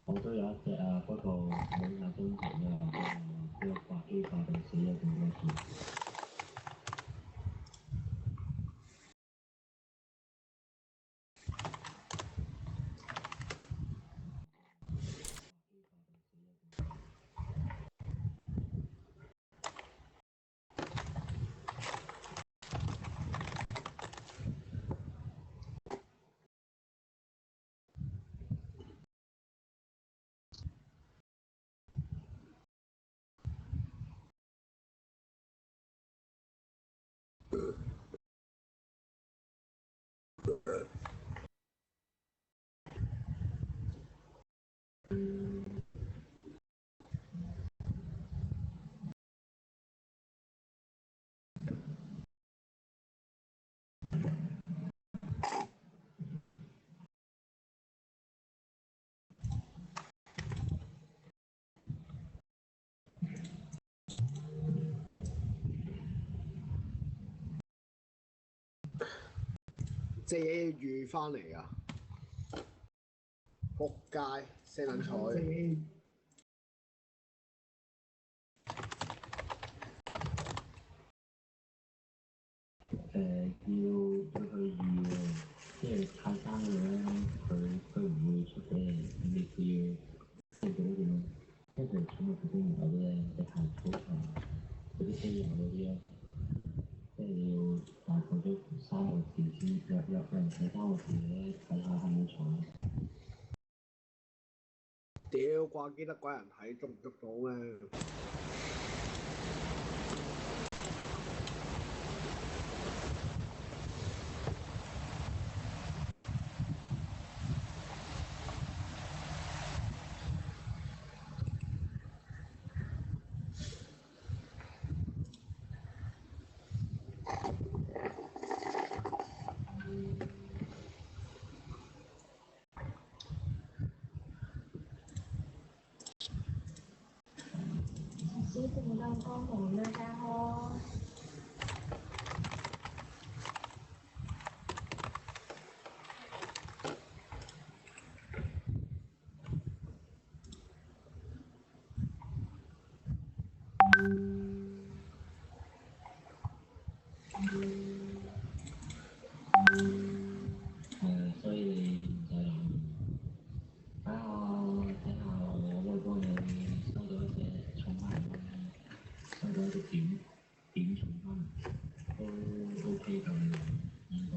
我都有一隻啊，不過冇阿中國嘅，叫白機化定死咗咁多次。隻嘢要預翻嚟㗎，仆街死撚彩！要佢預喎，即係泰山嘅咧，佢唔會出俾你，佢要即係點點，即係寵物嗰啲唔有咧，即係草場嗰啲飛遊嗰啲咧，即係要大概都3個字先，有人睇3個字咧，睇下係冇錯。屌掛機得鬼人睇，捉唔捉到咩？师傅让光红的家伙。所以你唔使諗。睇下我會幫你收到一隻寵物，收到一隻點寵物都 OK 㗎，應該。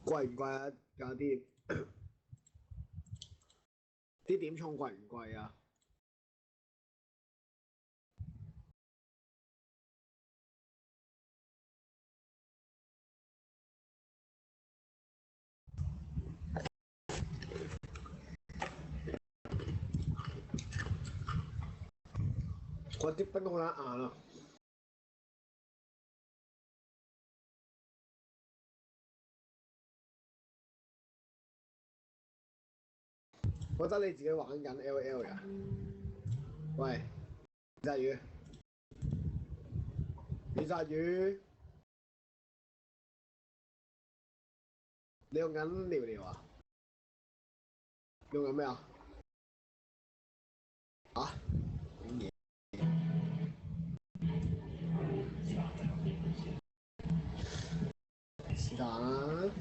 貴唔貴啊？價啲啲點充貴唔貴啊？嗰啲冰好撚硬啊！覺得你自己玩緊 LL 呀？喂，魚魚，你隻魚，你用緊聊聊啊？用緊咩啊？啊？是但啦。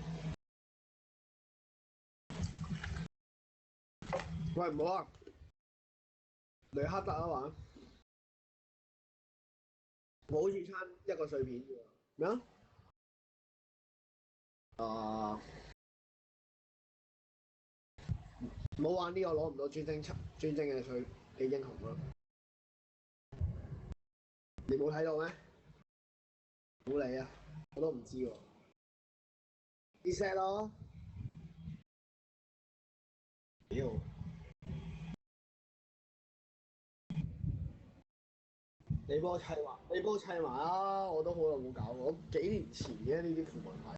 喂，唔好啊！雷克特啊玩，我好似差一個碎片啫喎。咩啊？啊！唔好玩呢個攞唔到專精嘅英雄咯。你冇睇到咩？冇理啊！我都唔知喎。reset 咯。屌！你幫我砌埋啊！我都好耐冇搞過，幾年前嘅呢啲符文牌。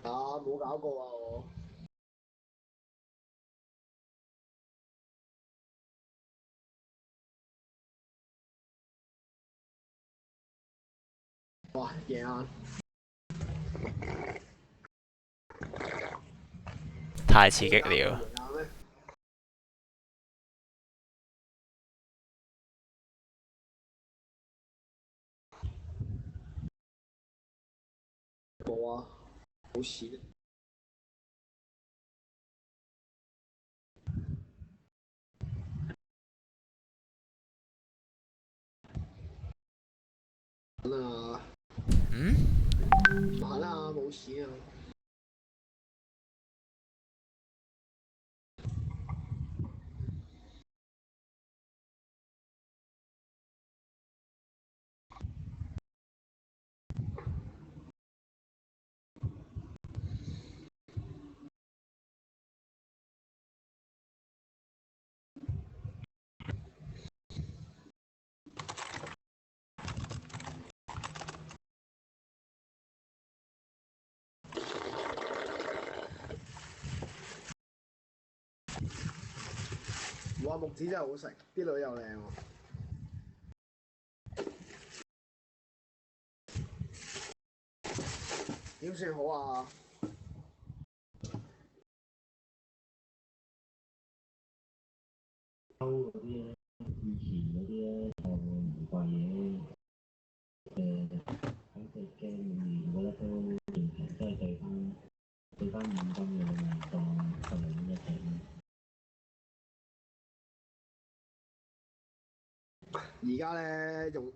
啊！冇搞過啊我。哇，夜晏太刺激了。夜晏咩？冇啊，冇錢。啊，嗯？唔肯啊，冇錢啊！哇，木子真係好食，啲女又靚喎。點算好啊？收嗰啲咧，以前嗰啲咧就唔貴嘅，喺隻 game 裏面我覺得都算平，即係對翻現金嘅咪當10零蚊一隻。而家咧用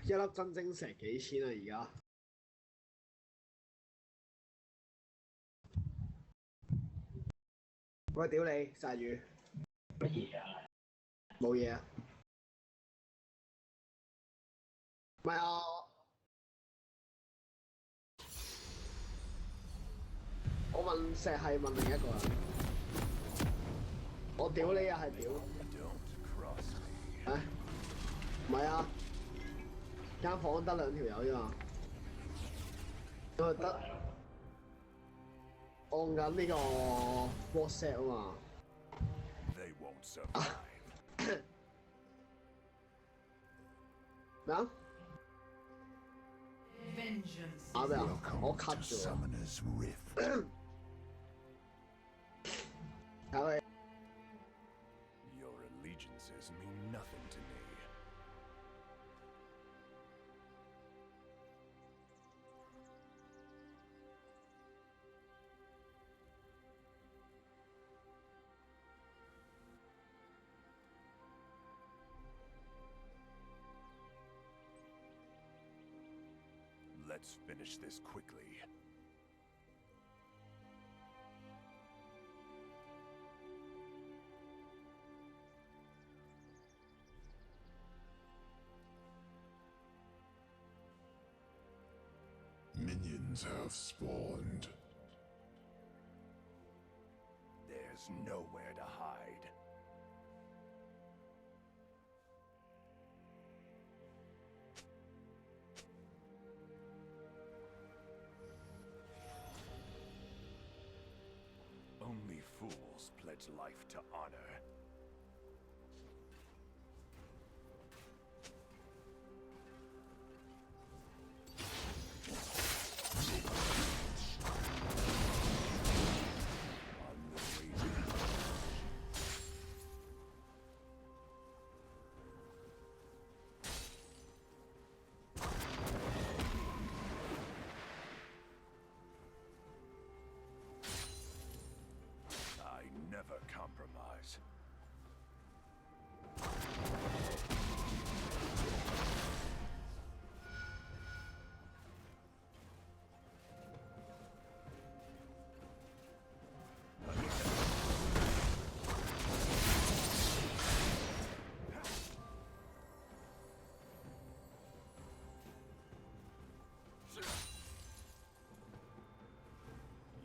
一粒真晶石幾錢啊？而家喂，屌你鯊魚！乜嘢啊？冇嘢啊？唔係啊！我問石係問另一個人，我屌你啊係屌！唉，唔係啊，間房得2條友啫嘛，我得按緊呢個 WhatsApp 啊嘛。啊咩啊？打咩啊？我 cut 咗。睇你。Your allegiances mean nothing to me. Let's finish this quickly. Minions have spawned. There's nowhere to hide. Only fools pledge life to honor. I never compromise.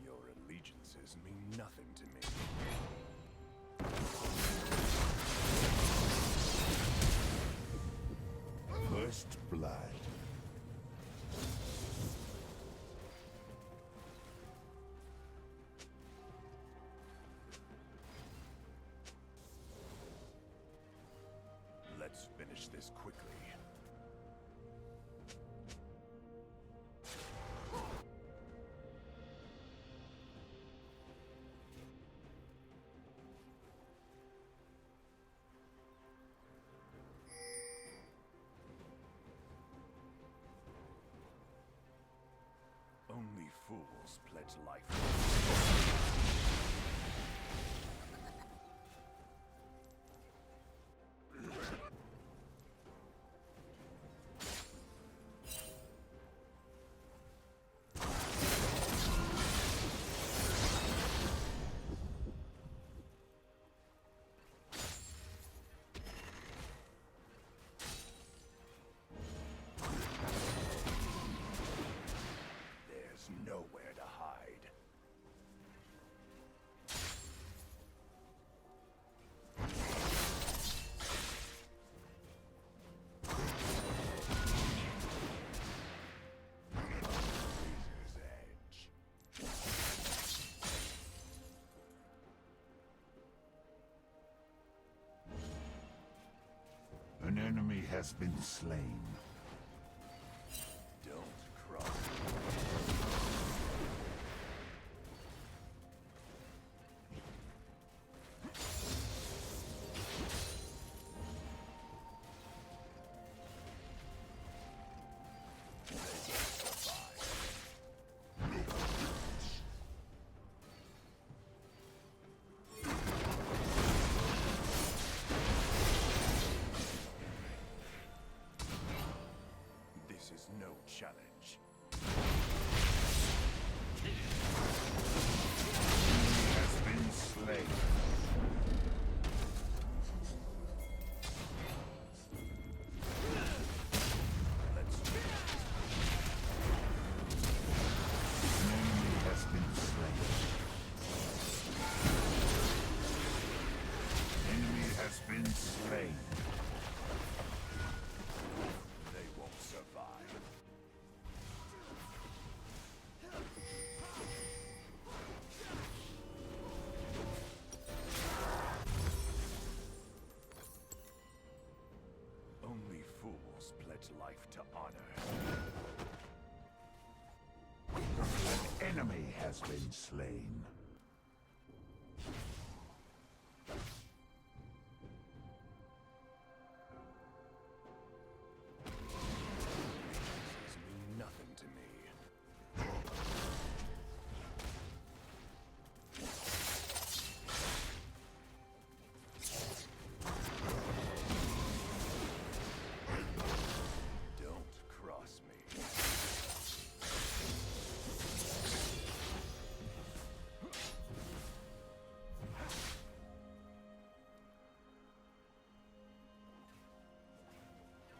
Your allegiances mean nothing to me. First blood. Let's finish this quickly. fools pledge life. There's nowhere to hide. Razor's edge. An enemy has been slain. Don't cross. They won't survive. This is no challenge. Has been slain. Let's do it. An enemy has been slain. Enemy has been slain. They won't survive. Only fools pledge life to honor. An enemy has been slain. These mean nothing to me. Don't cross me.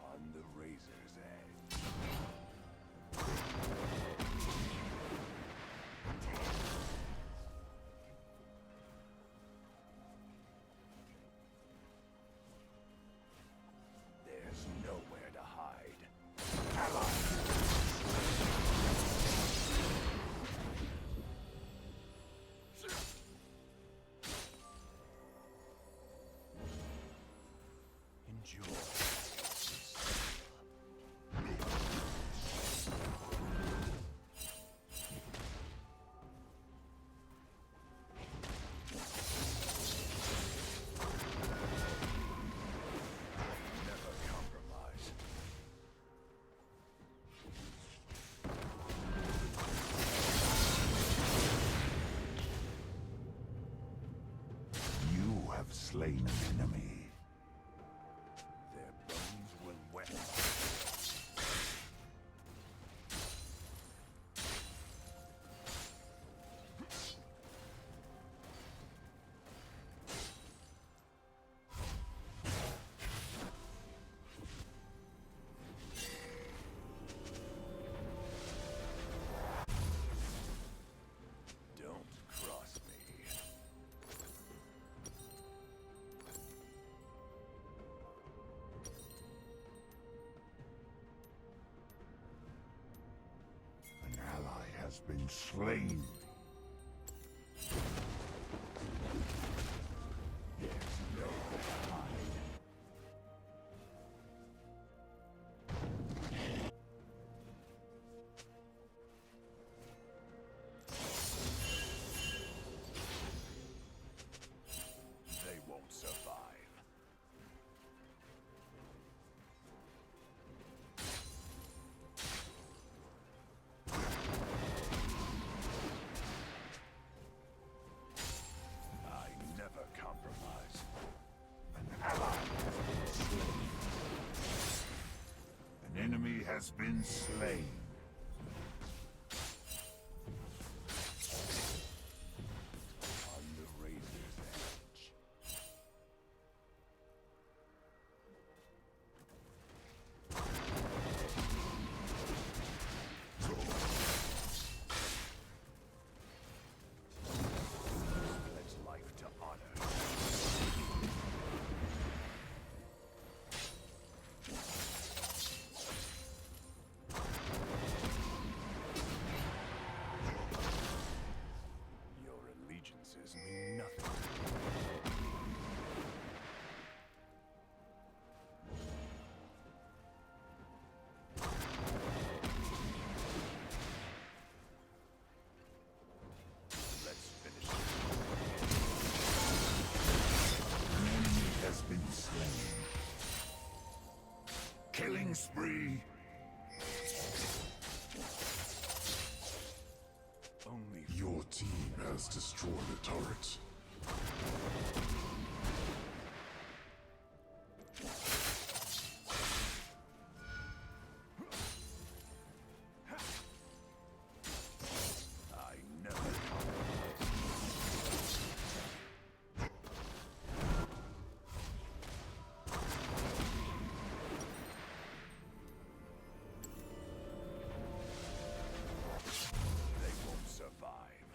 On the razor's edge. There's nowhere to hide. Enjoy. Never compromise. You have slain an enemy. Their bones will wet. Don't cross me. An ally has been slain. There's nowhere to hide. They won't survive. enemy has been slain. On the razor's edge. Pledge life to honor. Your allegiances mean nothing to me. Let's finish this. An enemy has been slain. Killing spree. Only Your team has destroyed a turret. I never compromise. They won't survive.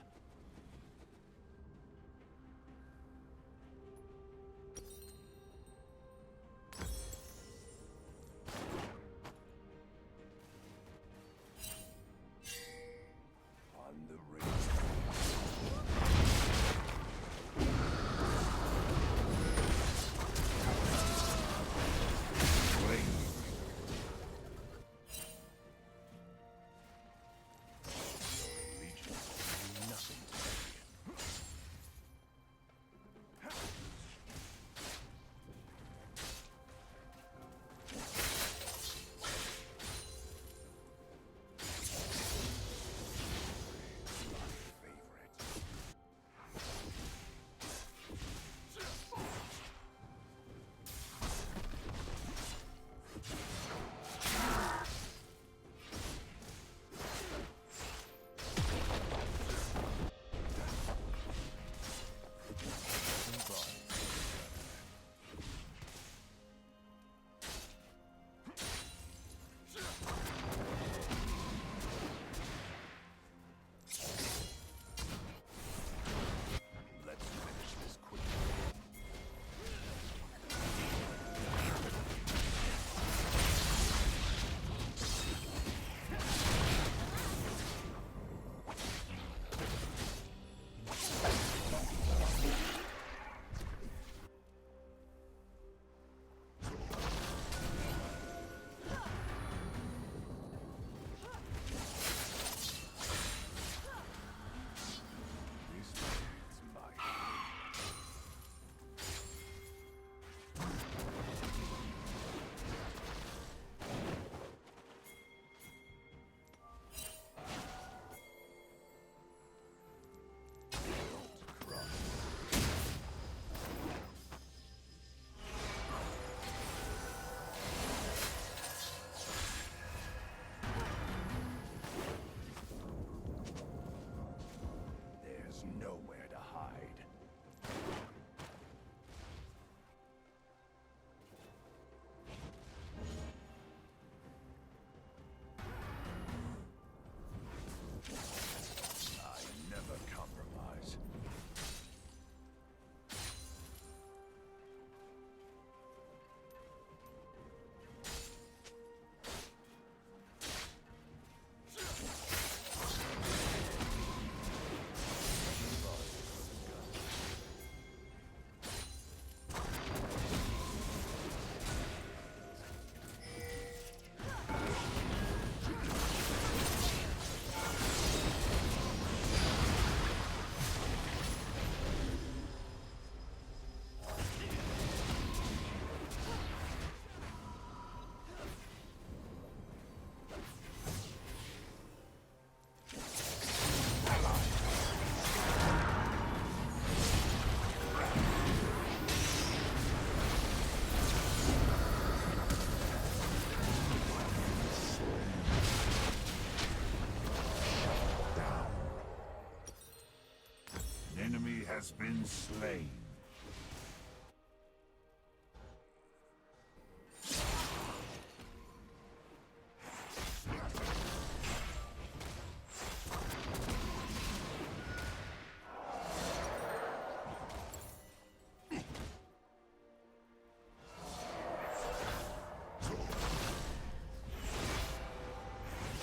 has been slain.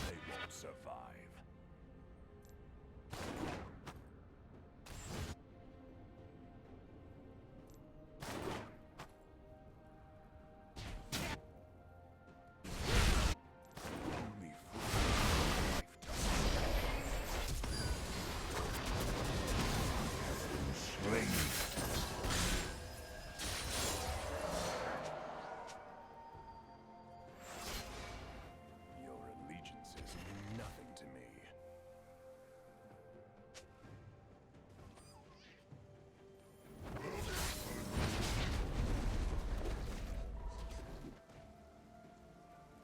They won't survive. Only fools Slain. Your allegiances mean nothing to me.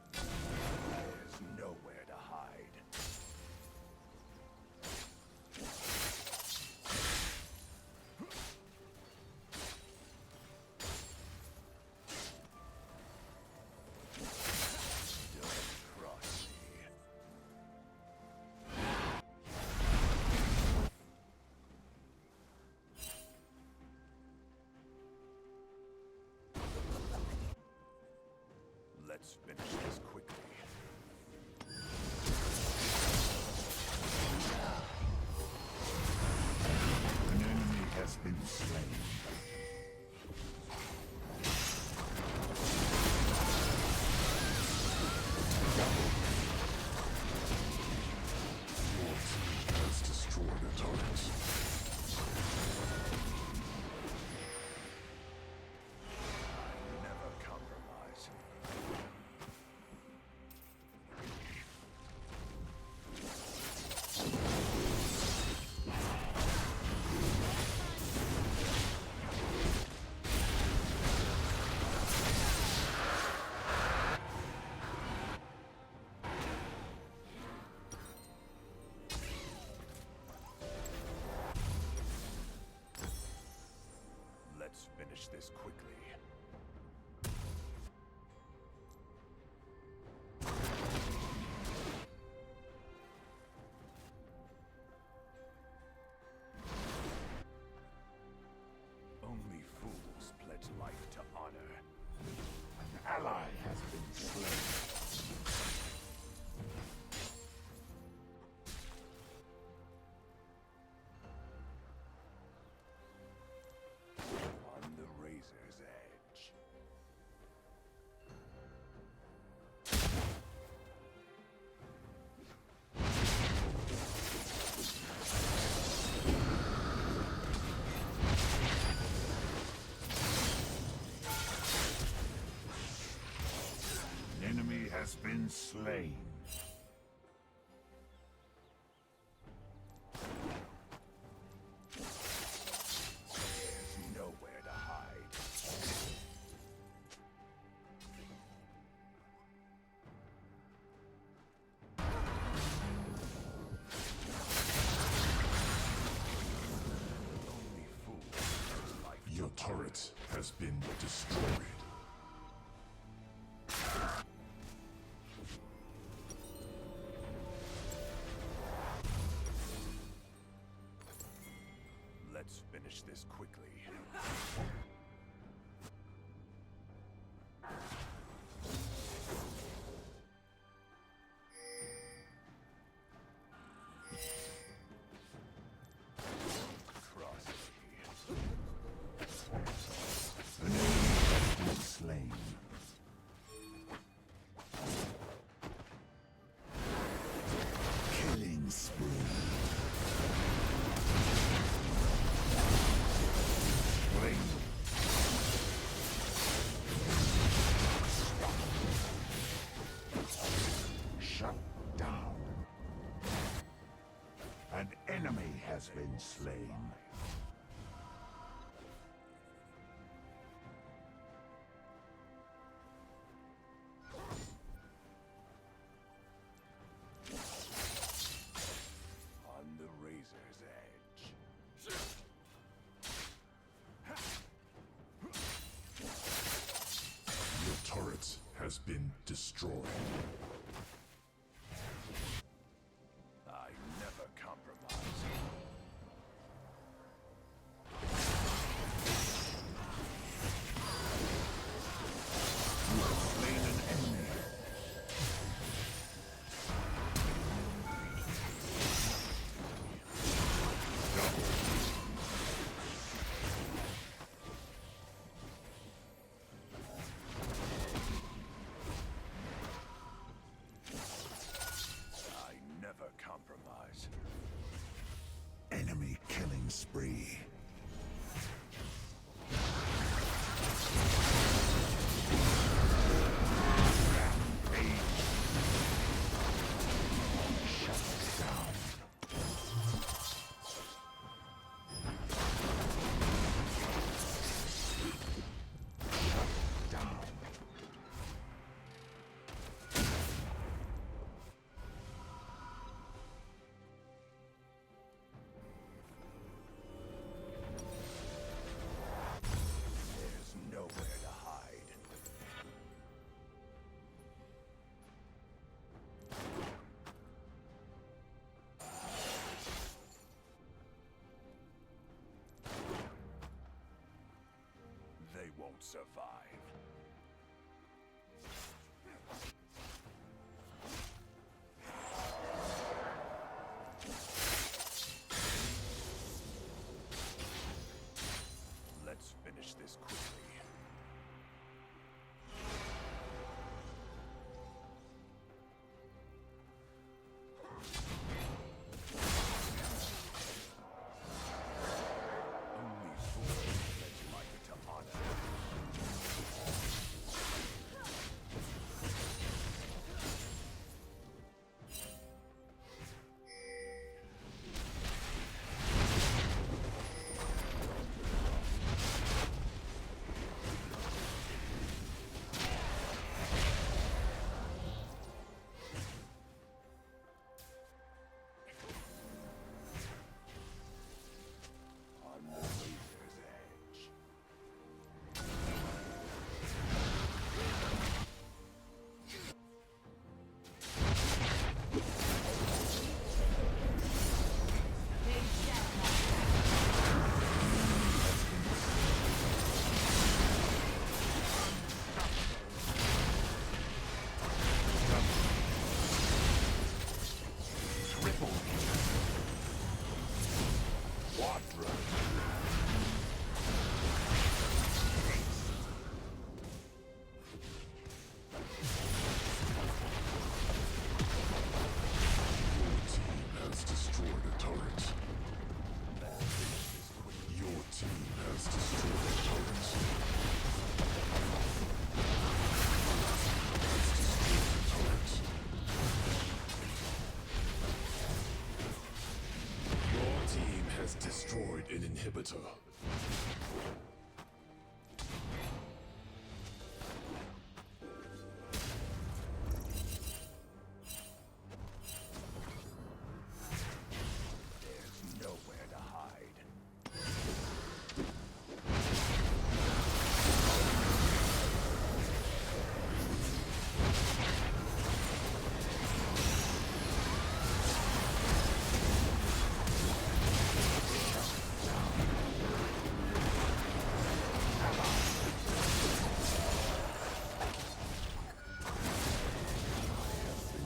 There's nowhere to hide. Don't cross me. Let's finish this quickly. An enemy has been slain. Your team has destroyed a turret. Never compromise. Let's finish this quickly. Only fools pledge life to honor. An ally has been slain. On the razor's edge. An enemy has been slain. There's nowhere to hide. Only fools pledge life to Your turret has been destroyed. Let's finish this quickly. Cross me. An enemy has been slain. Killing spree. Slain. Shut down. An enemy has been slain. On the razor's edge. Killing spree. There's nowhere to hide. They won't survive. Let's finish this quickly. Only fools that like to honor. On the razor's edge. Quadra. Your team has destroyed a turret. Your team has destroyed a turret. Your team has destroyed an inhibitor. There's nowhere to hide.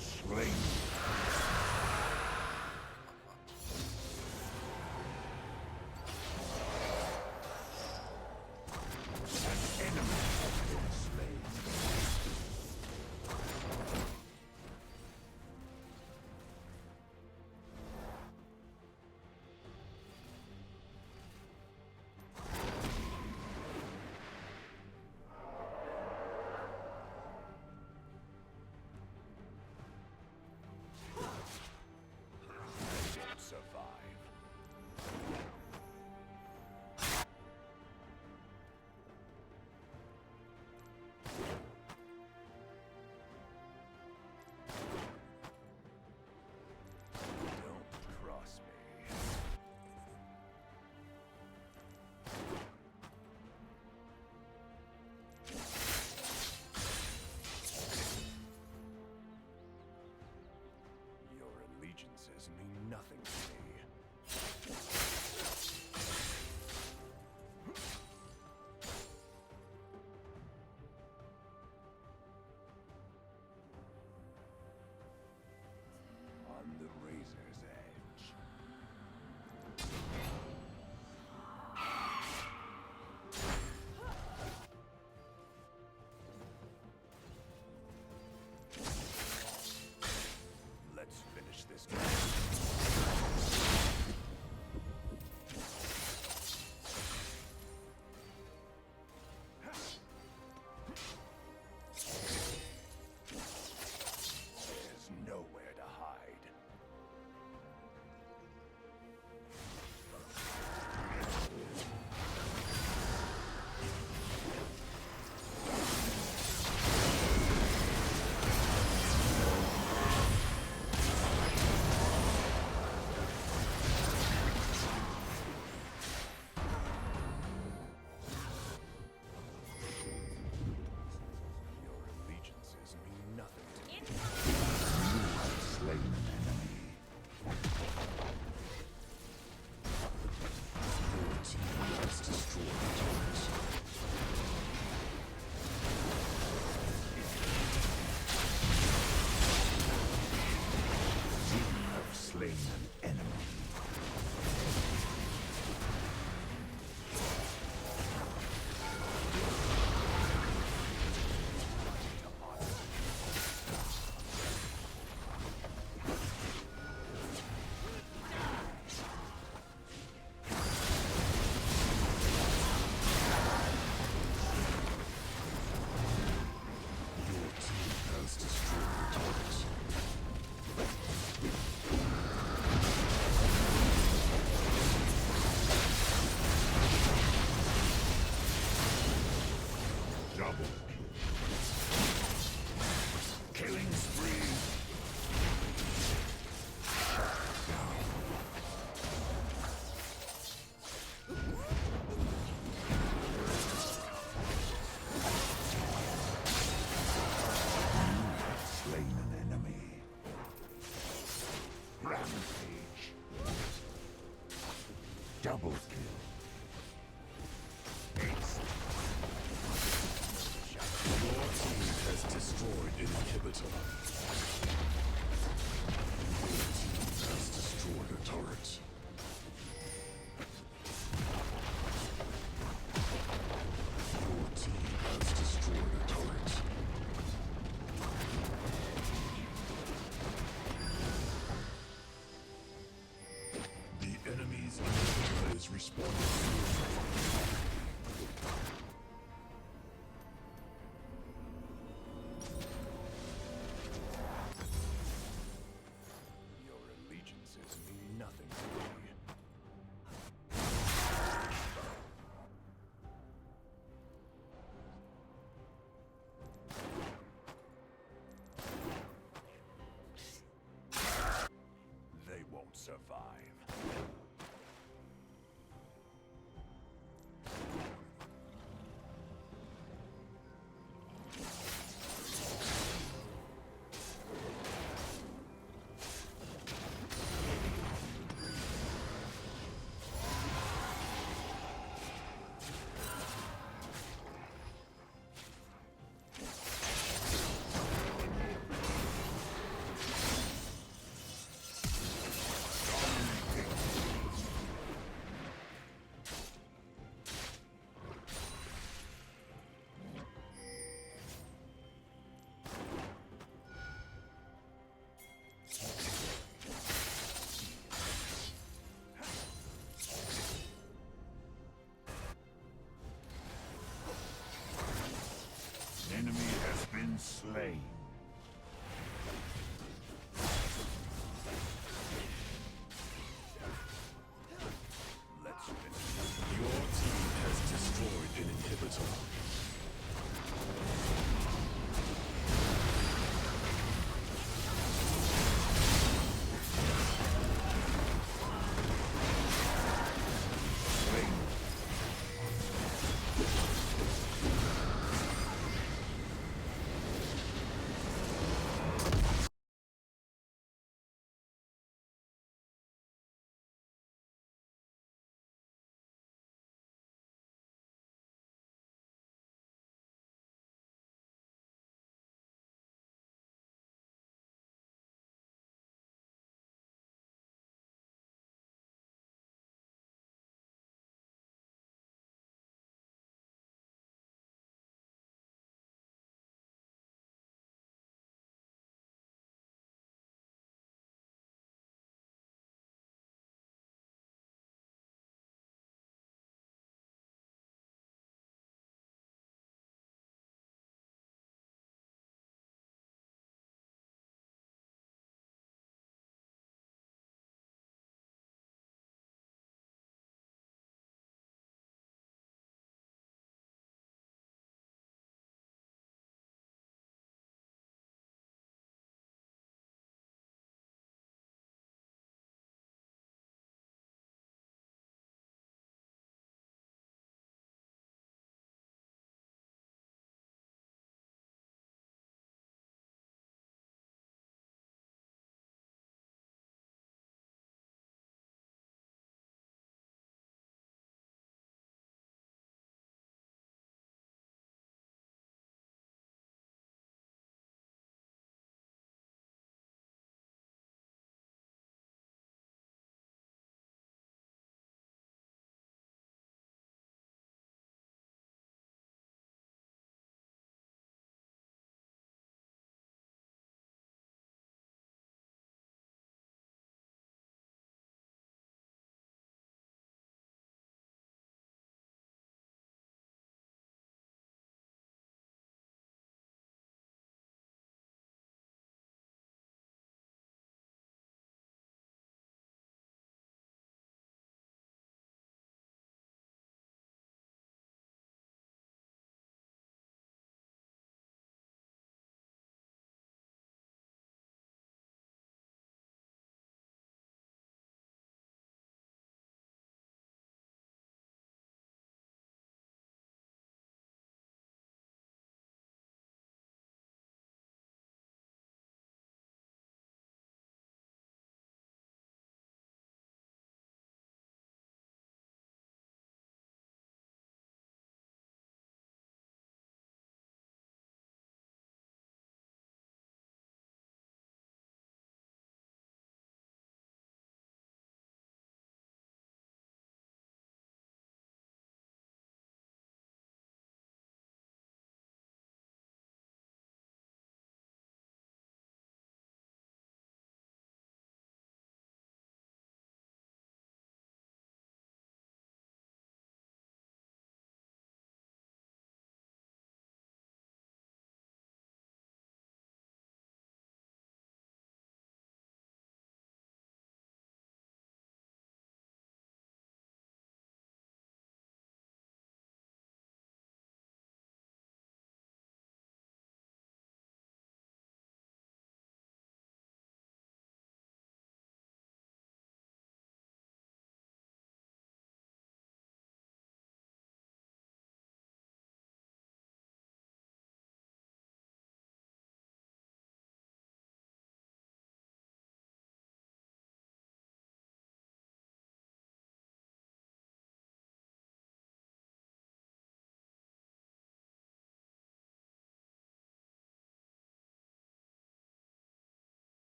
Slain. An enemy has been slain. They won't survive. Don't cross me. Your allegiances mean nothing to me. On the razor's edge. Let's finish this game. slain an enemy. Your team has destroyed the turrets. Double kill. Killing spree. Slain an enemy. Rampage. Double kill. Ace. Your team has destroyed inhibitor. Your team has destroyed a turret. Your team has destroyed a turret. The enemy's inhibitor is responding. Your allegiances mean nothing to me. They won't survive.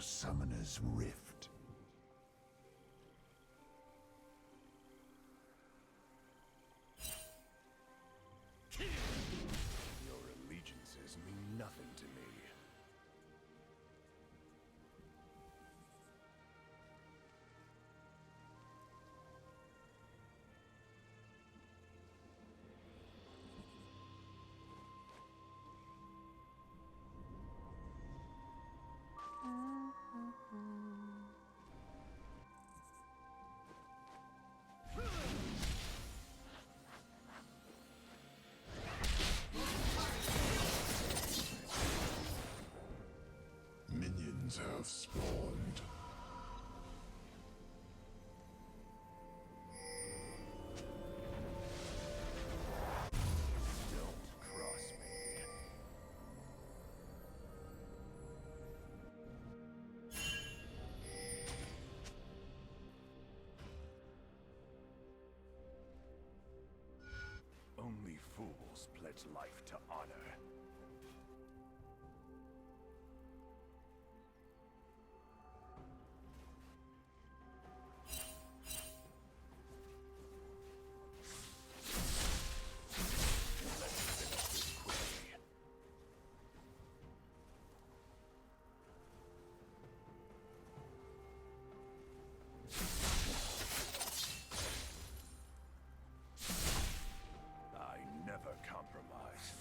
Summoner's Rift. Your allegiances mean nothing to me. Minions have spawned. Don't cross me. Only fools pledge life to honor. I never compromise.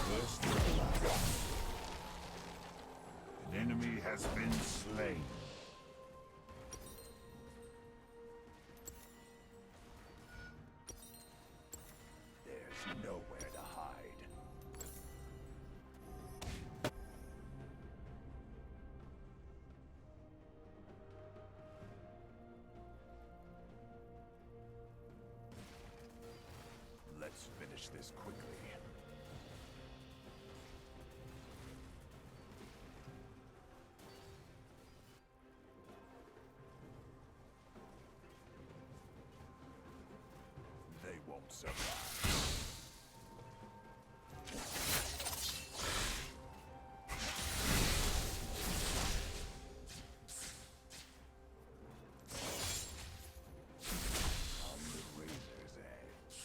First an enemy has been slain. There's nowhere to hide. Let's finish this quickly. They won't survive. On the razor's edge.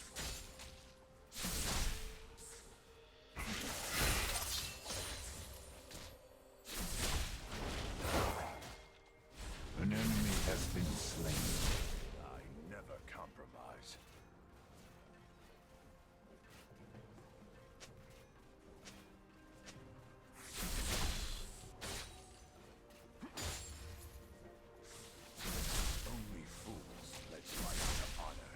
An enemy has been slain. I never compromise. Only fools pledge life to honor.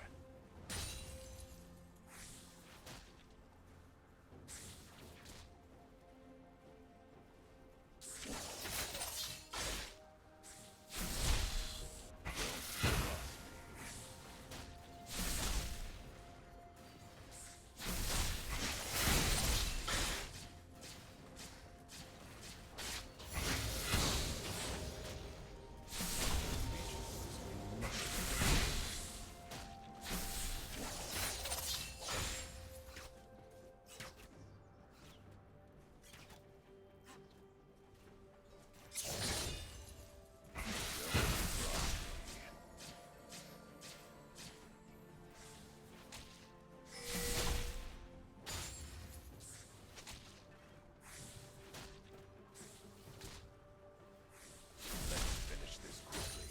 Let's finish this quickly.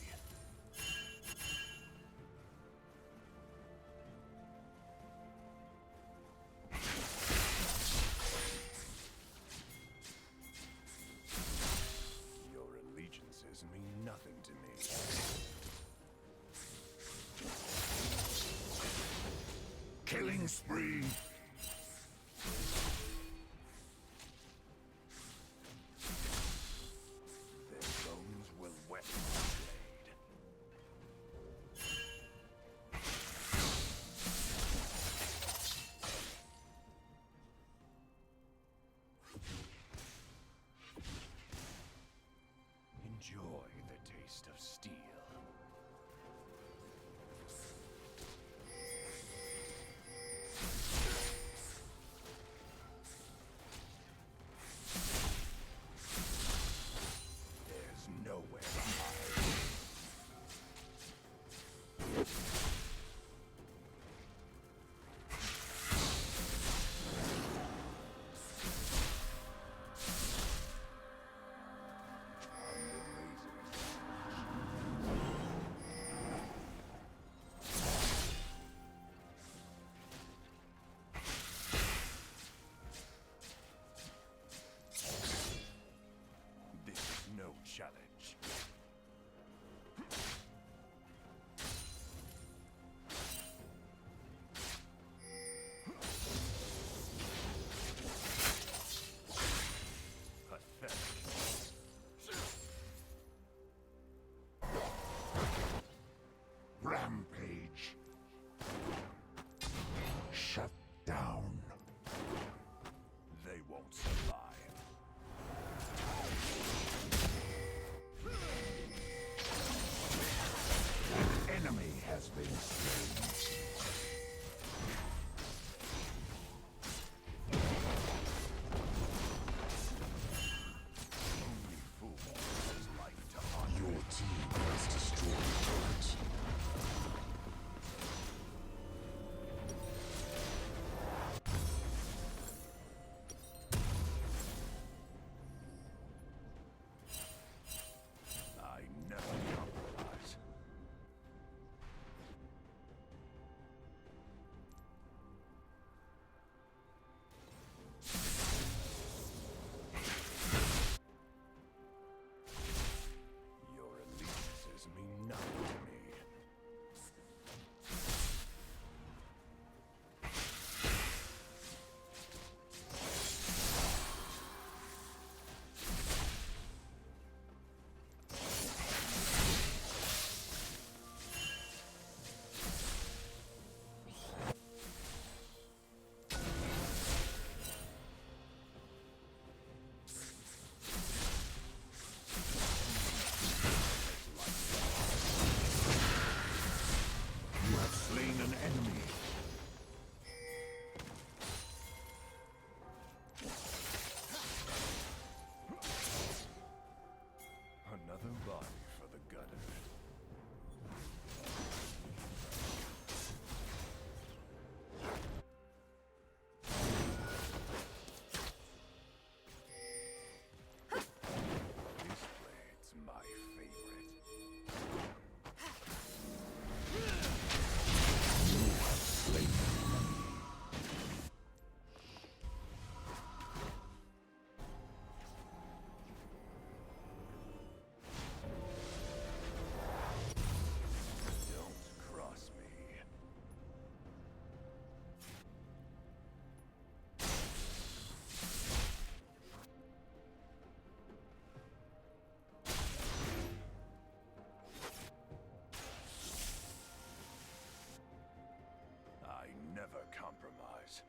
Your allegiances mean nothing to me. Killing spree. Their bones will wet my blade. taste of steel. There's nowhere to hide. This is no challenge. Pathetic. Rampage. Shut down. They won't survive. Enemy has been slain. Only fool has life to honor. Your team has destroyed turrets. I never compromise. Your allegiances mean nothing to me. You have slain an enemy. Another body for the gutter. This blade's my favorite. Slain an enemy. Don't cross me. I never compromise.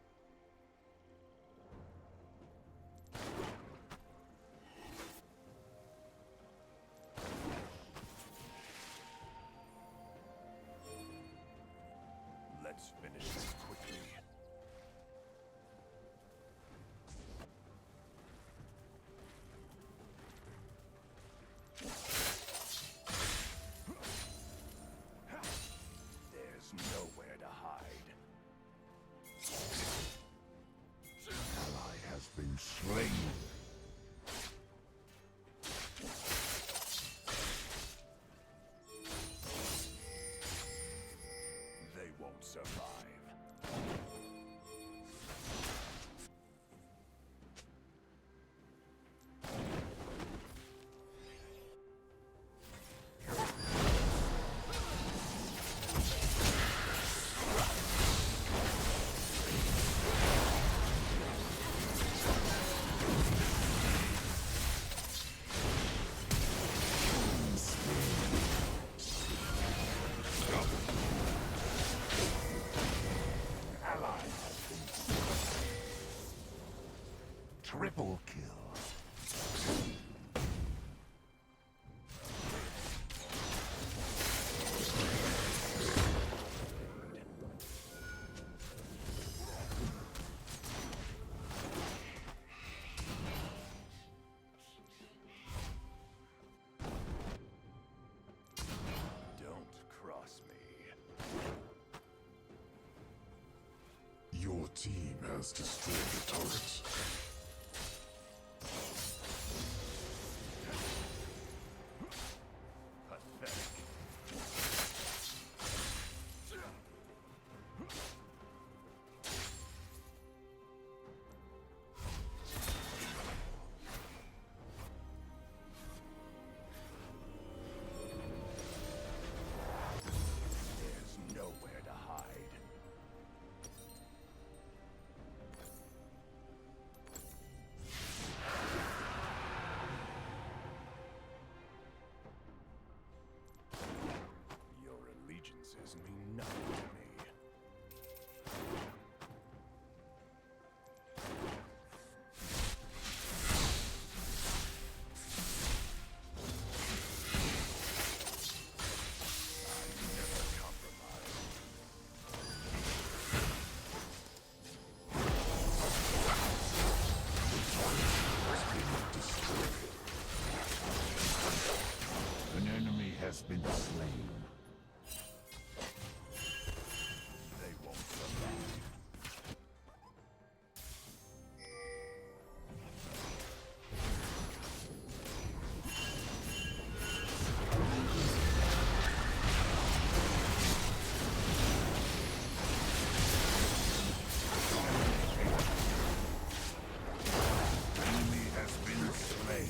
Let's finish this quickly. There's nowhere to hide. Ally has been slain. They won't survive. Triple kill. has destroyed the turret. There's nowhere to hide. Your allegiances mean nothing to me. I never compromise. An enemy has been slain. They won't survive. Enemy has been slain.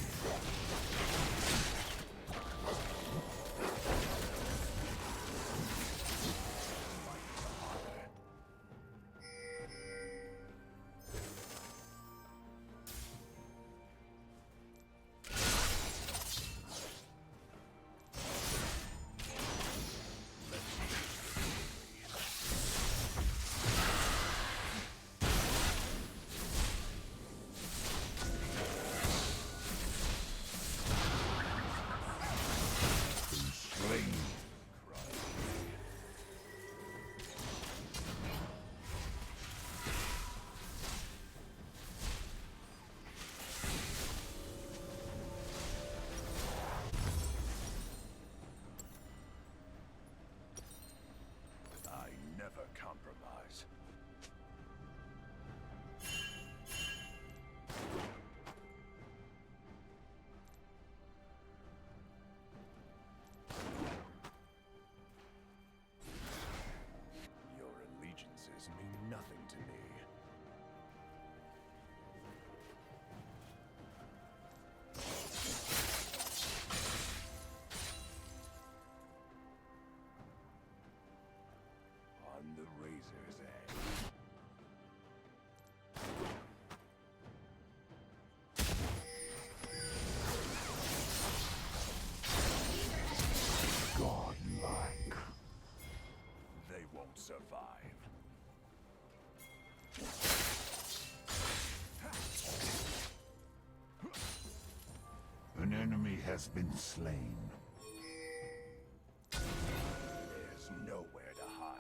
Been slain. I never compromise. Your allegiances mean nothing to me. On the razor's edge. Godlike. They won't survive. An enemy has been slain. There's nowhere to hide.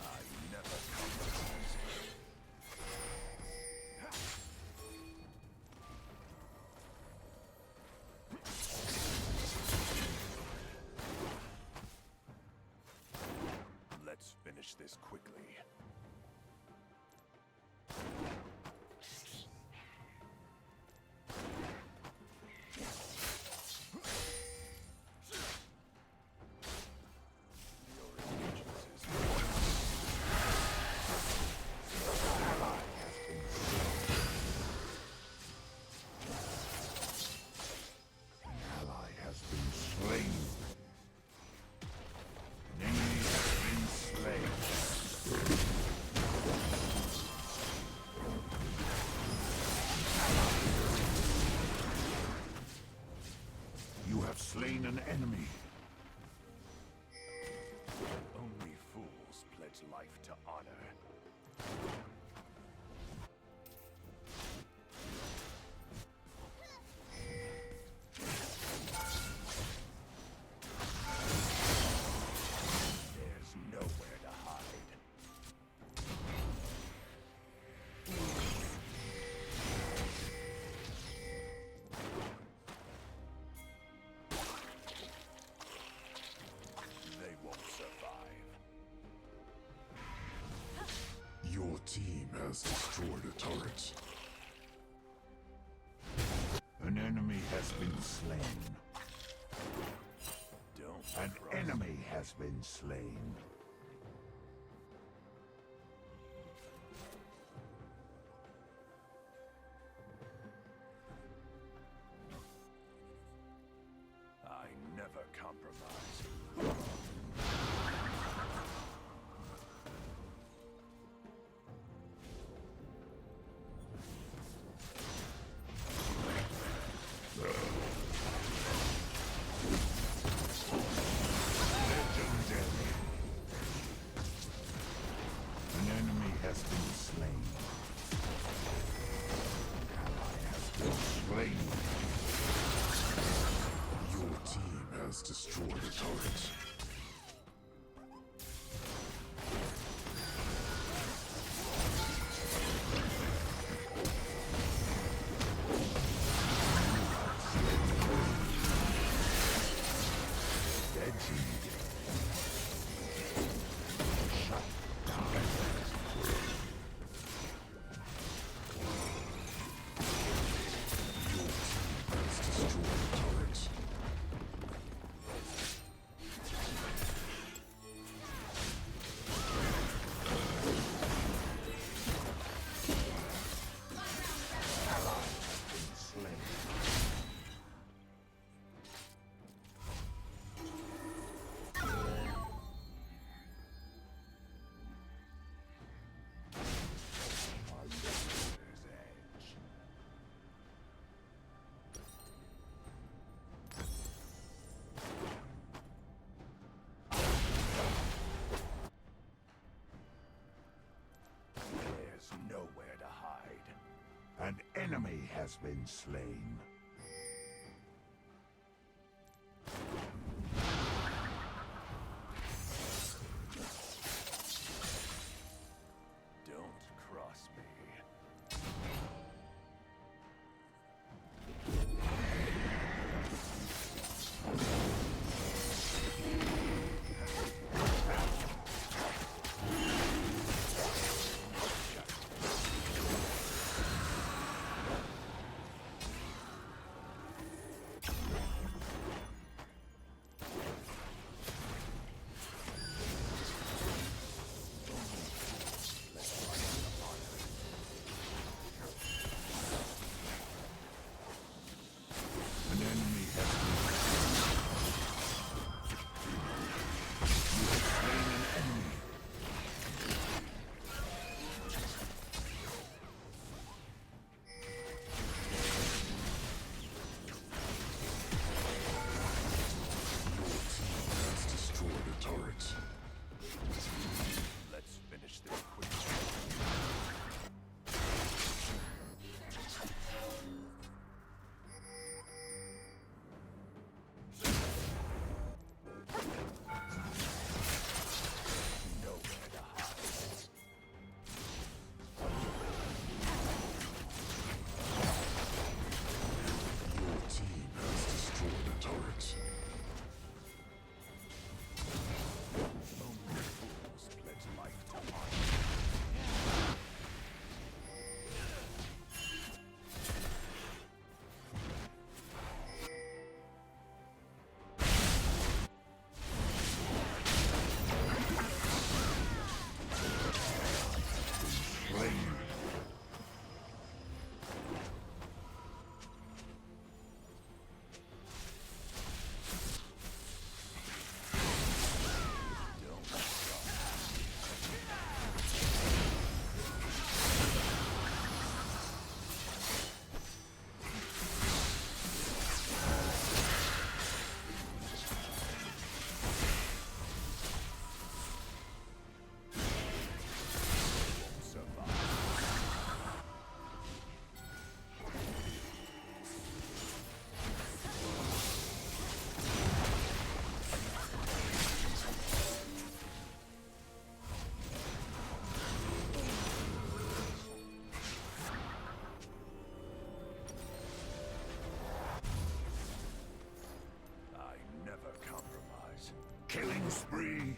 I never compromise. Let's finish this quickly. Your allegiances An ally has been slain. An enemy has been slain. You have slain an enemy. Only fools pledge life to honor. There's nowhere to hide. has destroyed a turret. An enemy has been slain. Don't An cross enemy has been slain. I never compromise. Legendary. An enemy has been slain. Ally has been slain. Your team has destroyed a turret. Legendary. Shut down. Your team has destroyed a turret. Ally has been slain. Razor's edge. There's nowhere to hide. An enemy has been slain. Don't cross me. An enemy has been You have slain an enemy. Your team has destroyed a turret. Let's finish this quickly. Nowhere to hide. Your team has destroyed a turret. Only fools pledge life to honor. Slain. I never compromise. Killing spree.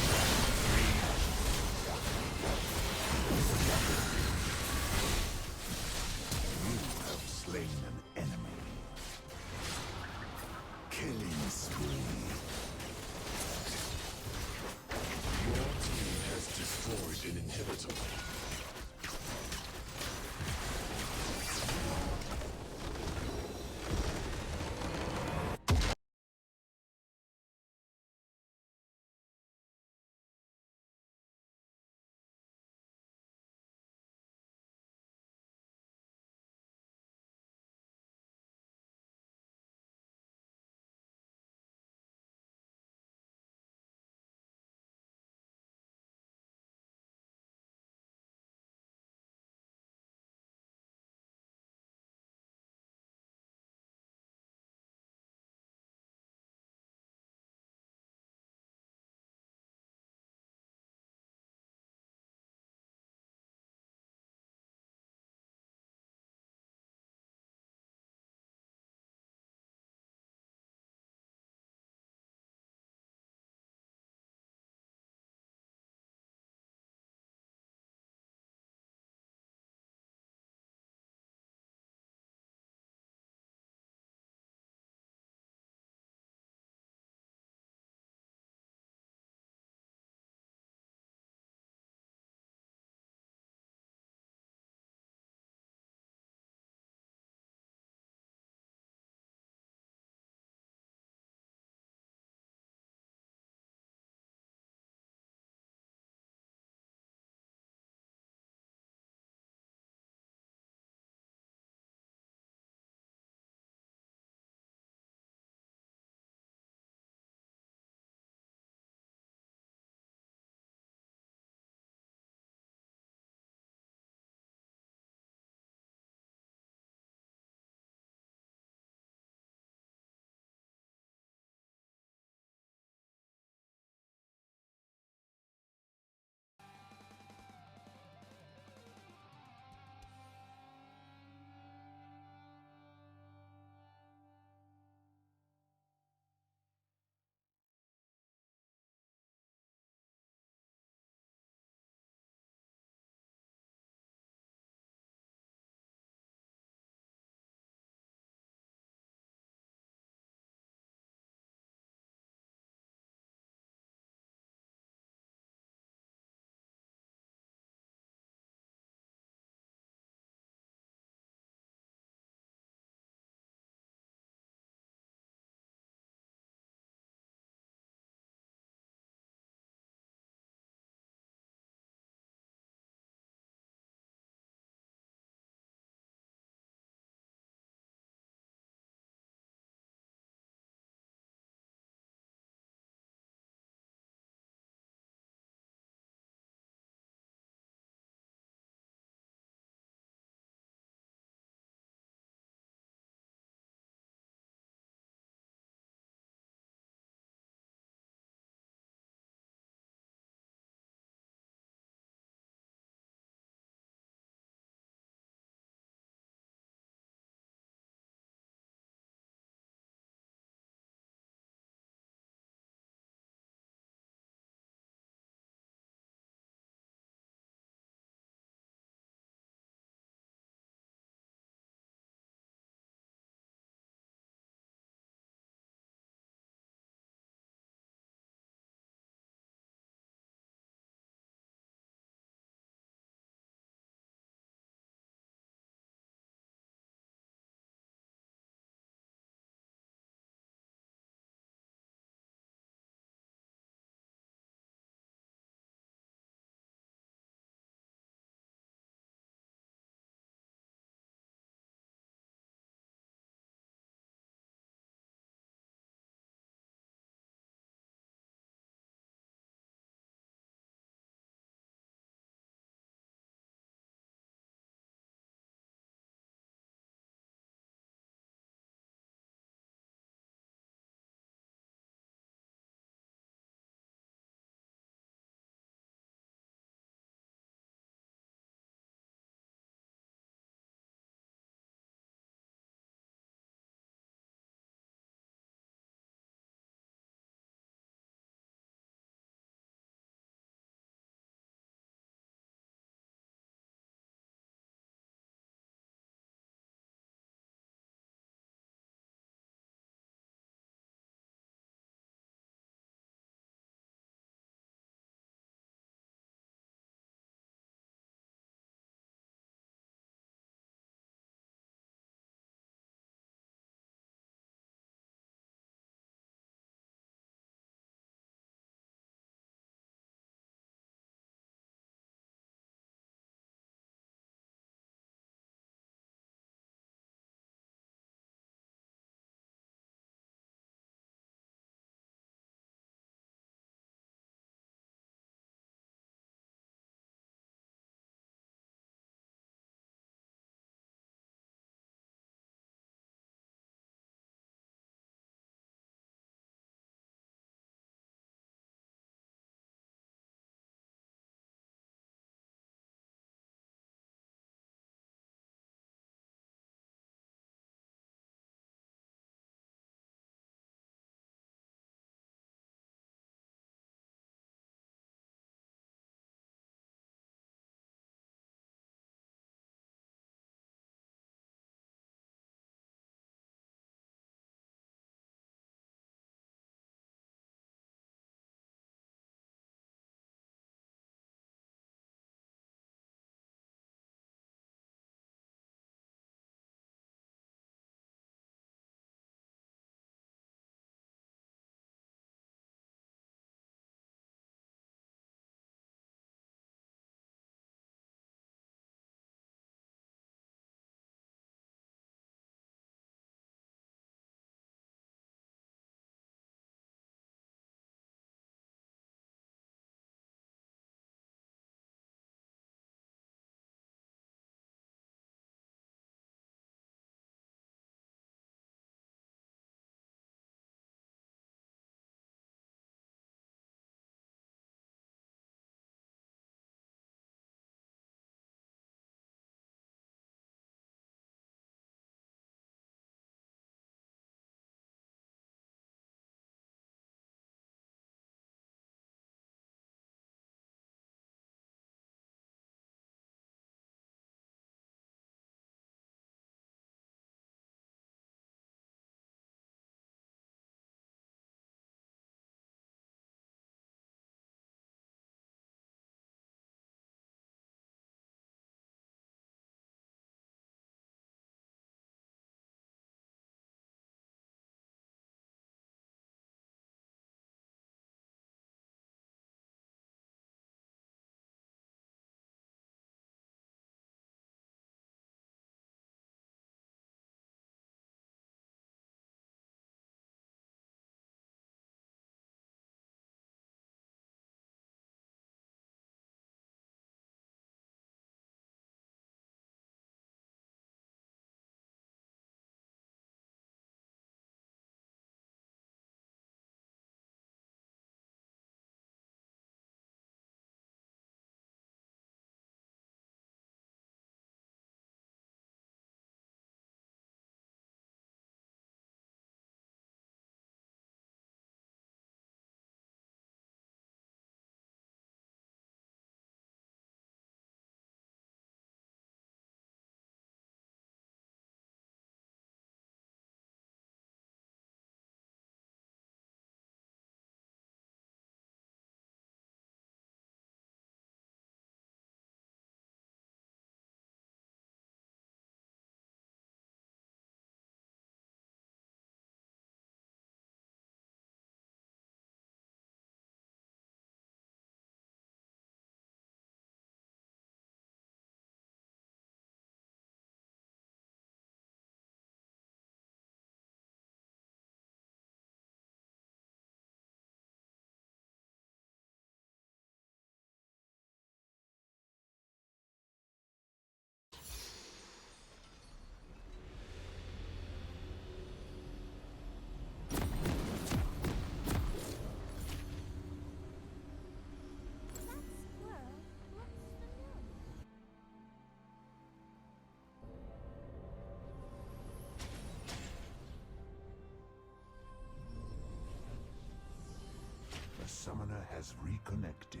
summoner has reconnected.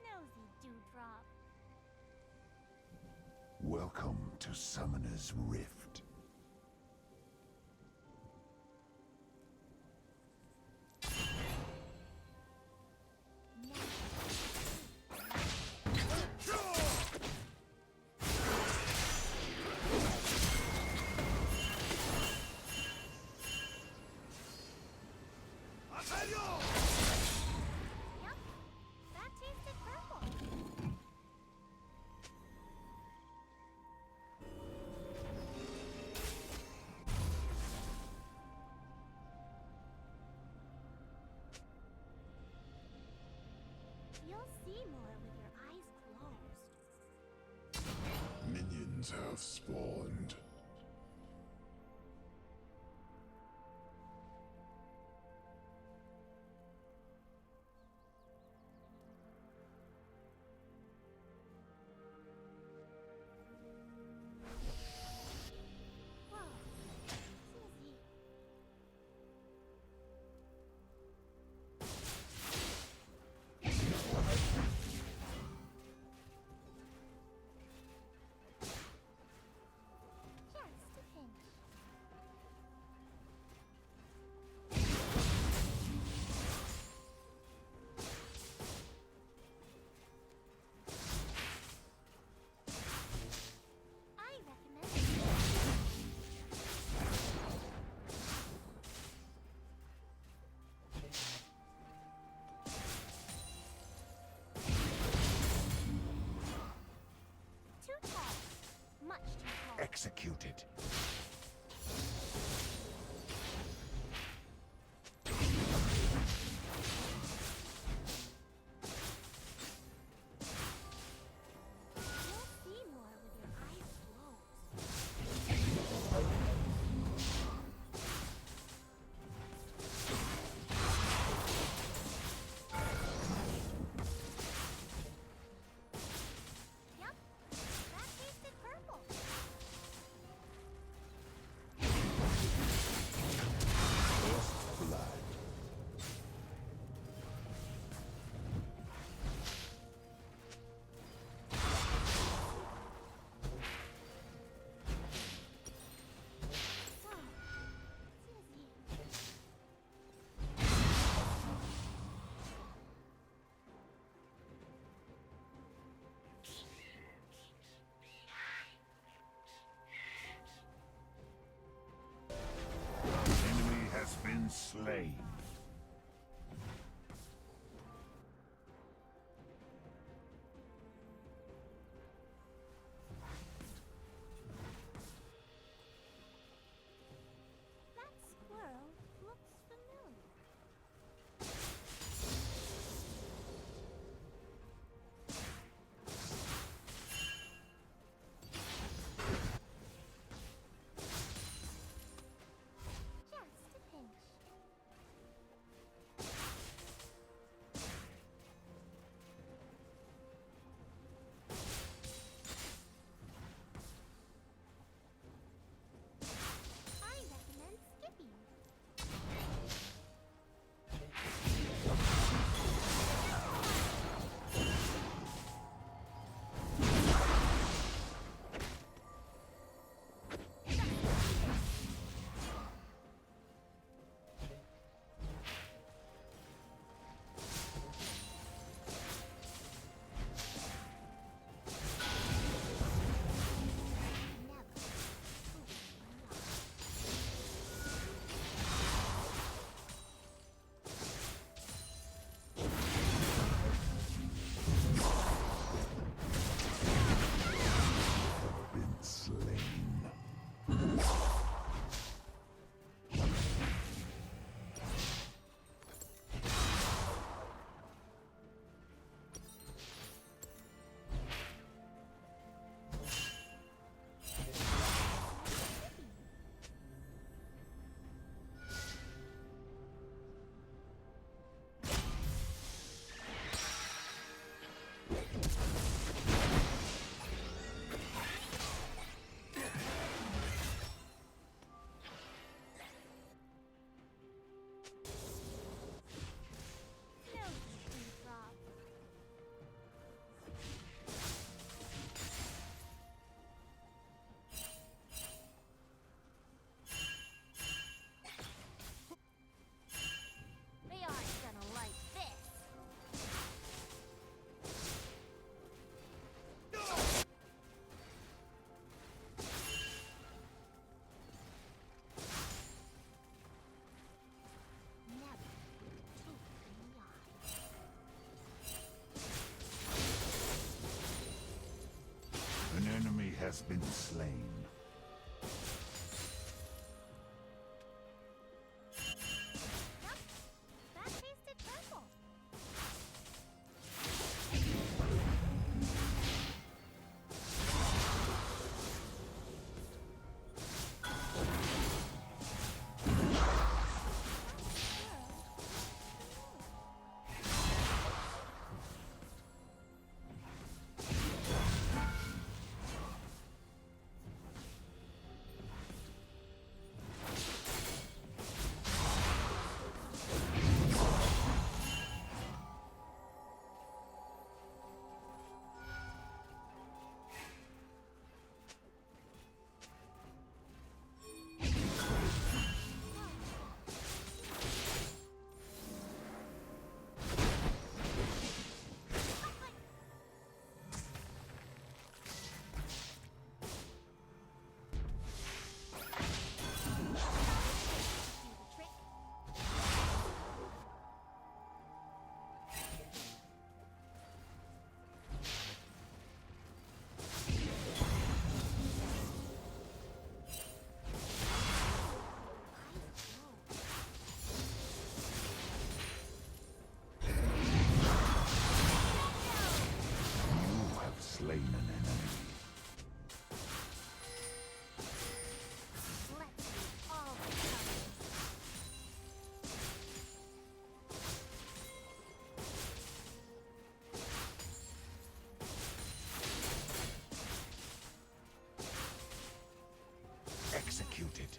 Nosy dewdrop. Welcome to Summoner's Rift. Yep, that tasted purple. You'll see more with your eyes closed. Minions have spawned. Whoa, Susie. Just a pinch. I recommend. Too tall. Much too tall. Executed. You'll see more with your eyes closed. Yep, that tasted purple. First blood. Whoa, Susie. Enemy has been slain. That squirrel looks familiar. Just a pinch. has been slain. That tasted purple. Do the trick. You have slain an enemy. Let's see all the colors. Executed.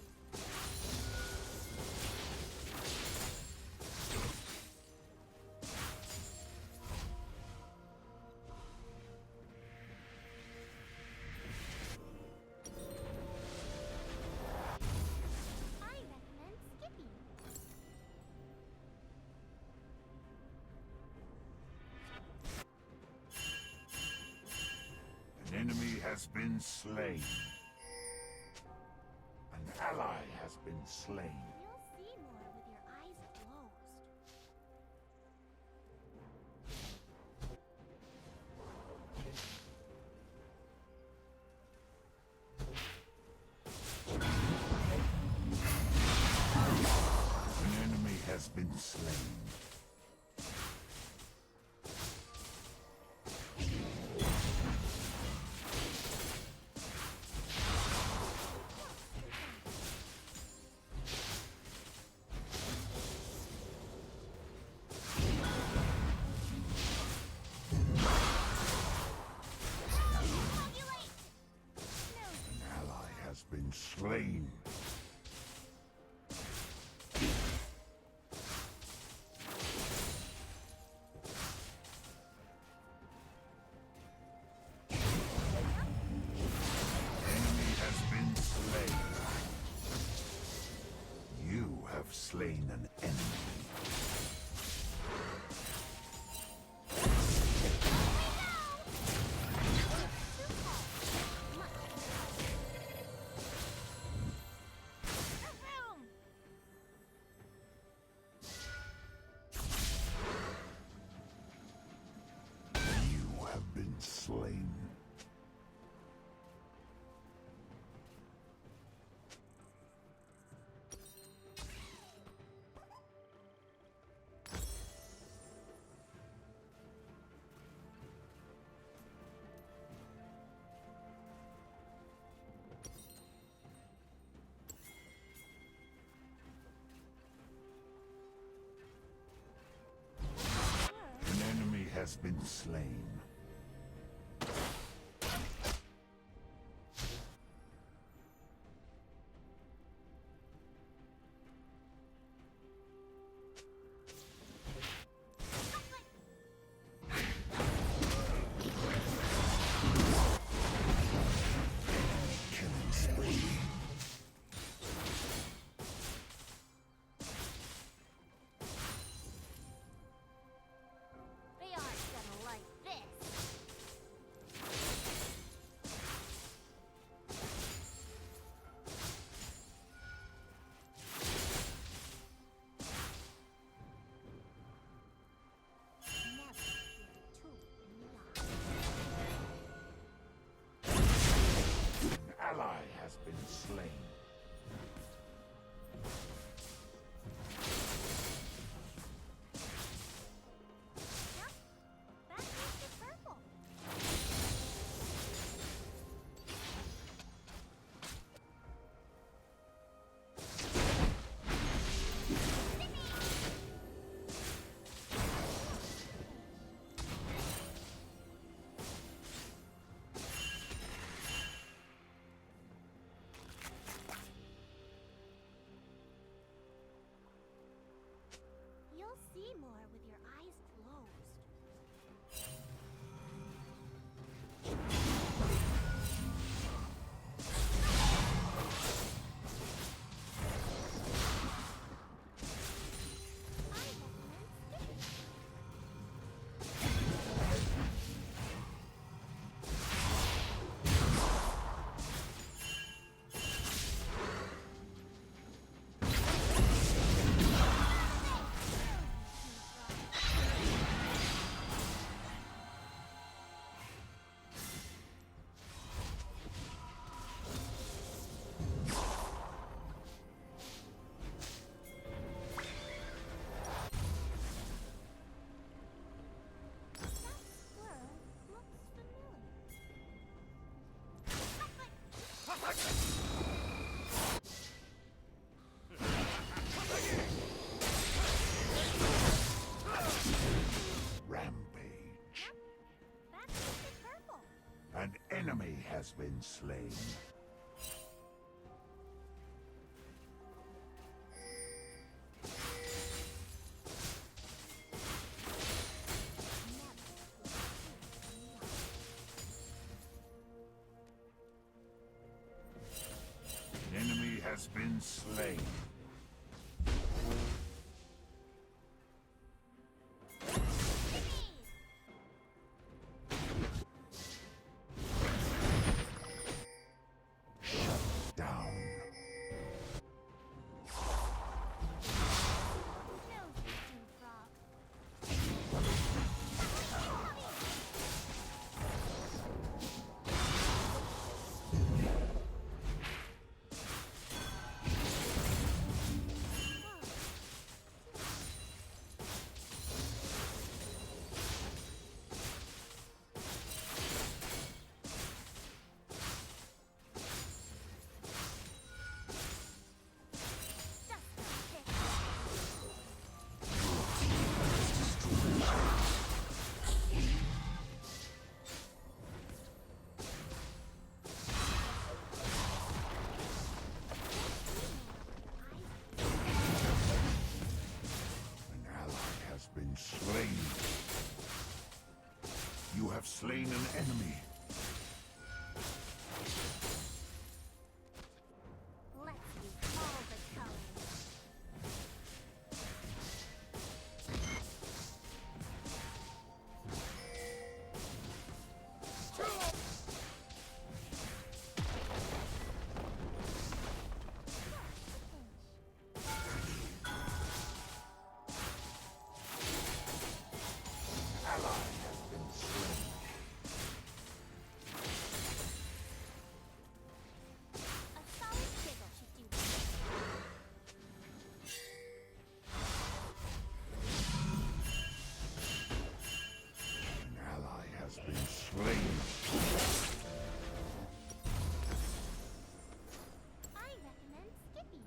I recommend skipping. An enemy has been slain. An ally has been slain. You'll see more with your eyes closed. An enemy has been slain. Coagulate! An ally has been slain. Enemy has been slain. You have slain an enemy. Boom! You have been slain. An enemy has been slain. Killing spree. They aren't gonna like this. ally has been slain. Yep, that makes it purple. You'll see more with your eyes closed. I recommend skipping. That squirrel looks familiar. Rampage. That makes it purple. An enemy has been slain. Enemy has been slain. Down. Nosy Dewdrop. An ally has been slain. You have slain an enemy. Let's use all the colors. Ally has been slain. A solid chisel should do that. An ally has been slain. I recommend skipping.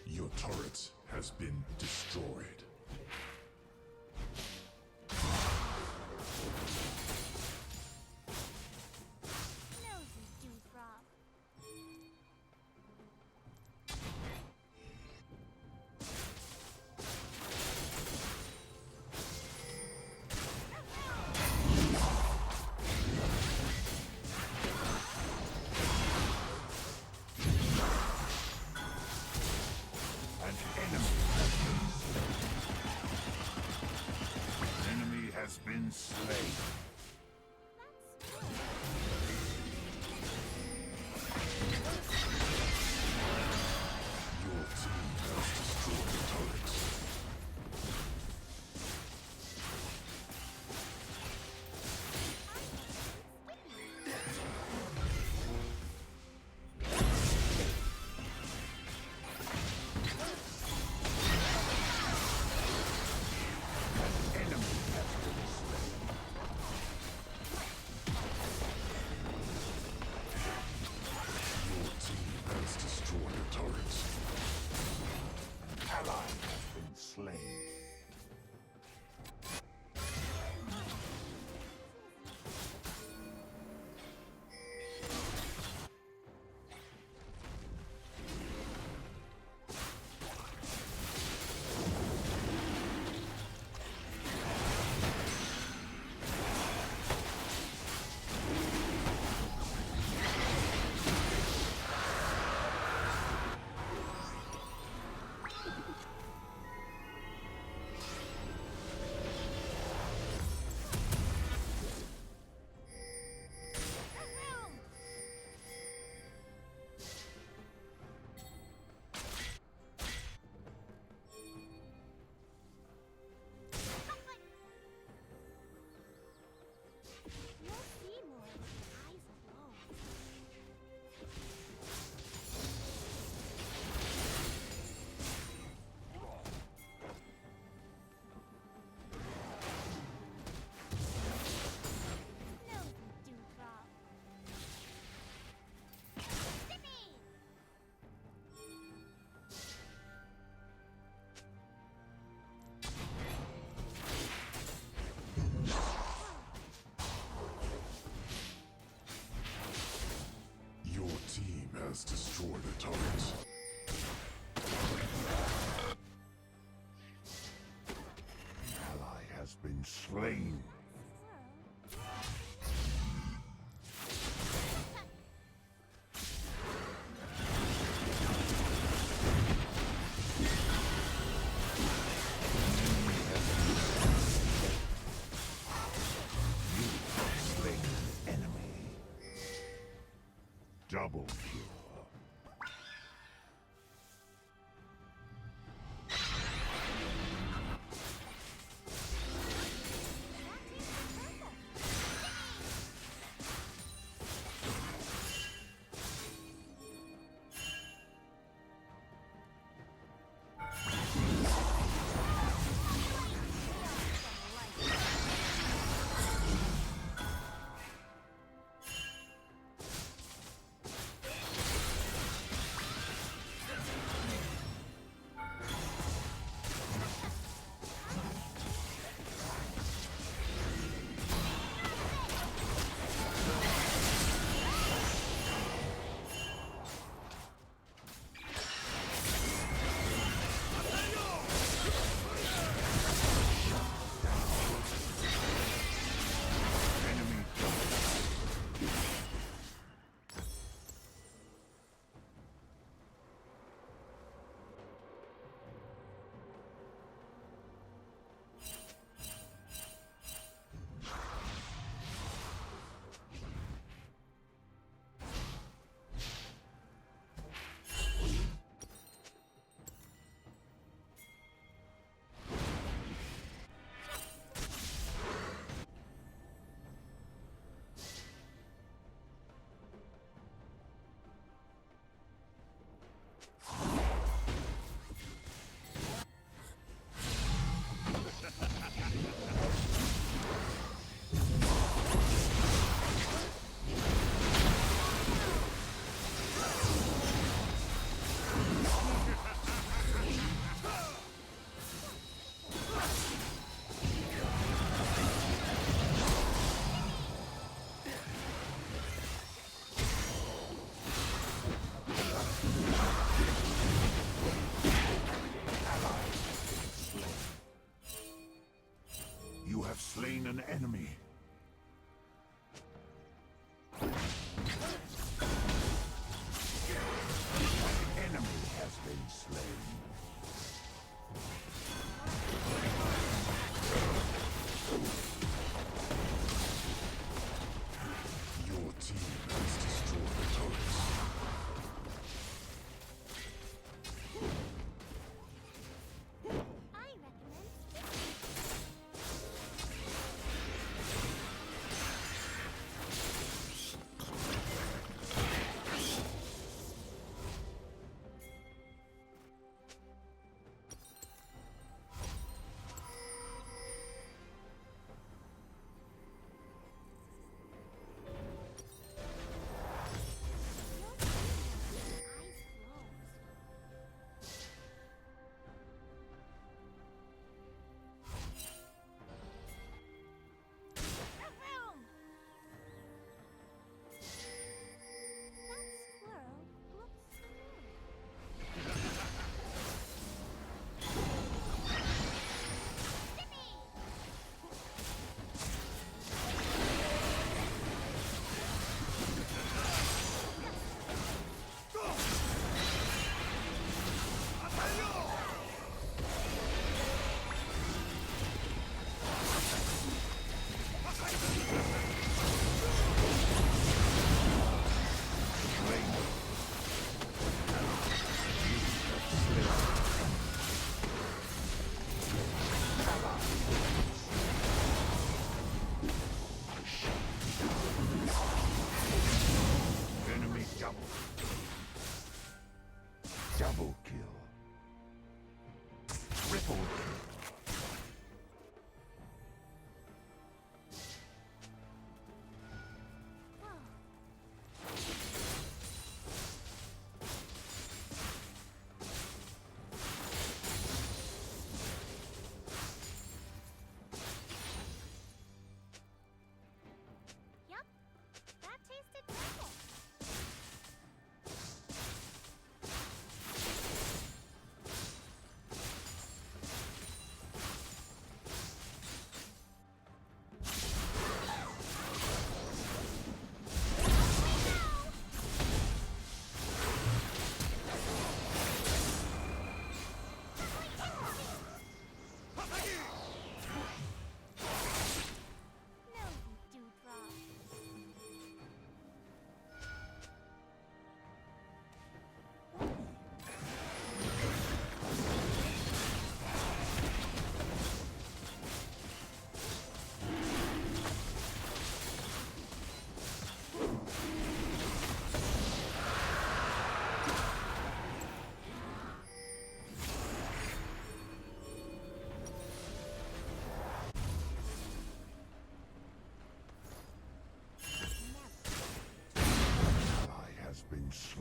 Your turret has been destroyed. Nosy Dewdrop. An enemy has been slain. An enemy has been slain. That squirrel slain. Slain enemy. Double kill.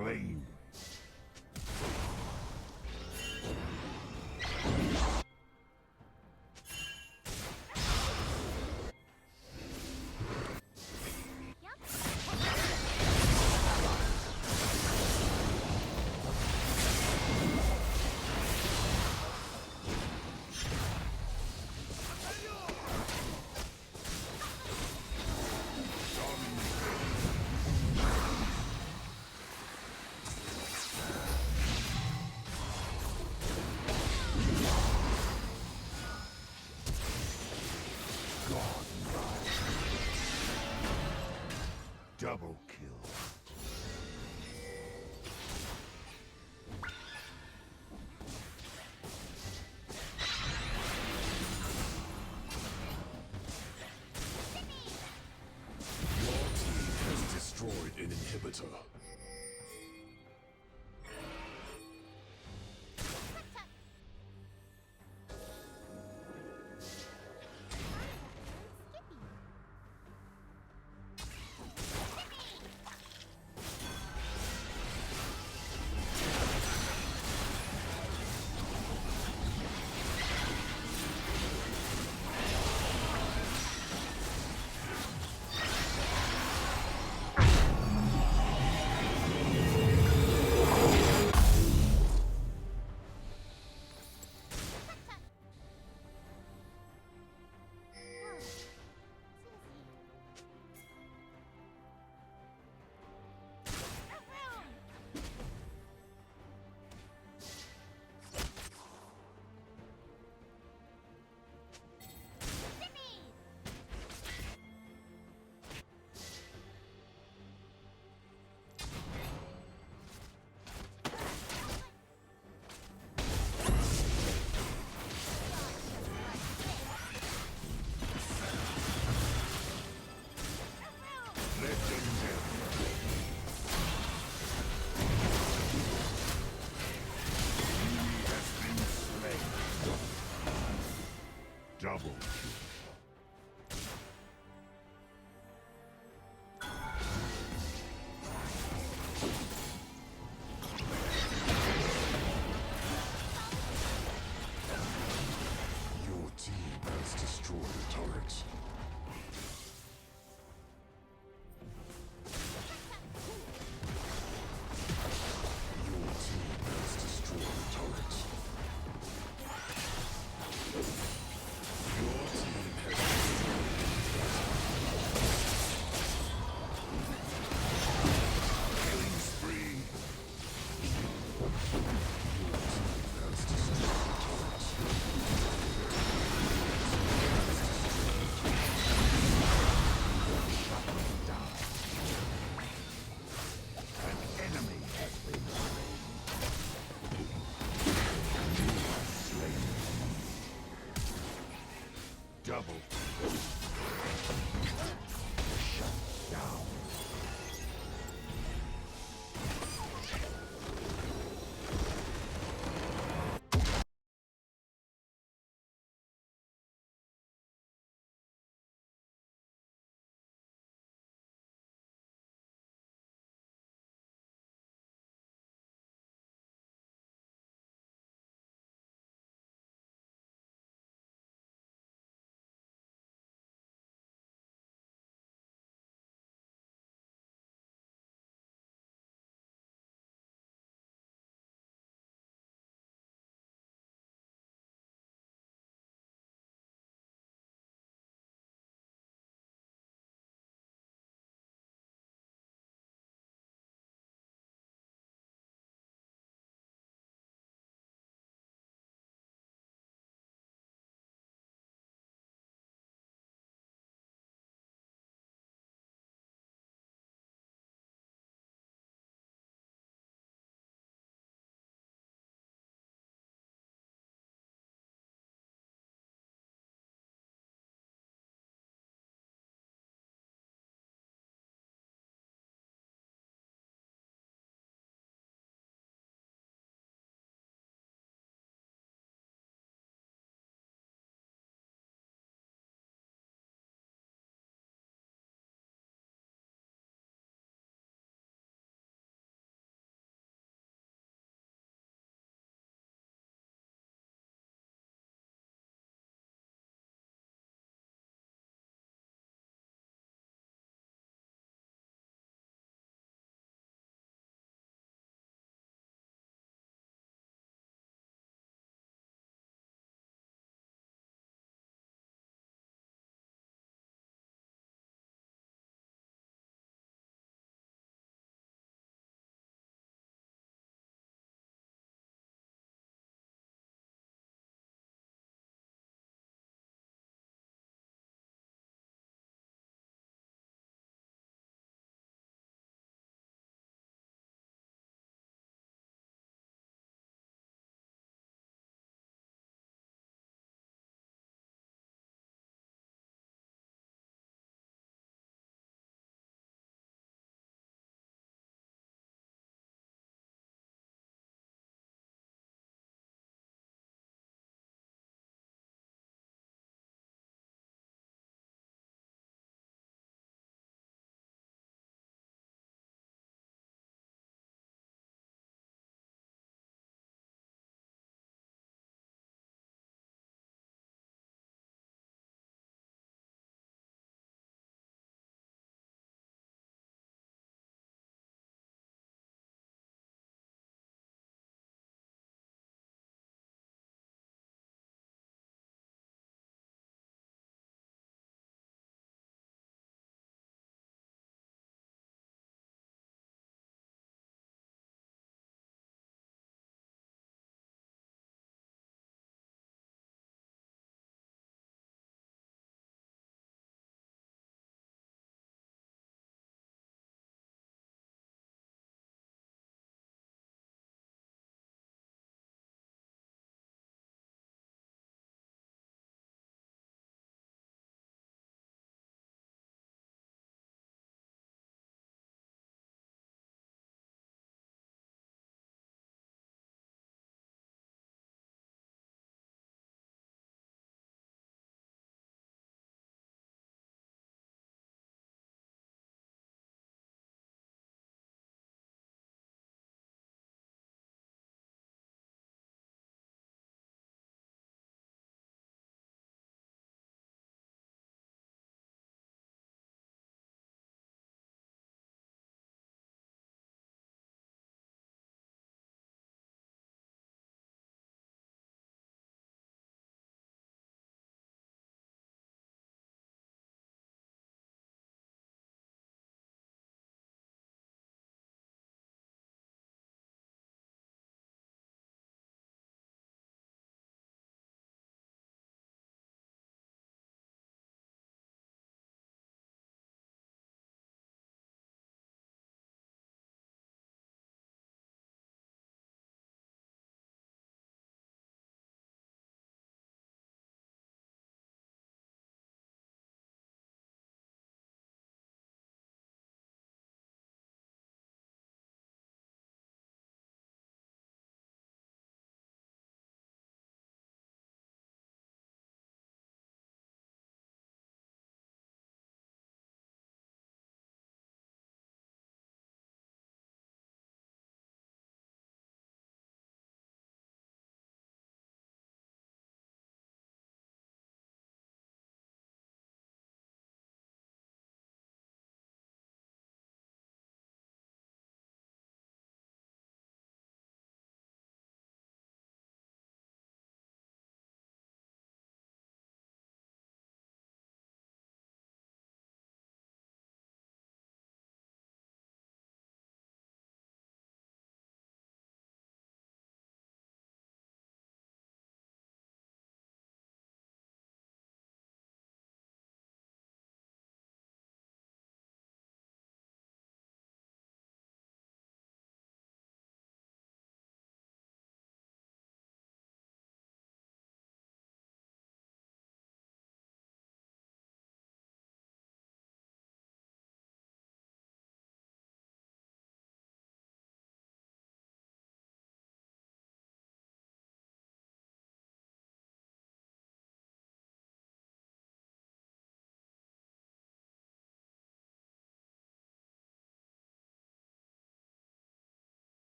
slain. Double kill. Your team has destroyed an inhibitor. Double kill. Your team has destroyed a turret.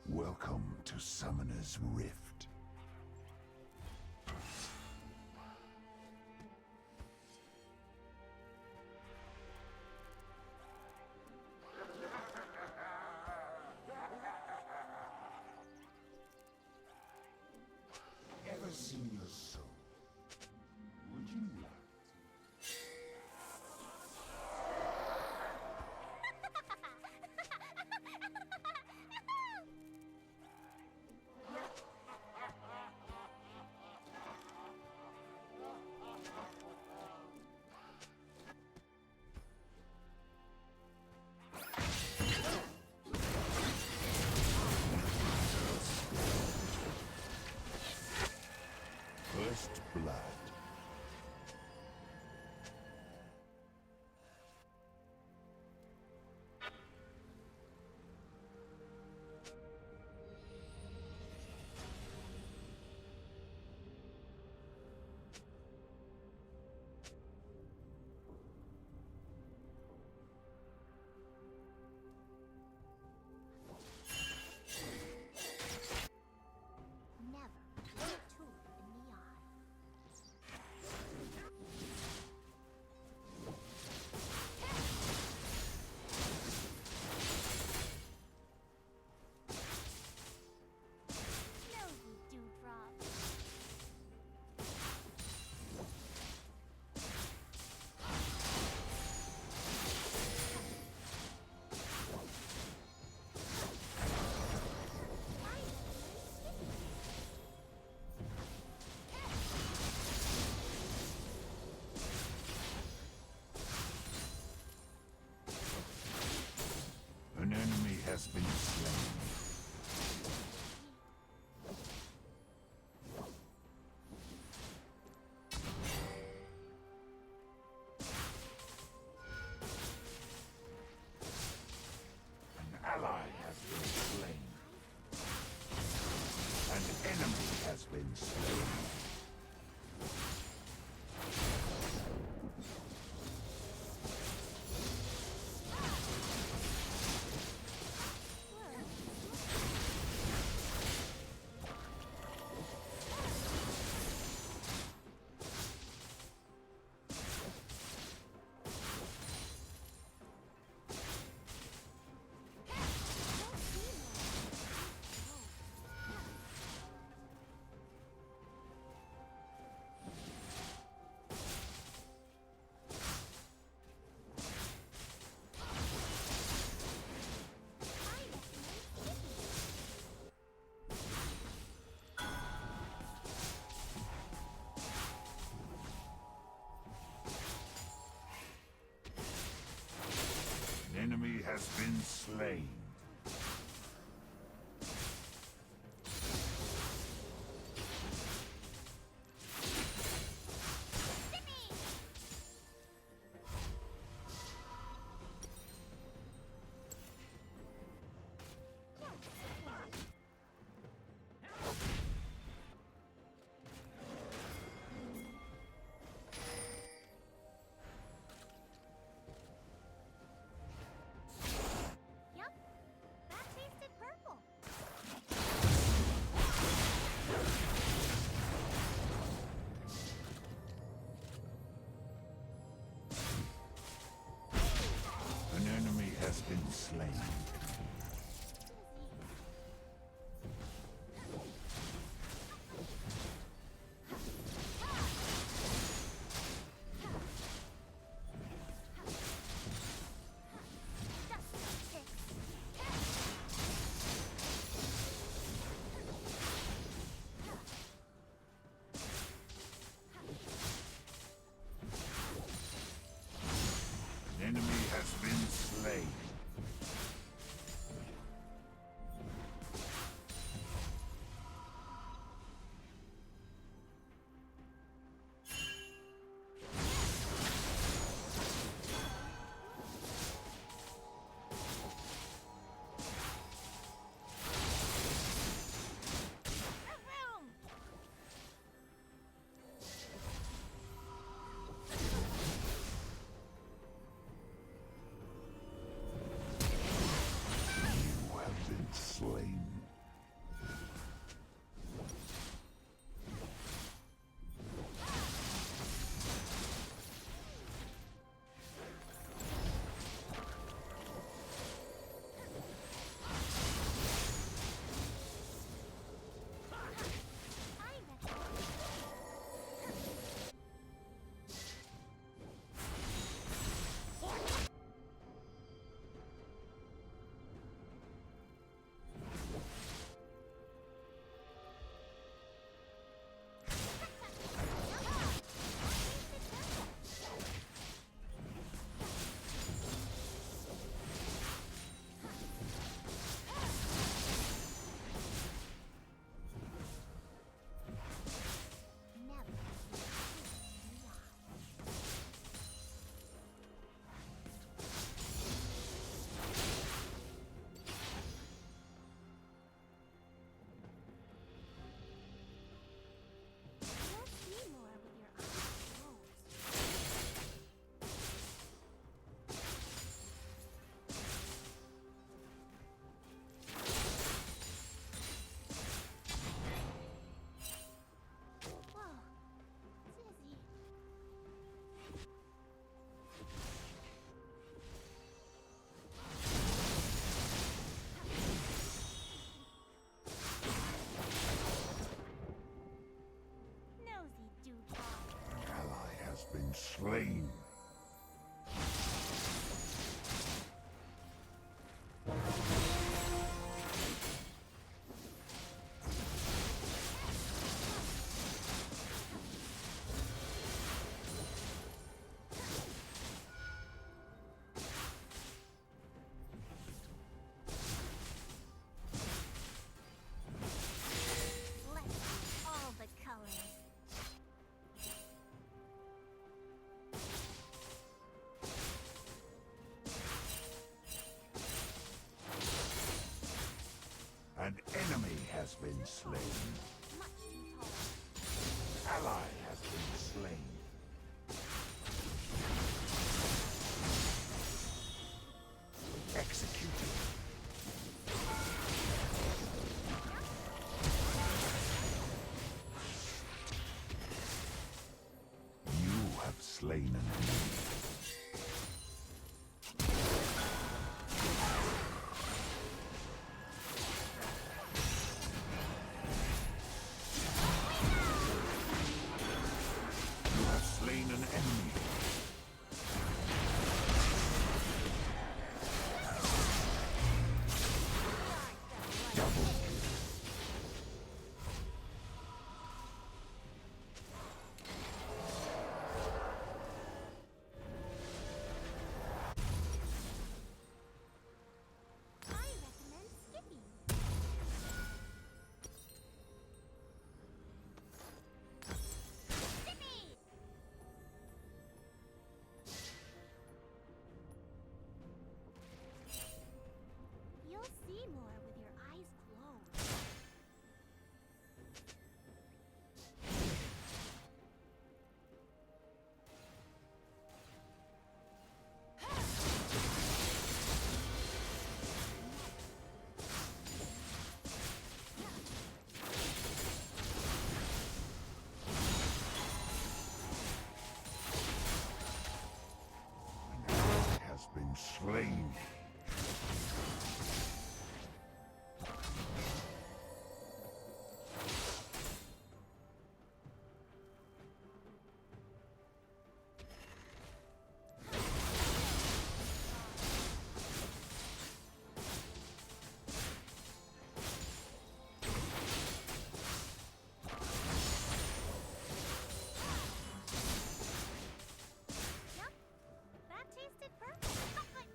Welcome to Summoner's Rift. Ever seen your soul? Would you like First blood. Never look a tool in the eye. No, you dewdrop. An enemy has been slain. An ally has been slain. An enemy has been slain. An enemy has been slain. Yup, that tasted purple. An enemy has been slain. Just six. An enemy has been slain. slain. Let's see all the colors. An enemy has been slain. Much too tall. Ally has been slain. Executed. You have slain an enemy. You have slain an enemy. Double kill. I recommend skipping. Skippy! You'll see more with your eyes closed. An ally has been slain. Yep, that tasted perfect.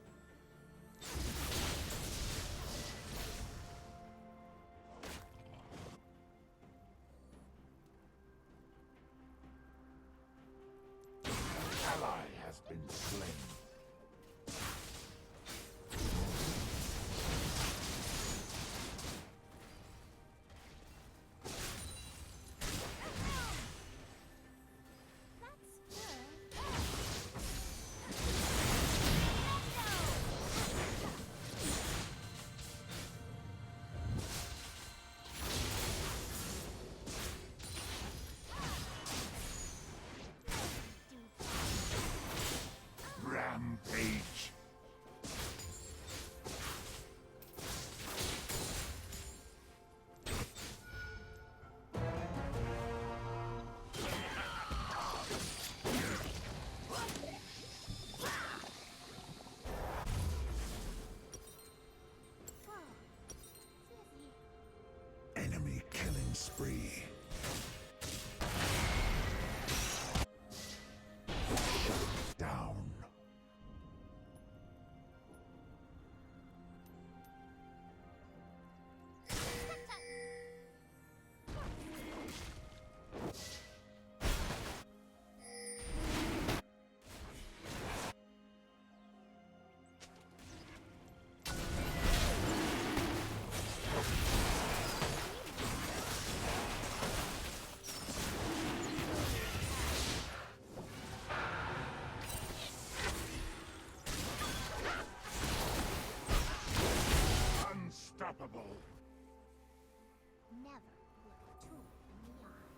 Ally has been slain. That's good. Rampage. Whoa. Dizzy. Enemy killing spree. Shut down. Unstoppable. Never look a tool in the eye.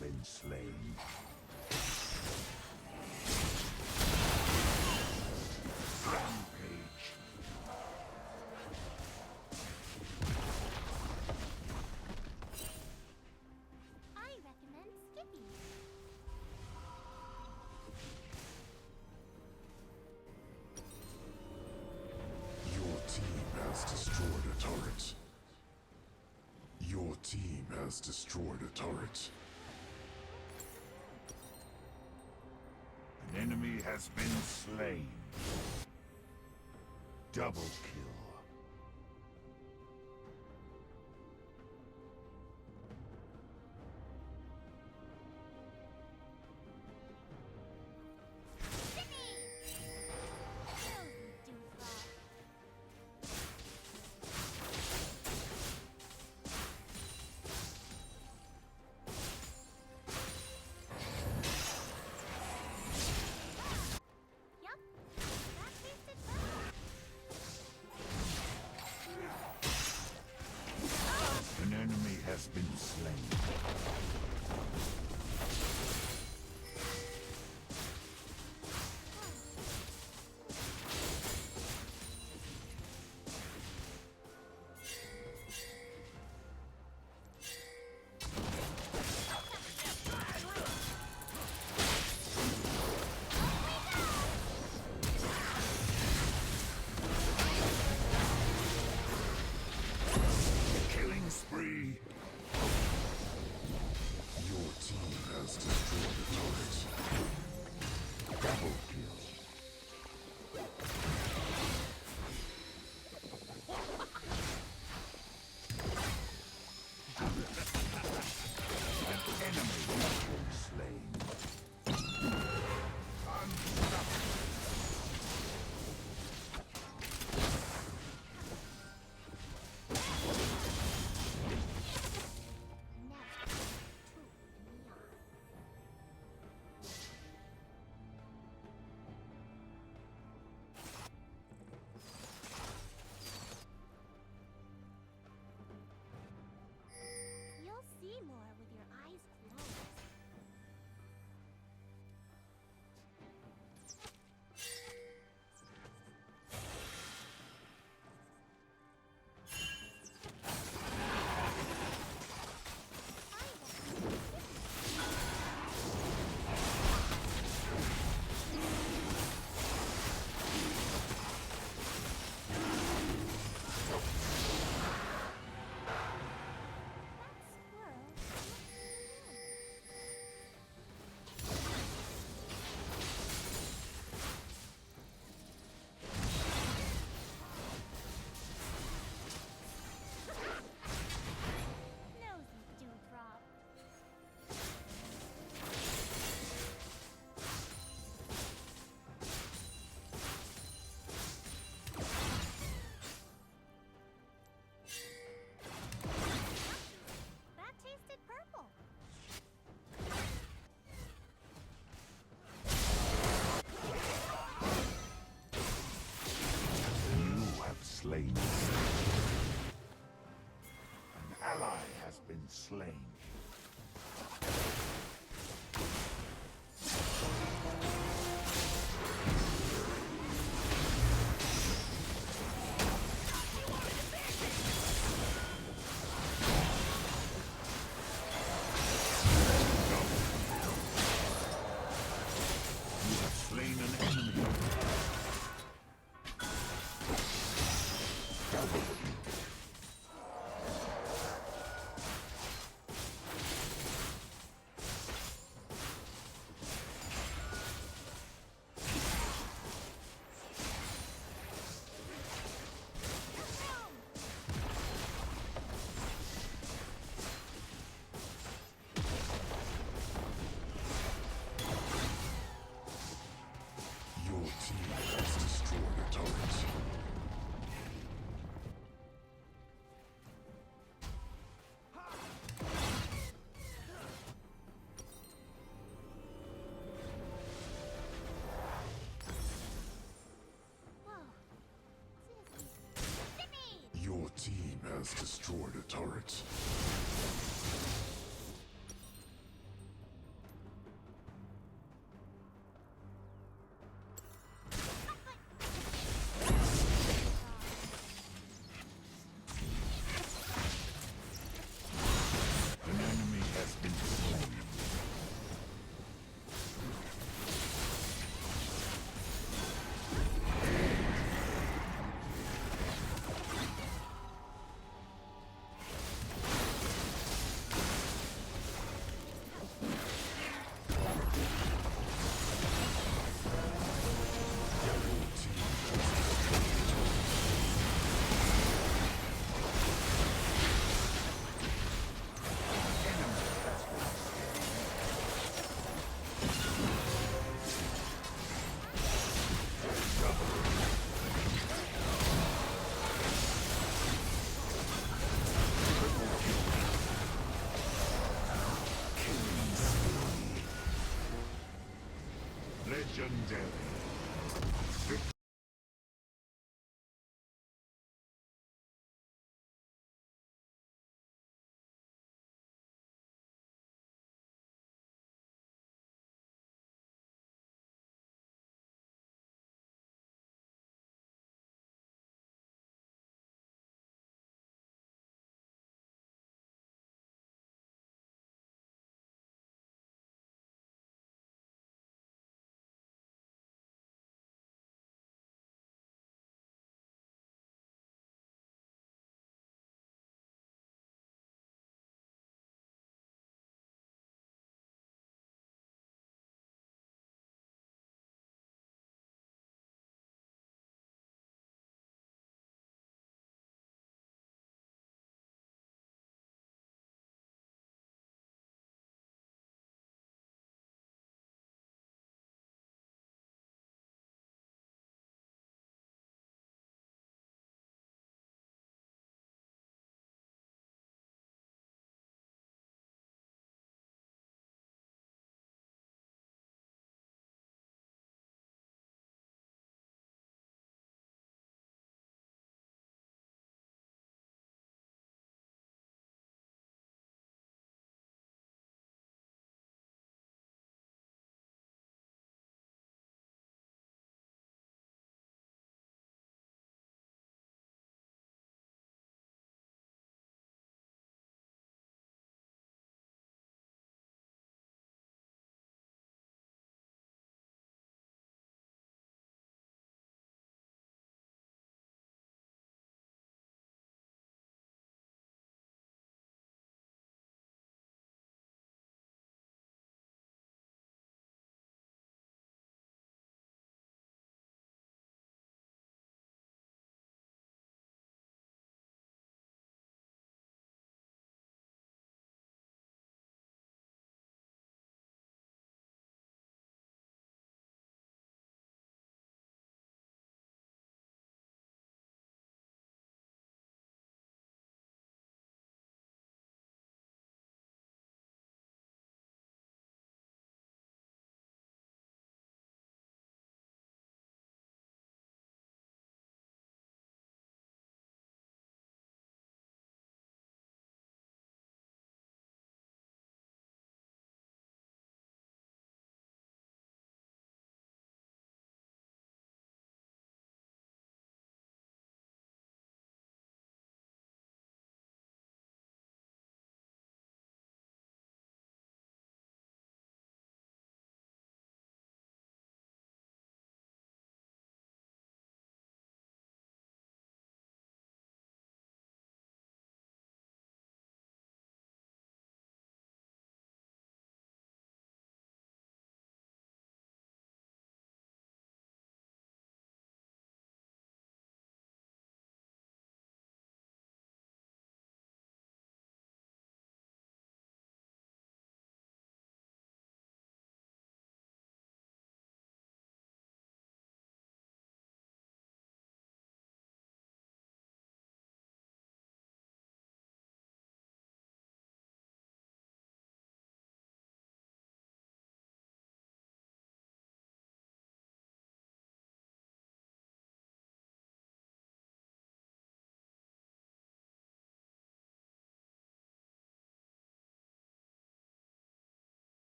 been slain. Rampage. I recommend skipping. Your team has destroyed a turret. Your team has destroyed a turret. An enemy has been slain. Double kill. An enemy has been slain. Killing spree. Your team has destroyed a turret. Double kill. An enemy has been slain. Never true in the eye. You'll see more with your eyes closed. I recommend skipping. That squirrel looks good. Nosy dewdrop. That tasted purple. You have slain. An ally has been slain. You have slain an enemy. Double kill. Your team has destroyed a turret. Whoa. Zippy! Your team has destroyed a turret. Legendary.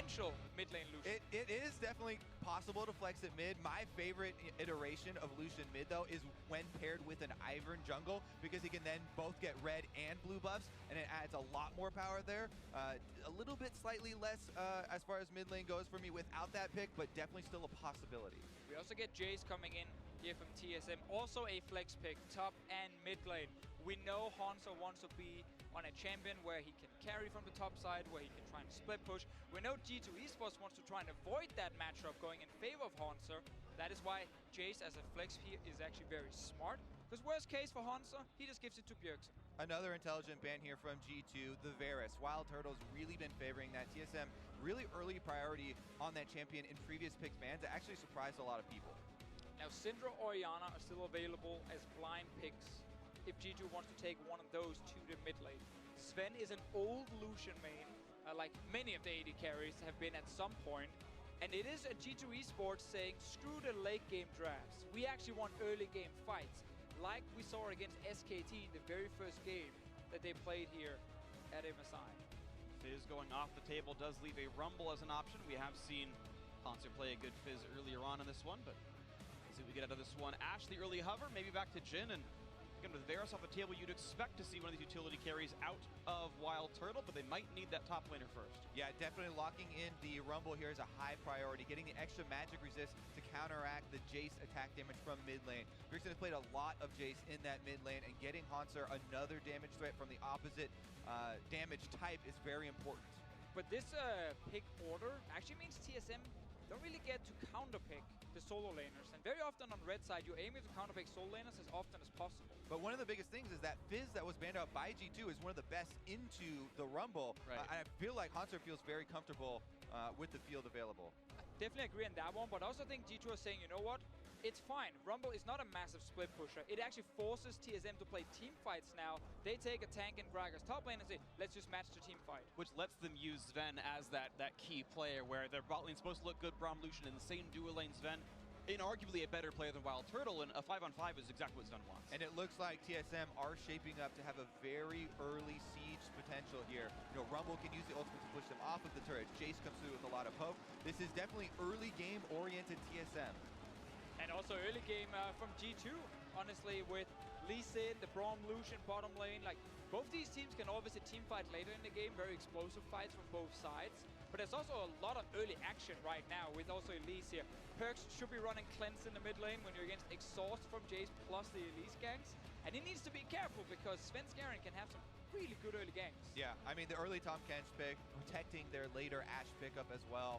potential mid lane Lucian. It is definitely possible to flex at mid. My favorite iteration of Lucian mid, though, is when paired with an Ivern jungle, because he can then both get red and blue buffs, and it adds a lot more power there. A little bit slightly less as far as mid lane goes for me without that pick, but definitely still a possibility. We also get Jace coming in here from TSM, also a flex pick, top and mid lane. We know Hanzo wants to be on a champion where he can carry from the top side, where he can try and split push. We know G2 Esports wants to try and avoid that matchup going in favor of Hanzo. That is why Jace as a flex here is actually very smart. Because worst case for Hanzo, he just gives it to Bjergsen. Another intelligent ban here from G2, the Varus. Wild Turtle's really been favoring that. TSM really early priority on that champion in previous picks bans. It actually surprised a lot of people. Now Syndra or Iana are still available as blind picks if G2 wants to take one of those to the mid lane. Sven is an old Lucian main, like many of the AD carries have been at some point. And it is a G2 Esports saying, screw the late game drafts. We actually want early game fights, like we saw against SKT in the very first game that they played here at MSI. Fizz going off the table does leave a Rumble as an option. We have seen Hanzo play a good Fizz earlier on in this one, but let's see what we get out of this one. Ashe, the early hover, maybe back to Jhin, and again, with Varus off the table, you'd expect to see one of these utility carries out of Wild Turtle, but they might need that top laner first. Yeah, definitely locking in the Rumble here is a high priority. Getting the extra magic resist to counteract the Jace attack damage from mid lane. Bjergsen has played a lot of Jace in that mid lane, and getting Hanzo another damage threat from the opposite damage type is very important. But this pick order actually means TSM don't really get to counterpick the solo laners. And very often on red side, you're aiming to counterpick solo laners as often as possible. But one of the biggest things is that Fizz that was banned out by G2 is one of the best into the Rumble. Right. I feel like Hanzo feels very comfortable with the field available. I definitely agree on that one, but I also think G2 is saying, you know what? It's fine. Rumble is not a massive split pusher. It actually forces TSM to play team fights now. They take a tank and Gragas top lane and say, let's just match the team fight. Which lets them use Sven as that key player, where their bot lane's supposed to look good, Braum Lucian in the same dual lane Sven. Inarguably a better player than Wild Turtle, and a 5-on-5 is exactly what Sven wants. And it looks like TSM are shaping up to have a very early siege potential here. You know, Rumble can use the ultimate to push them off of the turret. Jace comes through with a lot of poke. This is definitely early game oriented TSM. And also early game from G2, honestly, with Lee Sin, the Braum Lucian bottom lane. Like, both these teams can obviously team fight later in the game, very explosive fights from both sides. But there's also a lot of early action right now with also Elise here. Perkz should be running Cleanse in the mid lane when you're against Exhaust from Jace plus the Elise ganks. And he needs to be careful because Svenskeren can have some really good early games. Yeah, I mean, the early Tahm Kench pick, protecting their later Ashe pickup as well.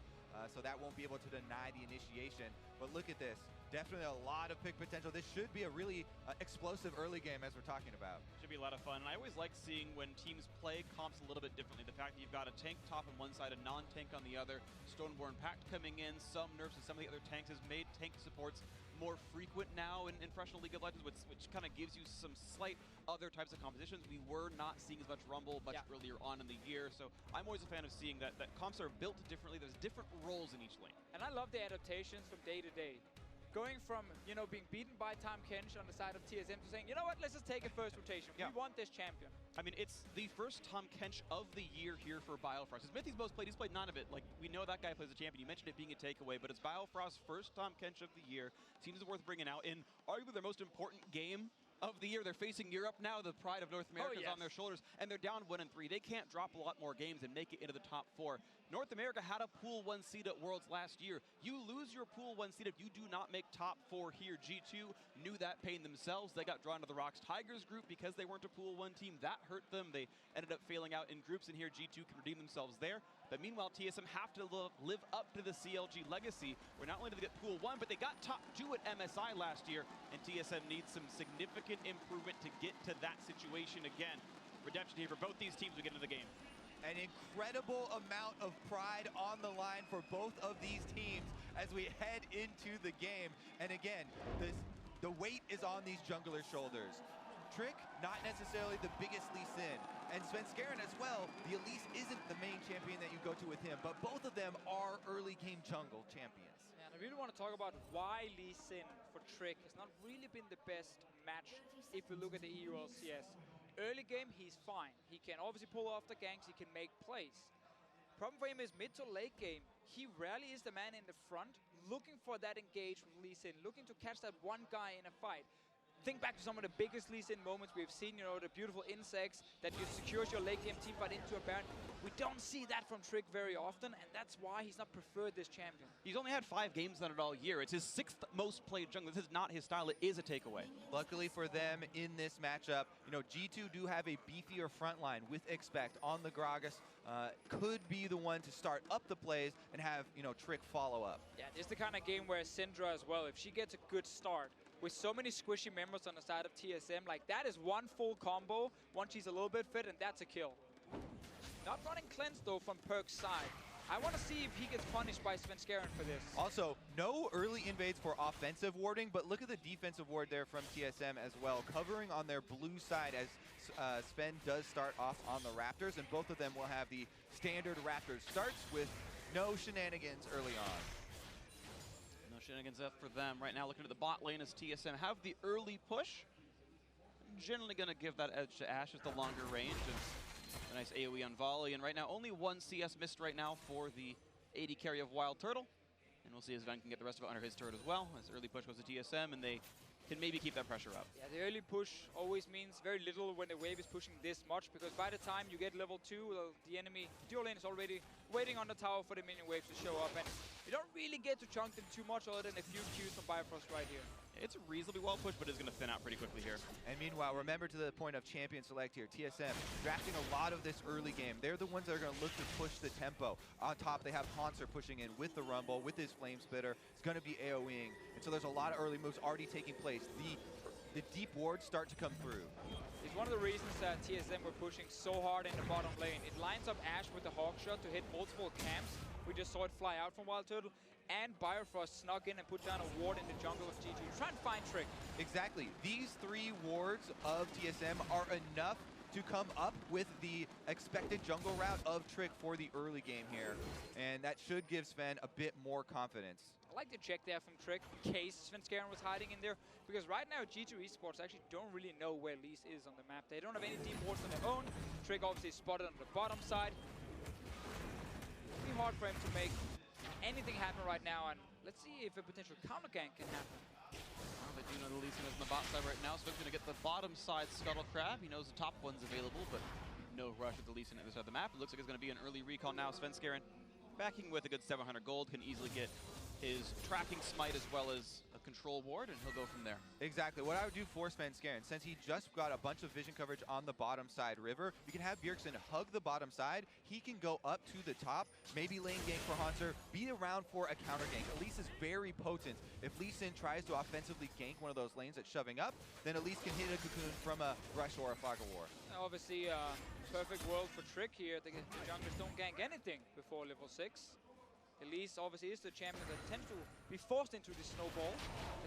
So that won't be able to deny the initiation. But look at this. Definitely a lot of pick potential. This should be a really explosive early game as we're talking about. Should be a lot of fun. And I always like seeing when teams play comps a little bit differently. The fact that you've got a tank top on one side, a non-tank on the other, Stoneborn Pact coming in, some nerfs and some of the other tanks has made tank supports more frequent now in Professional League of Legends, which kind of gives you some slight other types of compositions. We were not seeing as much Rumble much earlier on in the year, so I'm always a fan of seeing that comps are built differently. There's different roles in each lane. And I love the adaptations from day to day. Going from, you know, being beaten by Tahm Kench on the side of TSM to saying, you know what, let's just take a first rotation. We want this champion. I mean, it's the first Tahm Kench of the year here for Biofrost. It's Mythi's most played. He's played none of it. Like, we know that guy plays a champion. You mentioned it being a takeaway, but it's Biofrost's first Tahm Kench of the year. Seems worth bringing out in arguably their most important game of the year. They're facing Europe now. The pride of North America is on their shoulders, and they're down 1-3. They can't drop a lot more games and make it into the top 4. North America had a Pool 1 seed at Worlds last year. You lose your Pool 1 seed if you do not make top 4 here. G2 knew that pain themselves. They got drawn to the Rocks Tigers group because they weren't a Pool 1 team. That hurt them. They ended up failing out in groups, and here G2 can redeem themselves there. But meanwhile, TSM have to live up to the CLG legacy, where not only did they get Pool 1, but they got top 2 at MSI last year, and TSM needs some significant improvement to get to that situation again. Redemption here for both these teams to get into the game. An incredible amount of pride on the line for both of these teams as we head into the game. And again, the weight is on these junglers' shoulders. Trick, not necessarily the biggest Lee Sin. And Svenskeren as well, the Elise isn't the main champion that you go to with him, but both of them are early game jungle champions. Yeah, and I really want to talk about why Lee Sin for Trick has not really been the best match if you look at the EU LCS. Early game, he's fine. He can obviously pull off the ganks, he can make plays. Problem for him is mid to late game, he rarely is the man in the front, looking for that engage from Lee Sin, looking to catch that one guy in a fight. Think back to some of the biggest Lee Sin moments we've seen, you know, the beautiful insects that you secures your late game teamfight into a Baron. We don't see that from Trick very often, and that's why he's not preferred this champion. He's only had 5 games on it all year. It's his 6th most played jungler. This is not his style. It is a takeaway. Luckily for them in this matchup, you know, G2 do have a beefier front line with Expect on the Gragas. Could be the one to start up the plays and have, you know, Trick follow up. Yeah, this is the kind of game where Syndra as well, if she gets a good start, with so many squishy members on the side of TSM, like that is one full combo, once she's a little bit fit, and that's a kill. Not running cleanse though from Perk's side. I want to see if he gets punished by Svenskeren for this. Also, no early invades for offensive warding, but look at the defensive ward there from TSM as well, covering on their blue side as Sven does start off on the Raptors, and both of them will have the standard Raptors starts with no shenanigans early on. No shenanigans up for them. Right now looking at the bot lane as TSM have the early push. Generally going to give that edge to Ashe with the longer range. And a nice AoE on volley. And right now only 1 CS missed right now for the AD carry of Wild Turtle. And we'll see as Sven can get the rest of it under his turret as well. As early push goes to TSM and they can maybe keep that pressure up. Yeah, the early push always means very little when the wave is pushing this much, because by the time you get level 2, the enemy dual lane is already waiting on the tower for the minion waves to show up, and you don't really get to chunk them too much other than a few Qs from Bifrost right here. It's reasonably well pushed, but it's going to thin out pretty quickly here. And meanwhile, remember to the point of champion select here, TSM drafting a lot of this early game. They're the ones that are going to look to push the tempo. On top, they have Hanser pushing in with the Rumble, with his Flame Spitter. It's going to be AoEing. And so there's a lot of early moves already taking place. The deep wards start to come through. It's one of the reasons that TSM were pushing so hard in the bottom lane. It lines up Ashe with the Hawk Shot to hit multiple camps. We just saw it fly out from Wild Turtle. And Bifrost snuck in and put down a ward in the jungle of GG. Try and find Trick. Exactly. These 3 wards of TSM are enough to come up with the expected jungle route of Trick for the early game here. And that should give Sven a bit more confidence. I like the check there from Trick in case Svenskeren was hiding in there, because right now G2 Esports actually don't really know where Lise is on the map. They don't have any deep wards on their own. Trick obviously is spotted on the bottom side. It'll be hard for him to make anything happen right now, and let's see if a potential counter gank can happen. Well, they do know the Lee Sin is on the bot side right now, so Sven's going to get the bottom side Scuttle Crab. He knows the top one's available, but no rush with the Lee Sin at the side of the map. It looks like it's going to be an early recall now. Svenskeren backing with a good 700 gold, can easily get his tracking smite as well as a control ward, and he'll go from there. Exactly. What I would do for Svenskeren, since he just got a bunch of vision coverage on the bottom side river, you can have Bjergsen hug the bottom side. He can go up to the top, maybe lane gank for Hanser, be around for a counter gank. Elise is very potent. If Lee Sin tries to offensively gank one of those lanes that's shoving up, then Elise can hit a cocoon from a rush or a fog of war. Obviously, perfect world for Trick here. The junglers don't gank anything before level 6. Elise obviously is the champion that tends to be forced into the snowball.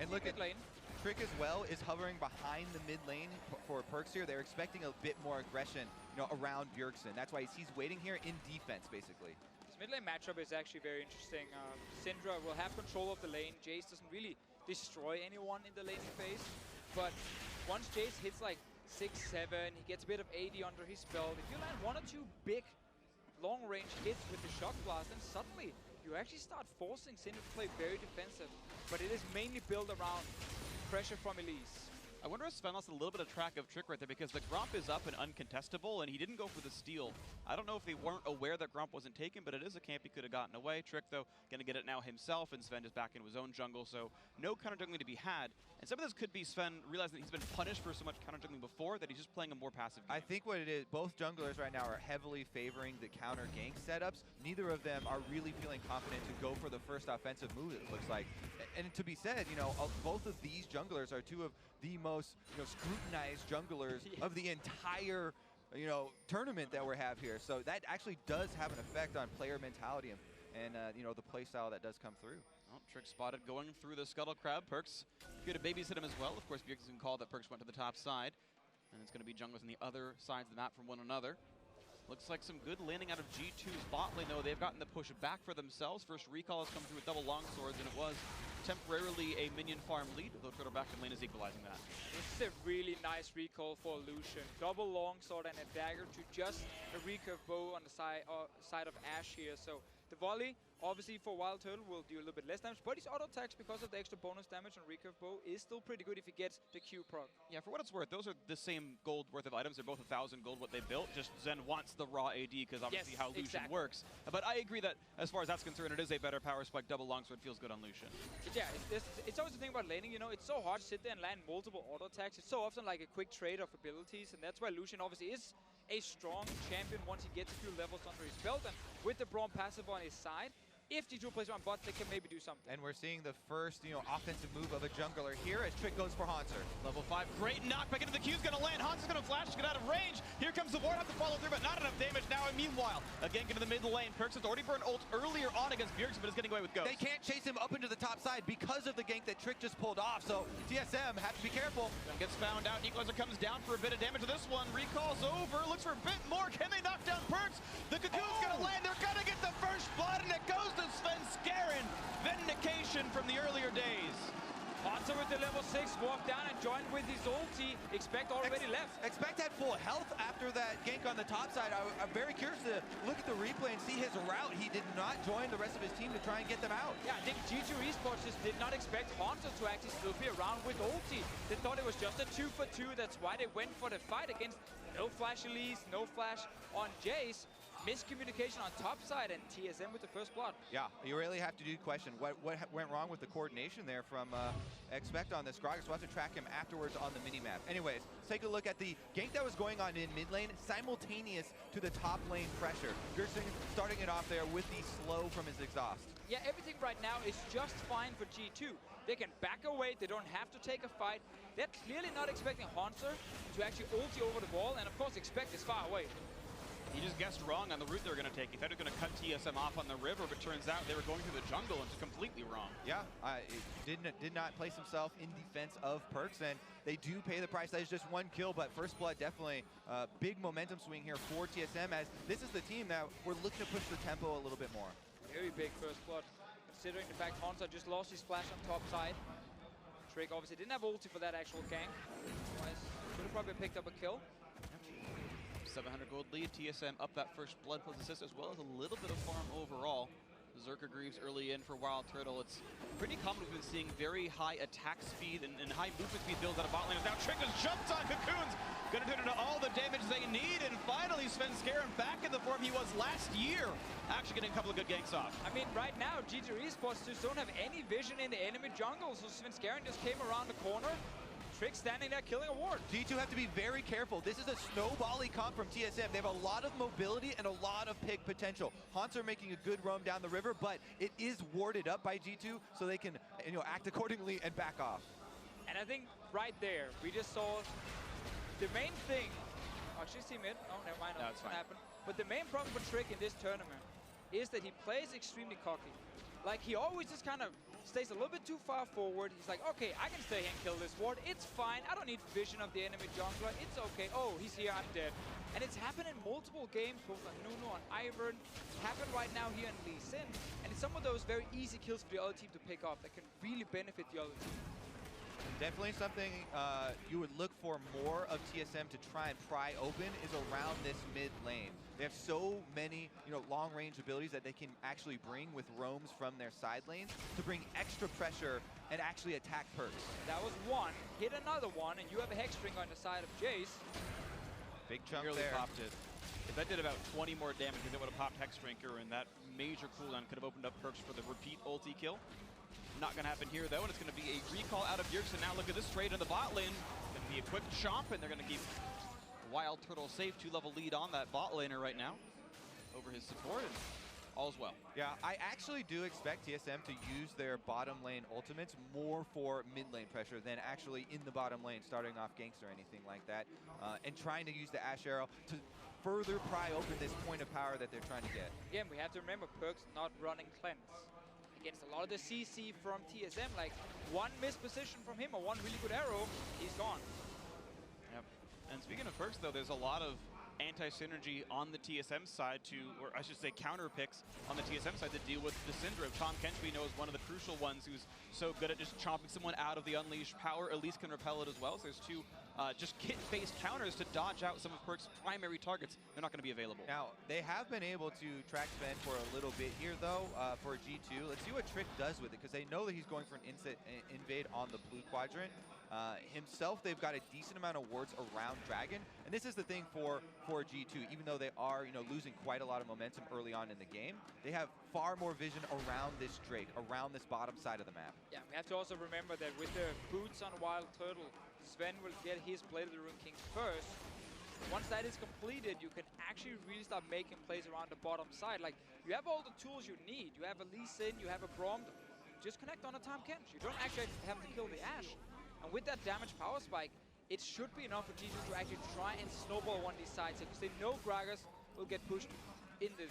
And look at lane. Trick as well is hovering behind the mid lane for Perks here. They're expecting a bit more aggression, you know, around Bjergsen. That's why he's waiting here in defense, basically. This mid lane matchup is actually very interesting. Syndra will have control of the lane. Jace doesn't really destroy anyone in the laning phase, but once Jace hits like 6-7, he gets a bit of AD under his belt. If you land 1 or 2 big long-range hits with the Shock Blast, then suddenly you actually start forcing Syndra to play very defensive, but it is mainly built around pressure from Elise. I wonder if Sven lost a little bit of track of Trick right there, because the Gromp is up and uncontestable, and he didn't go for the steal. I don't know if they weren't aware that Gromp wasn't taken, but it is a camp he could have gotten away. Trick, though, going to get it now himself, and Sven is back into his own jungle, so no counter jungling to be had. And some of this could be Sven realizing that he's been punished for so much counter jungling before that he's just playing a more passive game. I think what it is, both junglers right now are heavily favoring the counter gank setups. Neither of them are really feeling confident to go for the first offensive move, it looks like. And to be said, you know, both of these junglers are 2 of the most, you know, scrutinized junglers of the entire, you know, tournament that we have here. So that actually does have an effect on player mentality and you know, the play style that does come through. Oh, Trick spotted going through the Scuttle Crab. Perks here to babysit him as well. Of course, Bjergsen called that Perks went to the top side, and it's going to be junglers on the other sides of the map from one another. Looks like some good landing out of G2's bot lane, though. They've gotten the push back for themselves. First recall has come through with double longswords, and it was temporarily a minion farm lead, though Turtle back in lane is equalizing that. This is a really nice recall for Lucian. Double longsword and a dagger to just a recurve bow on the side of Ashe here. So the volley, obviously for Wild Turtle, will do a little bit less damage, but his auto attacks, because of the extra bonus damage on recurve bow, is still pretty good if he gets the Q proc. Yeah, for what it's worth, those are the same gold worth of items. They're both 1,000 gold what they built. Just Zen wants the raw AD because obviously how Lucian works. But I agree that as far as that's concerned, it is a better power spike. Double longsword feels good on Lucian. Yeah, it's always the thing about laning, you know, it's so hard to sit there and land multiple auto attacks. It's so often like a quick trade of abilities, and that's why Lucian obviously is a strong champion once he gets a few levels under his belt. And with the Braum passive on his side, if G2 plays on bot, they can maybe do something. And we're seeing the first, offensive move of a jungler here as Trick goes for Hauntzer. Level 5, great knockback into the Q's gonna land. Hauntzer's gonna flash, get out of range. Here comes the ward, have to follow through, but not enough damage now. And meanwhile, again, get to the mid lane. Perkz has already burned ult earlier on against Bjergsen, but is getting away with Ghost. They can't chase him up into the top side because of the gank that Trick just pulled off, so TSM have to be careful. Gets found out, Equalizer comes down for a bit of damage to this one. Recall's over, looks for a bit more. Can they knock down Perkz? The Cocoon's gonna land, they're gonna get the first blood, and it goes to Svenskeren. Vindication from the earlier days. Haunter with the level 6, walked down and joined with his ulti. Expect already left. Expect had full health after that gank on the top side. I'm very curious to look at the replay and see his route. He did not join the rest of his team to try and get them out. Yeah, I think G2 Esports just did not expect Haunter to actually still be around with ulti. They thought it was just a 2-for-2. That's why they went for the fight against no flash Elise, no flash on Jace. Miscommunication on top side, and TSM with the first blood. Yeah, you really have to do question what went wrong with the coordination there from Expect on this. Gragas will have to track him afterwards on the minimap. Anyways, let's take a look at the gank that was going on in mid lane, simultaneous to the top lane pressure. Bjergsen starting it off there with the slow from his exhaust. Yeah, everything right now is just fine for G2. They can back away, they don't have to take a fight. They're clearly not expecting Haunter to actually ulti over the wall, and of course Expect is far away. He just guessed wrong on the route they were going to take. He thought he was going to cut TSM off on the river, but turns out they were going through the jungle, and it's completely wrong. Yeah, it did not place himself in defense of Perkz, and they do pay the price. That is just one kill, but first blood definitely a big momentum swing here for TSM, as this is the team that we're looking to push the tempo a little bit more. Very big first blood, considering the fact Haunter just lost his flash on top side. Trick obviously didn't have ulti for that actual gank. Otherwise, should have probably picked up a kill. 700 gold lead, TSM up that first blood plus assist, as well as a little bit of farm overall. Zerker Greaves early in for Wild Turtle. It's pretty common we've been seeing very high attack speed and high movement speed builds out of bot lane. Now Trick has jumped on Cocoons, gonna turn into all the damage they need, and finally Svenskeren back in the form he was last year. Actually getting a couple of good ganks off. I mean, right now, G2 Esports just don't have any vision in the enemy jungle, so Svenskeren just came around the corner. Trick standing there killing a ward. G2 have to be very careful. This is a snowbally comp from TSM. They have a lot of mobility and a lot of pick potential. Haunter making a good roam down the river, but it is warded up by G2, so they can act accordingly and back off. And I think right there, we just saw the main thing. Actually, see mid. Oh, never mind. That's what happened. But the main problem for Trick in this tournament is that he plays extremely cocky. Like, he always just kind of stays a little bit too far forward. He's like, okay, I can stay here and kill this ward. It's fine. I don't need vision of the enemy jungler. It's okay. Oh, he's here. I'm dead. And it's happened in multiple games, both on Nunu, on Ivern. It's happened right now here in Lee Sin. And it's some of those very easy kills for the other team to pick up that can really benefit the other team. Definitely something you would look for more of TSM to try and pry open is around this mid lane. They have so many, long-range abilities that they can actually bring with roams from their side lanes to bring extra pressure and actually attack Perkz. That was one. Hit another one, and you have a Hexstring on the side of Jace. Big chunk Nearly there. popped it. If that did about 20 more damage, it would have popped Hexdrinker, and that major cooldown could have opened up Perkz for the repeat ulti kill. Not going to happen here, though, and it's going to be a recall out of Bjergsen. Now look at this trade in the bot lane. Going to be a quick chomp, and they're going to keep Wild Turtle safe. 2-level lead on that bot laner right now over his support, and all's well. Yeah, I actually do expect TSM to use their bottom lane ultimates more for mid lane pressure than actually in the bottom lane starting off ganks or anything like that, and trying to use the Ashe Arrow to further pry open this point of power that they're trying to get. Again, we have to remember Perkz not running cleanse. Against a lot of the CC from TSM, like one missed position from him or one really good arrow, he's gone. Yep. And speaking of Perkz, though, there's a lot of anti-synergy on the TSM side to, or I should say counter picks on the TSM side to deal with the Syndra. Tahm Kench we know is one of the crucial ones who's so good at just chomping someone out of the unleashed power. Elise can repel it as well, so there's two just kit-based counters to dodge out some of Perk's primary targets. They're not going to be available. Now, they have been able to track Sven for a little bit here, though, for G2. Let's see what Trick does with it, because they know that he's going for an invade on the blue quadrant. Himself, they've got a decent amount of wards around Dragon, and this is the thing for G2. Even though they are, losing quite a lot of momentum early on in the game, they have far more vision around this Drake, around this bottom side of the map. Yeah, we have to also remember that with the boots on Wild Turtle, Sven will get his Blade of the Rune King first. Once that is completed, you can actually really start making plays around the bottom side. Like, you have all the tools you need. You have a Lee Sin, you have a Braum. Just connect on a Tahm Kench. You don't actually have to kill the Ashe. And with that damage power spike, it should be enough for G2 to actually try and snowball one of these sides, because they know Gragas will get pushed in the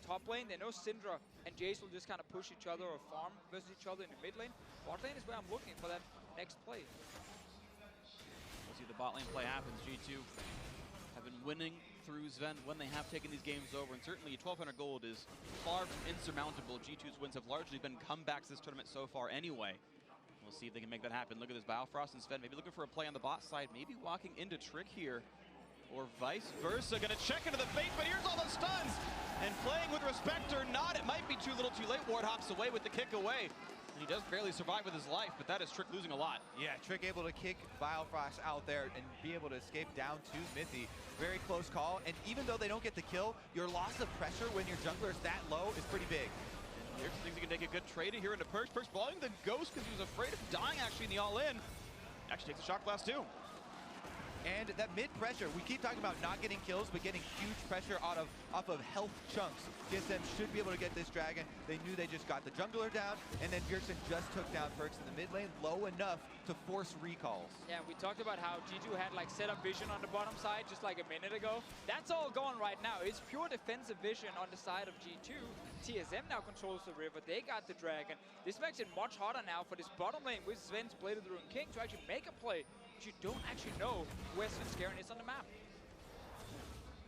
top lane. They know Syndra and Jace will just kind of push each other or farm versus each other in the mid lane. Bot lane is where I'm looking for that next play. We'll see the bot lane play happens. G2 have been winning through Sven when they have taken these games over, and certainly 1,200 gold is far from insurmountable. G2's wins have largely been comebacks this tournament so far anyway. We'll see if they can make that happen. Look at this, Biofrost and Sven maybe looking for a play on the bot side, maybe walking into Trick here, or vice versa. Gonna check into the bait, but here's all the stuns! And playing with respect or not, it might be too little too late. Ward hops away with the kick away. And he does barely survive with his life, but that is Trick losing a lot. Yeah, Trick able to kick Biofrost out there and be able to escape down to Mithy. Very close call, and even though they don't get the kill, your loss of pressure when your jungler is that low is pretty big. Here's thinks he can take a good trade here into Perkz. Perkz blowing the Ghost because he was afraid of dying actually in the all-in. Actually takes a shot glass too. And that mid pressure, we keep talking about not getting kills, but getting huge pressure off of health chunks. TSM should be able to get this Dragon. They knew they just got the jungler down, and then Bjergsen just took down Perkz in the mid lane low enough to force recalls. Yeah, we talked about how G2 had like setup vision on the bottom side just like a minute ago. That's all gone right now. It's pure defensive vision on the side of G2. TSM now controls the river. They got the Dragon. This makes it much harder now for this bottom lane with Sven's Blade of the Rune King to actually make a play. You don't actually know where Svenskeren is on the map.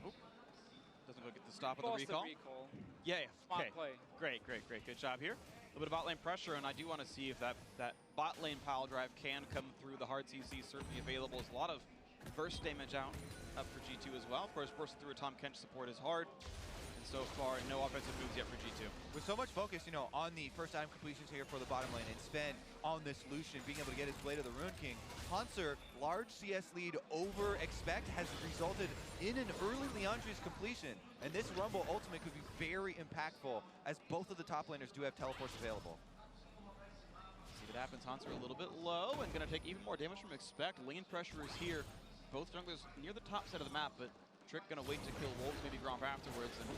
Oop. Doesn't go get the stop on the recall. Yeah, okay. Play. Great. Good job here. A little bit of bot lane pressure, and I do want to see if that bot lane pile drive can come through. The hard CC certainly available. There's a lot of burst damage out up for G2 as well. Of course, bursting through a Tahm Kench support is hard. So far, no offensive moves yet for G2. With so much focus, on the first time completions here for the bottom lane, and Sven on this Lucian being able to get his Blade of the Rune King, Hauntzer, large CS lead over expect has resulted in an early Liandry's completion. And this Rumble ultimate could be very impactful, as both of the top laners do have teleports available. See what happens. Hauntzer a little bit low and going to take even more damage from expect. Lane pressure is here. Both junglers near the top side of the map, but Trick gonna wait to kill Wolves, maybe Gromp afterwards, and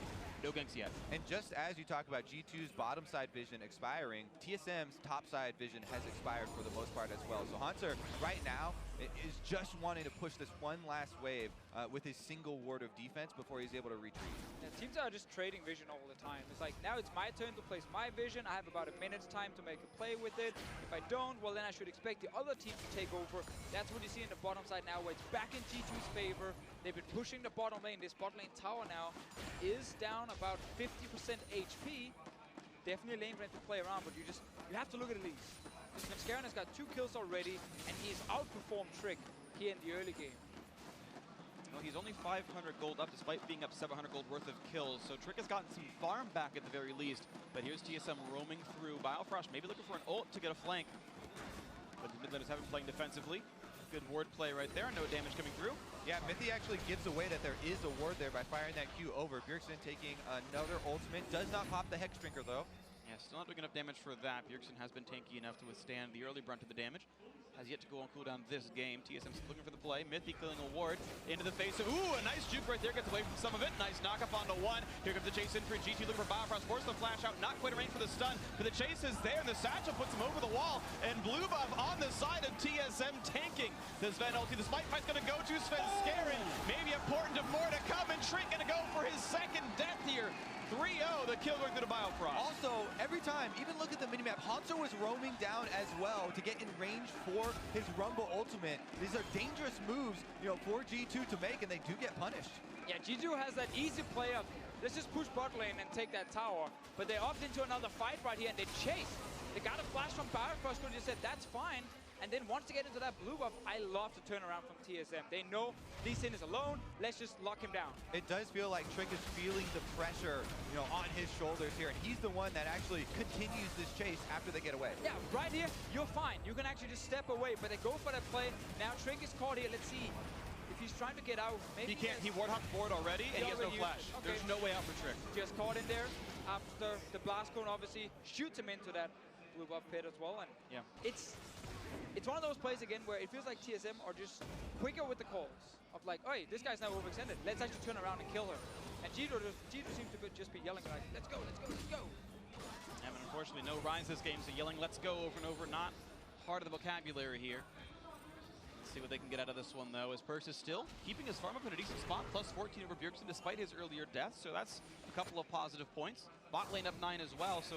no ganks yet. And just as you talk about G2's bottom side vision expiring, TSM's top side vision has expired for the most part as well. So Hauntzer right now is just wanting to push this one last wave with his single ward of defense before he's able to retreat. Yeah, teams are just trading vision all the time. It's like, now it's my turn to place my vision. I have about a minute's time to make a play with it. If I don't, well then I should expect the other team to take over. That's what you see in the bottom side now, where it's back in G2's favor. They've been pushing the bottom lane. This bot lane tower now is down about 50% HP. Definitely a lane for him to play around, but you have to look at Elise. Svenskeren has got 2 kills already, and he's outperformed Trick here in the early game. Well, he's only 500 gold up, despite being up 700 gold worth of kills. So Trick has gotten some farm back at the very least. But here's TSM roaming through. Biofrost maybe looking for an ult to get a flank. But the mid laners haven't playing defensively. Good ward play right there, no damage coming through. Yeah, Mithy actually gives away that there is a ward there by firing that Q over. Bjergsen taking another ultimate. Does not pop the Hex Drinker though. Yeah, still not doing enough damage for that. Bjergsen has been tanky enough to withstand the early brunt of the damage. Has yet to go on cooldown this game. TSM's looking for the play. Mithy killing a ward into the face of, ooh, a nice juke right there. Gets away from some of it. Nice knock up onto one. Here comes the chase in for G2 looking for Biofrost. Force the flash out. Not quite a range for the stun, but the chase is there, and the satchel puts him over the wall. And Blue Buff on the side of TSM tanking the Sven ulti. The Smite Fight's going to go to Svenskeren. Maybe important to more to come, and Trick going to go for his second death here. 3-0, the kill going through to Biofrost. Also, every time, even look at the minimap, Hanzo was roaming down as well to get in range for his Rumble ultimate. These are dangerous moves, you know, for G2 to make, and they do get punished. Yeah, G2 has that easy play of, let's just push bot lane and take that tower. But they opt into another fight right here, and they chase. They got a flash from Biofrost, who just said, that's fine. And then once they get into that blue buff, I love to turn around from TSM. They know Lee Sin is alone. Let's just lock him down. It does feel like Trick is feeling the pressure, you know, on his shoulders here, and he's the one that actually continues this chase after they get away. Yeah, right here, you're fine. You can actually just step away, but they go for that play. Now Trick is caught here. Let's see if he's trying to get out. Maybe He can't. He Warthog forward already, and he has no flash. Okay. There's no way out for Trick. Just caught in there after the blast cone obviously shoots him into that blue buff pit as well. And yeah, it's one of those plays again where it feels like TSM are just quicker with the calls of like, oh, this guy's now overextended. Let's actually turn around and kill her. And G2 seems to just be yelling like, let's go, let's go, let's go. Yeah, but unfortunately, no Ryan's this game, so yelling "let's go" over and over, not part of the vocabulary here. Let's see what they can get out of this one, though, as Perkz is still keeping his farm up in a decent spot, plus 14 over Bjergsen despite his earlier death, so that's a couple of positive points. Bot lane up 9 as well, so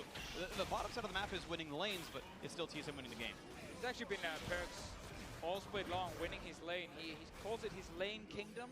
the bottom side of the map is winning lanes, but it's still TSM winning the game. He's actually been Perkz all split long, winning his lane. He calls it his lane kingdom.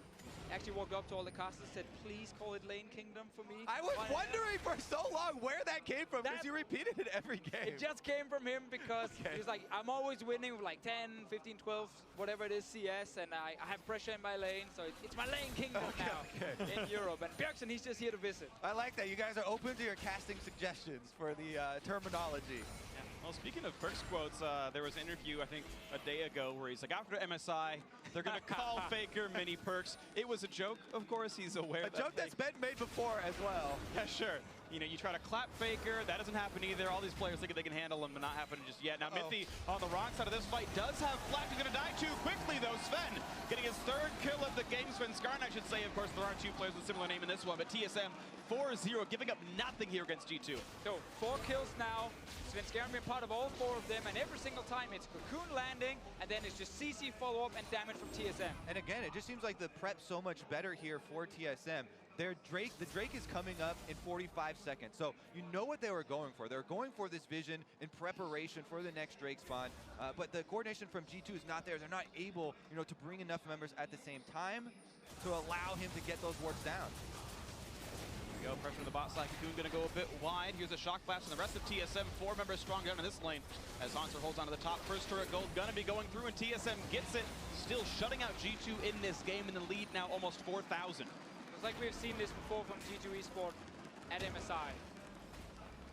Actually walked up to all the casters, said, please call it Lane Kingdom for me. I was wondering for so long where that came from, because you repeated it every game. It just came from him because he was like, I'm always winning with like 10, 15, 12, whatever it is, CS, and I have pressure in my lane, so it's my Lane Kingdom now in Europe. And Bjergsen, he's just here to visit. I like that. You guys are open to your casting suggestions for the terminology. Yeah. Well, speaking of Perkz quotes, there was an interview, I think, a day ago where he's like, after MSI, they're going to call Faker Mini Perkz. It was a joke, of course. He's aware A joke that's been made before as well. Yeah, sure. You know, you try to clap Faker, that doesn't happen either. All these players think they can handle him, but not happening just yet. Now, Mithy on the wrong side of this fight does have flash. He's going to die too quickly, though. Sven getting his third kill of the game. Sven Skarn, I should say. Of course, there are two players with a similar name in this one, but TSM 4-0, giving up nothing here against G2. So, 4 kills now. Sven Skarn been part of all 4 of them, and every single time it's Cocoon landing, and then it's just CC follow-up and damage from TSM. And again, it just seems like the prep's so much better here for TSM. The Drake is coming up in 45 seconds, so you know what they were going for. They're going for this vision in preparation for the next Drake spawn, but the coordination from G2 is not there. They're not able, you know, to bring enough members at the same time to allow him to get those wards down. Go pressure on the bot side. Cocoon going to go a bit wide. Here's a shock blast, and the rest of TSM, 4 members strong down in this lane. As Hanser holds onto the top, first turret gold gonna be going through, and TSM gets it. Still shutting out G2 in this game, in the lead now almost 4,000. It's like we've seen this before from G2 Esports at MSI.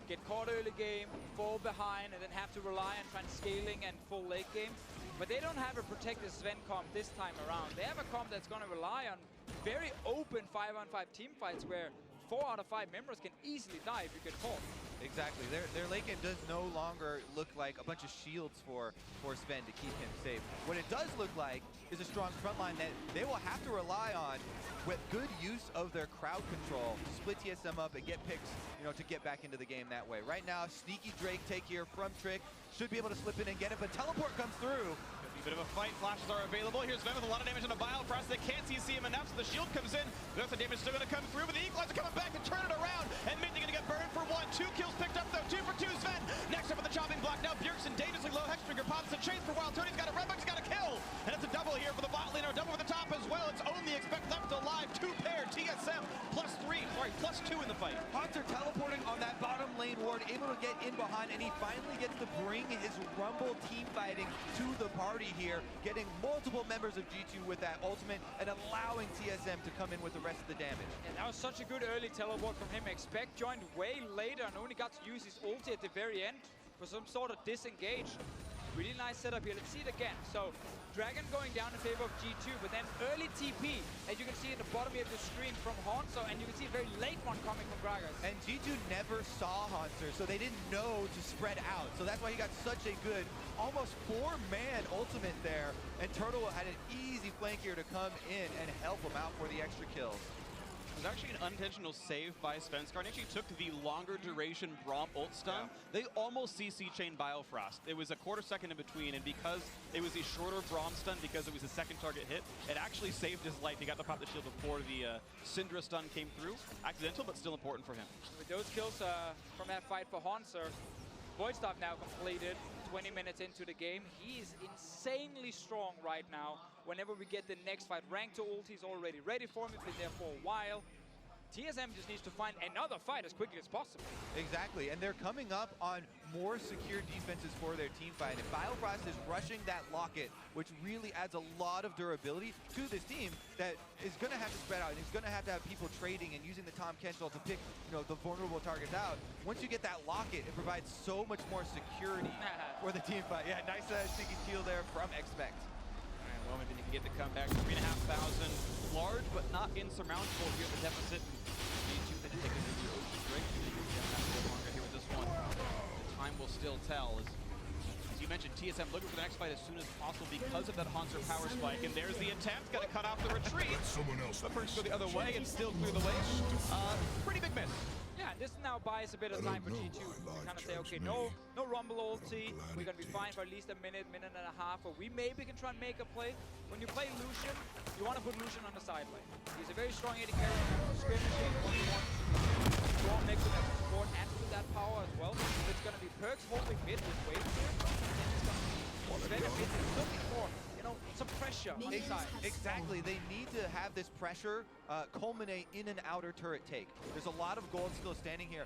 Get caught early game, fall behind, and then have to rely on trying scaling and full late game. But they don't have a protected Sven comp this time around. They have a comp that's going to rely on very open 5-on-5 team fights where 4 out of 5 members can easily die if you get caught. Exactly. Their late game does no longer look like a bunch of shields for Sven to keep him safe. What it does look like is a strong front line that they will have to rely on with good use of their crowd control to split TSM up and get picks, you know, to get back into the game that way. Right now, sneaky Drake take here from Trick. Should be able to slip in and get it, but teleport comes through. A bit of a fight. Flashes are available. Here's Sven with a lot of damage on a Biofrost. They can't CC him enough, so the shield comes in. The rest of the damage still going to come through, but the Equalizer coming back to turn it around. And Mithy going to get burned for 1. 2 kills picked up, though. 2 for 2, Sven. Next up with the chopping block. Now Bjergsen dangerously low. Hextrigger pops the chase for a while. Tony's got a red box, got a kill. And it's a double here for the bot lane, or a double for the top as well. It's only expect left alive. 2 pair. TSM plus 2 in the fight. Hanser teleporting on that bottom lane ward, able to get in behind, and he finally gets to bring his Rumble team fighting to the party here, getting multiple members of G2 with that ultimate and allowing TSM to come in with the rest of the damage. And that was such a good early teleport from him. Expect joined way later and only got to use his ulti at the very end for some sort of disengage. Really nice setup here. Let's see it again. So Dragon going down in favor of G2, but then early TP, as you can see at the bottom here of the screen from Hanser, and you can see a very late one coming from Gragas. And G2 never saw Hanser, so they didn't know to spread out. So that's why he got such a good, almost 4-man ultimate there. And Turtle had an easy flank here to come in and help him out for the extra kills. It was actually an unintentional save by Svenskar. And actually took the longer duration Braum ult stun. They almost CC chain Biofrost. It was a quarter second in between, and because it was a shorter Braum stun, because it was a second target hit, it actually saved his life. He got to pop the shield before the Syndra stun came through. Accidental, but still important for him. With those kills from that fight for Hanser, Voidstaff now completed 20 minutes into the game. He's insanely strong right now. Whenever we get the next fight, rank to ult, he's already ready for him. He's been there for a while. TSM just needs to find another fight as quickly as possible. Exactly, and they're coming up on more secure defenses for their team fight. And Biofrost is rushing that Locket, which really adds a lot of durability to this team that is going to have to spread out. And it's going to have people trading and using the Tahm Kench ult to pick, the vulnerable targets out. Once you get that Locket, it provides so much more security for the team fight. Yeah, nice sneaky kill there from Expect. Well, maybe they can get the comeback. 3,500, large but not insurmountable here at the deficit. G2 then take it to the Ocean Drake. They can have a bit longer here with this one. The time will still tell. As you mentioned, TSM looking for the next fight as soon as possible because of that Hanser power spike. And there's the attempt. Got to cut off the retreat. But first go the other way and still clear the way. Pretty big miss. Yeah, this now buys a bit of time for G2 to kind of say, okay, no Rumble ulti, we're going to be fine for at least a minute and a half, or we maybe can try and make a play. When you play Lucian, you want to put Lucian on the side lane. He's a very strong AD carry in scrimmaging, strong next to that support, and with that power as well. It's going to be Perkz holding mid with waves here, and then it's going to be Sven and mid looking for some pressure on the side. Exactly, they need to have this pressure culminate in an outer turret take. There's a lot of gold still standing here,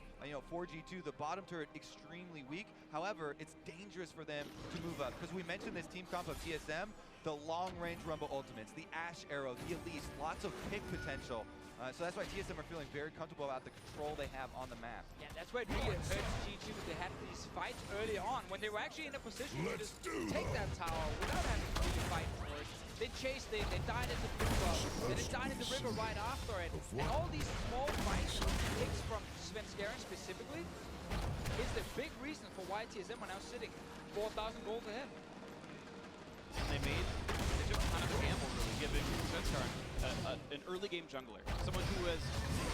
for G2. The bottom turret extremely weak. However, it's dangerous for them to move up because we mentioned this team comp of TSM, the long-range Rumble ultimates, the Ashe arrow, the Elise, lots of pick potential. So that's why TSM are feeling very comfortable about the control they have on the map. Yeah, that's why it really hurts G2 that they had these fights early on when they were actually in a position to just take that tower without having to really fight for it. They chased it, they died in the river, then they died in the river right after it. And all these small fights, picks from Svenskar specifically, is the big reason for why TSM are now sitting 4,000 gold ahead. And they took a ton of gamble, really, giving Svenskar an early game jungler. Someone who has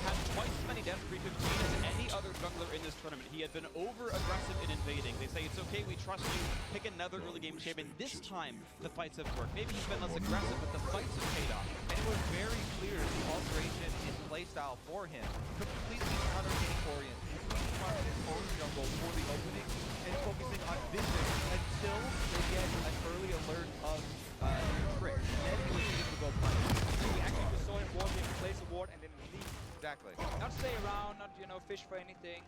had twice as many deaths 315 as any other jungler in this tournament. He had been over-aggressive in invading. They say, it's okay, we trust you, pick another early game champion. This time, the fights have worked. Maybe he's been less aggressive, but the fights have paid off. And it was very clear the alteration in playstyle for him. Completely counter-game orient, completely farming his own jungle for the opening, and focusing on vision until they get an early alert of Trick. Then he was able to go play. We actually just saw him walk in, place a ward, and then leave. Exactly. Not stay around, not fish for anything.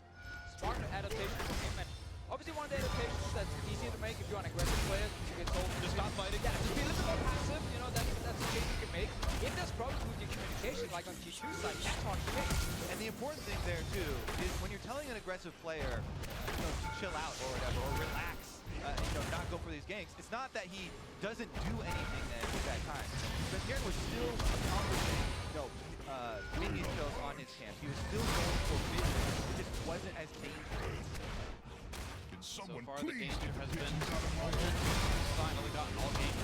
Smart adaptation from him, and obviously one of the adaptations that's easier to make if you're an aggressive player. You get told to stop fighting. Yeah, just be a little bit more passive. That's a change you can make. If there's problems with your communication, like on G2's side, that's hard to fix. And the important thing there too is when you're telling an aggressive player, to chill out or whatever, or relax. Not go for these ganks. It's not that he doesn't do anything then at that time. Svenskar was still accomplishing, minion kills on his camp. He was still going for vision. It just wasn't as dangerous. So far, the danger has been finally gotten all game.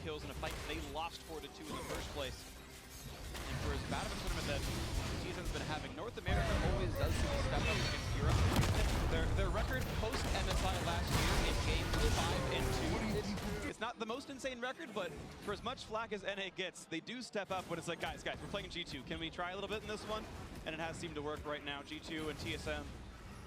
2 kills in a fight they lost 4-2 in the first place. And for as bad of a tournament that TSM's been having, North America always does seem to step up against Europe. Their record post-MSI last year in games 5 and 2. It's not the most insane record, but for as much flack as NA gets, they do step up when it's like, guys, we're playing G2. Can we try a little bit in this one? And it has seemed to work right now. G2 and TSM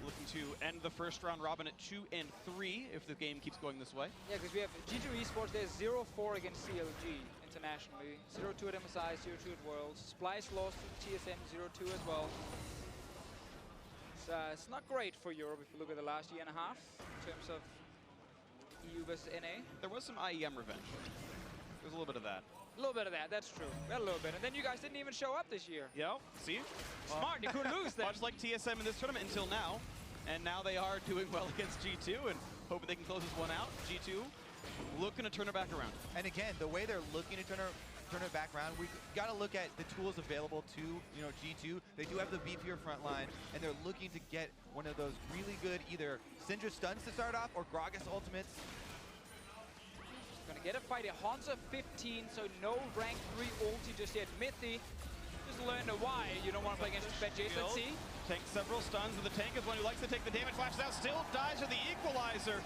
looking to end the first round robin at 2 and 3 if the game keeps going this way. Yeah, because we have G2 Esports, there's 0-4 against CLG internationally, 0-2 at MSI, 0-2 at Worlds. Splice lost to TSM 0-2 as well. It's not great for Europe if you look at the last year and a half in terms of EU versus NA. There was some IEM revenge. There's a little bit of that. A little bit of that, that's true. We had a little bit. And then you guys didn't even show up this year. Yeah, see? Smart, you couldn't lose that. Much like TSM in this tournament until now. And now they are doing well against G2 and hoping they can close this one out. G2 looking to turn it back around. And again, the way they're looking to turn it back around, we got to look at the tools available to G2. They do have the beefier front line, and they're looking to get one of those really good either Syndra stuns to start off or Gragas ultimates. Gonna get a fight at Hansa 15, so no rank 3 ulti just yet. Mithy just also learned why you don't want to play against bad Jace. Let's see. Takes several stuns, and the tank is one who likes to take the damage. Flashes out, still dies to the equalizer.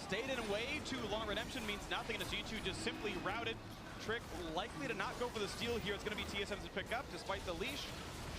Stayed in way too long. Redemption means nothing, and as G2 just simply routed. Trick likely to not go for the steal here. It's going to be TSM's to pick up, despite the leash.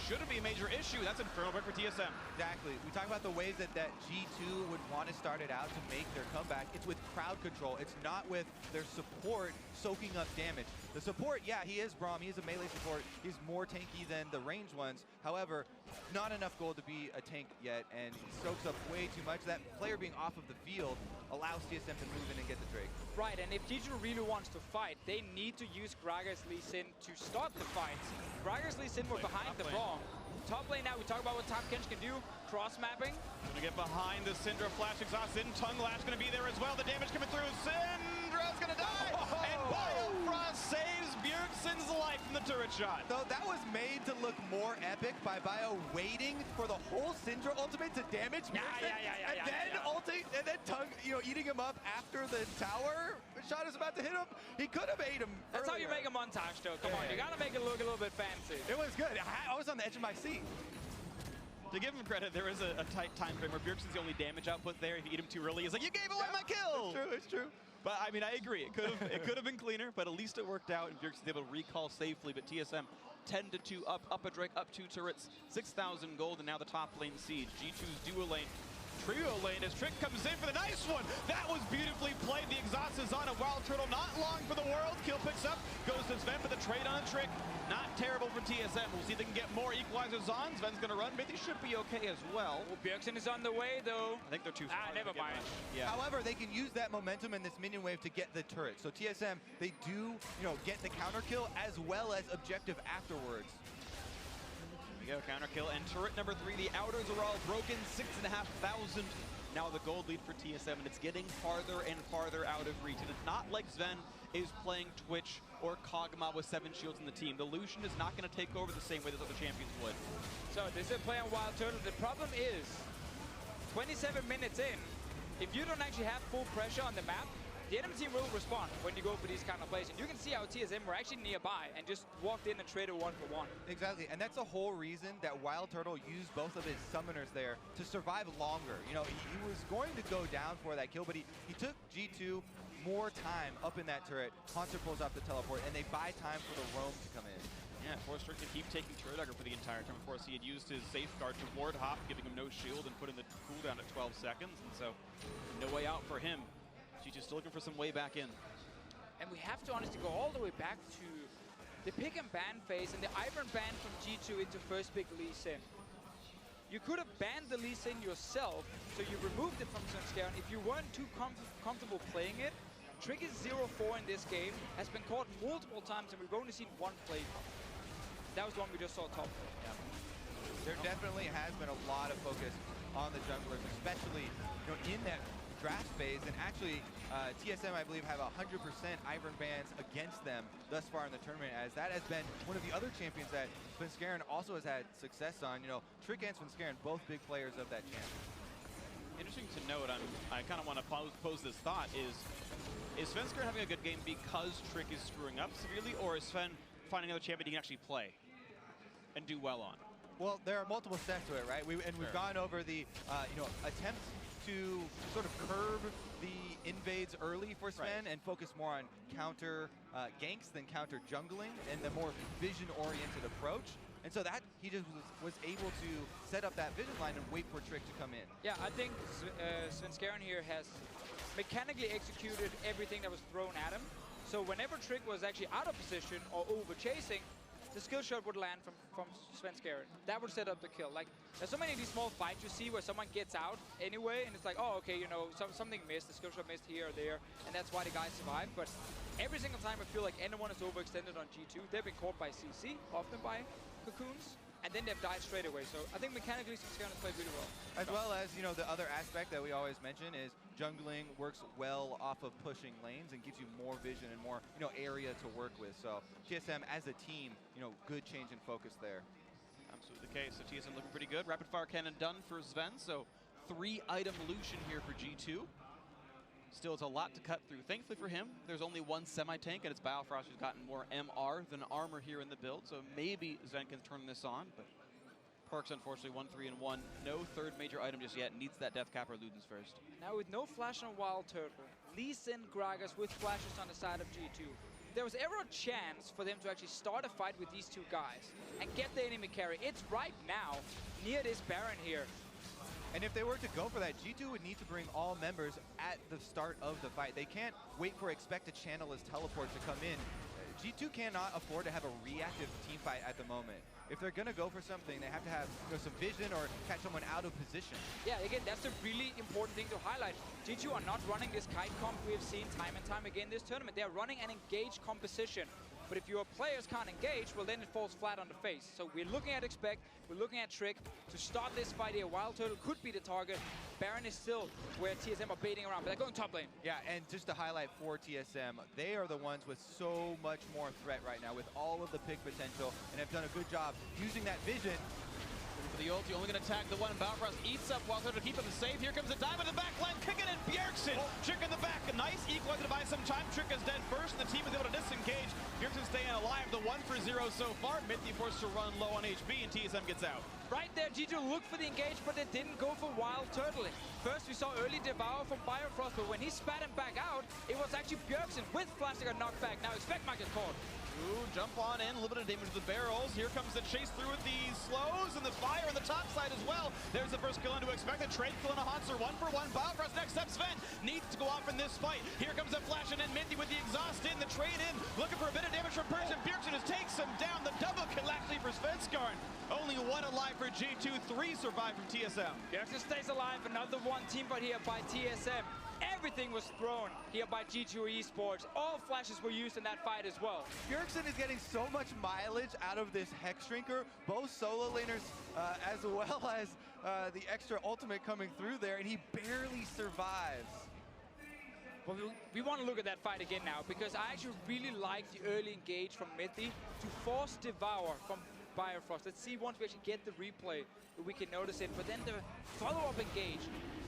Shouldn't be a major issue. That's Infernal Break for TSM. Exactly. We talk about the ways that G2 would want to start it out to make their comeback. It's with crowd control. It's not with their support soaking up damage. The support, yeah, he is Braum. He is a melee support. He's more tanky than the ranged ones. However, not enough gold to be a tank yet, and he soaks up way too much. That player being off of the field allows TSM to move in and get the Drake. Right, and if G2 really wants to fight, they need to use Gragas Lee Sin to start the fights. Gragas Lee Sin were behind the Braum. Top lane now, we talk about what Tahm Kench can do. Cross mapping. Gonna get behind the Syndra flash exhaust in. Tongue Lash gonna be there as well. The damage coming through. Syndra's gonna die! And Biofrost saves Bjergsen's life from the turret shot. So that was made to look more epic by Bio waiting for the whole Syndra ultimate to damage Bjergsen. And then Tongue, eating him up after the tower shot is about to hit him. He could have ate him. That's how you make a montage, though. Come on, you gotta make it look a little bit fancy. It was good. I was on the edge of my seat. To give him credit, there is a tight time frame where Bjergsen's the only damage output there. If you eat him too early, he's like, you gave away my kill! It's true. But I mean, I agree. It could have been cleaner, but at least it worked out, and Bjergsen's able to recall safely. But TSM 10-2 up a Drake, up 2 turrets, 6,000 gold, and now the top lane siege. G2's duo lane. Trio lane as Trick comes in for the nice one. That was beautifully played. The exhaust is on a Wild Turtle. Not long for the world. Kill picks up. Goes to Sven, but the trade on Trick. Not terrible for TSM. We'll see if they can get more equalizers on. Sven's going to run. Mithy should be okay as well. Well, Bjergsen is on the way, though. I think they're too far. Never mind. Yeah. However, they can use that momentum in this minion wave to get the turret. So TSM, they do, get the counter kill as well as objective afterwards. Go, counter kill, and turret number 3, the outers are all broken, 6,500. Now the gold lead for TSM, and it's getting farther and farther out of reach. And it's not like Sven is playing Twitch or Kog'Maw with 7 shields in the team. The Lucian is not going to take over the same way that other champions would. So this is a play on Wild Turtle. The problem is, 27 minutes in, if you don't actually have full pressure on the map, the enemy team will respond when you go for these kind of plays. And you can see how TSM were actually nearby and just walked in and traded 1-for-1. Exactly, and that's the whole reason that Wild Turtle used both of his summoners there to survive longer. He was going to go down for that kill, but he took G2 more time up in that turret. Haunter pulls off the teleport, and they buy time for the roam to come in. Yeah, forced Trick to keep taking Turret Dagger for the entire time. Of course, he had used his safeguard to ward Hop, giving him no shield and putting the cooldown at 12 seconds. And so, no way out for him. G2 still looking for some way back in. And we have to honestly go all the way back to the pick and ban phase and the Ivern ban from G2 into first pick Lee Sin. You could have banned the Lee Sin yourself, so you removed it from Svenskeren. If you weren't too comfortable playing it, Trick is 0-4 in this game, has been caught multiple times, and we've only seen one play. That was the one we just saw top. Yeah. There definitely has been a lot of focus on the junglers, especially in that draft phase, and actually TSM, I believe, have 100% Ivern bans against them thus far in the tournament, as that has been one of the other champions that Svenskeren also has had success on. Trick and Svenskeren, both big players of that champion. Interesting to note, I kind of want to pose this thought, is Svenskeren having a good game because Trick is screwing up severely, or is Sven finding another champion he can actually play and do well on? Well, there are multiple steps to it, right? We've gone over the attempts to sort of curb the invades early for Sven and focus more on counter ganks than counter jungling and the more vision-oriented approach. And so that he just was able to set up that vision line and wait for Trick to come in. Yeah, I think Svenskeren here has mechanically executed everything that was thrown at him. So whenever Trick was actually out of position or over chasing, the skill shot would land from Svenskeren. That would set up the kill. Like, there's so many of these small fights you see where someone gets out anyway, and it's like, oh, okay, something missed, the skill shot missed here or there, and that's why the guys survived. But every single time I feel like anyone is overextended on G2, they've been caught by CC, often by Cocoons, and then they've died straight away. So I think mechanically Svenskeren has played really well. As well as, the other aspect that we always mention is jungling works well off of pushing lanes and gives you more vision and more, area to work with. So TSM as a team, good change in focus there. Absolutely the case. So TSM looking pretty good. Rapid fire cannon done for Sven. So 3-item Lucian here for G2. Still, it's a lot to cut through. Thankfully for him, there's only one semi-tank, and it's Biofrost who's gotten more MR than armor here in the build, so maybe Sven can turn this on, but Perkz, unfortunately, 1-3-1. No third major item just yet. Needs that Death Cap or Ludens first. Now with no flash on Wild Turtle, Lee Sin Gragas with flashes on the side of G2. If there was ever a chance for them to actually start a fight with these two guys and get the enemy carry, it's right now near this Baron here. And if they were to go for that, G2 would need to bring all members at the start of the fight. They can't wait for Expect to channel his teleport to come in. G2 cannot afford to have a reactive team fight at the moment. If they're going to go for something, they have to have some vision or catch someone out of position. Yeah, again, that's a really important thing to highlight. G2 are not running this kite comp we have seen time and time again this tournament. They're running an engaged composition. But if your players can't engage, well, then it falls flat on the face. So we're looking at Expect, we're looking at Trick to start this fight here. Wild Turtle could be the target. Baron is still where TSM are baiting around, but they're going top lane. Yeah, and just to highlight for TSM, they are the ones with so much more threat right now with all of the pick potential and have done a good job using that vision. For the ulti, only going to tag the one. Biofrost eats up Wild Turtle to keep him safe. Here comes the dive in the back line, kicking in Bjergsen. Trick in the back, a nice equalizer to buy some time. Trick is dead first, and the team is able to disengage. Bjergsen staying alive, the 1-0 so far. Mithy forced to run low on HP, and TSM gets out. Right there, G2 looked for the engage, but they didn't go for Wild Turtle. First, we saw early Devour from Biofrost, but when he spat him back out, it was actually Bjergsen with Flashing a knockback. Now Expect might get caught. Ooh, jump on in, a little bit of damage to the barrels. Here comes the chase through with the slows and the fire on the top side as well. There's the first kill into Expect. The trade kill into Hanser, 1-for-1. Biofrost next up, Sven needs to go off in this fight. Here comes the flash and then Minty with the exhaust in, the trade in, looking for a bit of damage from Perkz, and Bjergsen just takes him down. The double kill actually for Svenskarn. Only one alive for G2, 3 survive from TSM. Bjergsen stays alive, another one team fight here by TSM. Everything was thrown here by G2 Esports. All flashes were used in that fight as well. Bjergsen is getting so much mileage out of this Hex Shrinker, both solo laners as well as the extra ultimate coming through there, and he barely survives. Well, we want to look at that fight again now, because I actually really like the early engage from Mithy to force Devour from Biofrost. Let's see once we actually get the replay, we can notice it. But then the follow-up engage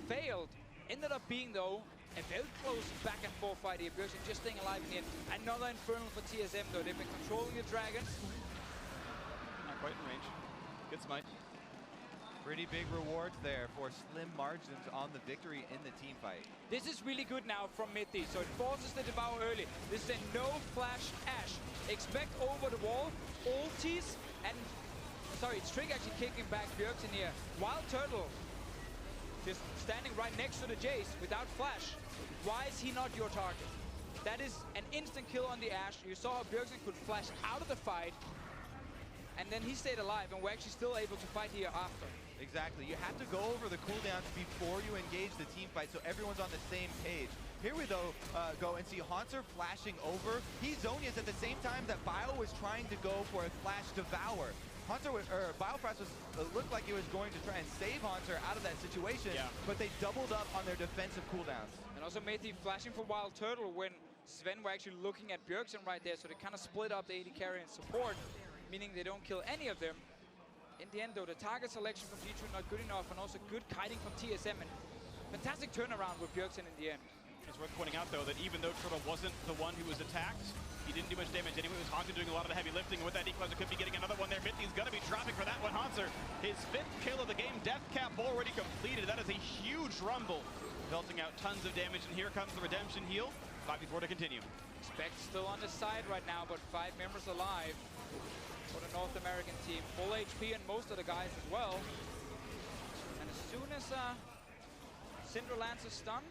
failed. Ended up being, though, a very close back and forth fight here. Bjergsen just staying alive in the end. Another Infernal for TSM, though. They've been controlling the dragon. Not quite in range. Good smite. Pretty big rewards there for slim margins on the victory in the team fight. This is really good now from Mithy, so it forces the Devour early. This is a no-flash Ashe. Expect over the wall, ultis, and... Sorry, it's Trick actually kicking back Bjergsen here. Wild Turtle just standing right next to the Jace without flash. Why is he not your target? That is an instant kill on the Ashe. You saw how Bjergsen could flash out of the fight, and then he stayed alive, and we're actually still able to fight here after. Exactly. You have to go over the cooldowns before you engage the team fight, so everyone's on the same page. Here we go and see Hanser flashing over. He Zhonya's at the same time that Bio was trying to go for a flash Devour. Biofrost looked like he was going to try and save Hanser out of that situation, but they doubled up on their defensive cooldowns. And also Mithy flashing for Wild Turtle when Sven were actually looking at Bjergsen right there, so they kind of split up the AD carry and support, meaning they don't kill any of them. In the end, though, the target selection from G2 not good enough, and also good kiting from TSM, and fantastic turnaround with Bjergsen in the end. It's worth pointing out, though, that even though Turtle wasn't the one who was attacked, he didn't do much damage anyway. It was Hanser doing a lot of the heavy lifting, and with that equalizer could be getting another one there. Mithy's gonna be dropping for that one. Hanser, his 5th kill of the game. Death Cap already completed. That is a huge rumble, belting out tons of damage, and here comes the redemption heal. 5v4 to continue. Expect still on the side right now, but 5 members alive for the North American team. Full HP and most of the guys as well. And as soon as Syndra lands a stun,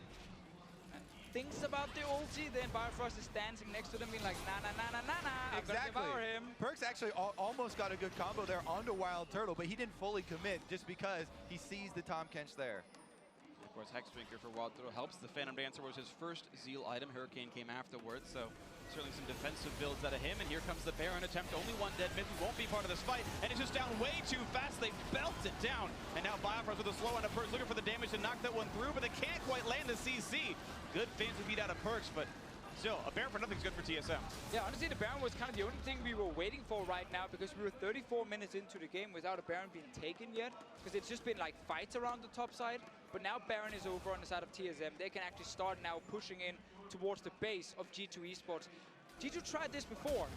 thinks about the ulti, then Biofrost is dancing next to them, being like, nah, nah, nah, nah, nah, nah. Exactly. I'm gonna devour him. Perkz actually almost got a good combo there onto Wild Turtle, but he didn't fully commit just because he sees the Tahm Kench there. Of course, Hex Drinker for Wild Turtle helps. The Phantom Dancer was his first Zeal item. Hurricane came afterwards, so certainly some defensive builds out of him. And here comes the Baron attempt. Only one dead. Mithy won't be part of this fight, and it's just down way too fast. They belt it down, and now Biofrost with a slow on a Perkz looking for the damage to knock that one through, but they can't quite land the CC. Good fancy beat out of Perkz, but Still, a Baron for nothing is good for TSM. Yeah, honestly, the Baron was kind of the only thing we were waiting for right now because we were 34 minutes into the game without a Baron being taken yet. Because it's just been like fights around the top side. But now Baron is over on the side of TSM. They can actually start now pushing in towards the base of G2 Esports. G2 tried this before.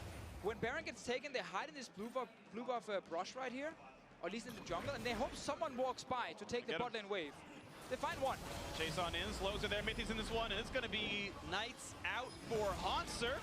When Baron gets taken, they hide in this blue buff brush right here, or at least in the jungle, and they hope someone walks by to take the bot lane wave. They find one. Chase on in, slows are there, Mythi's in this one, and it's going to be Knights out for Hauntzer.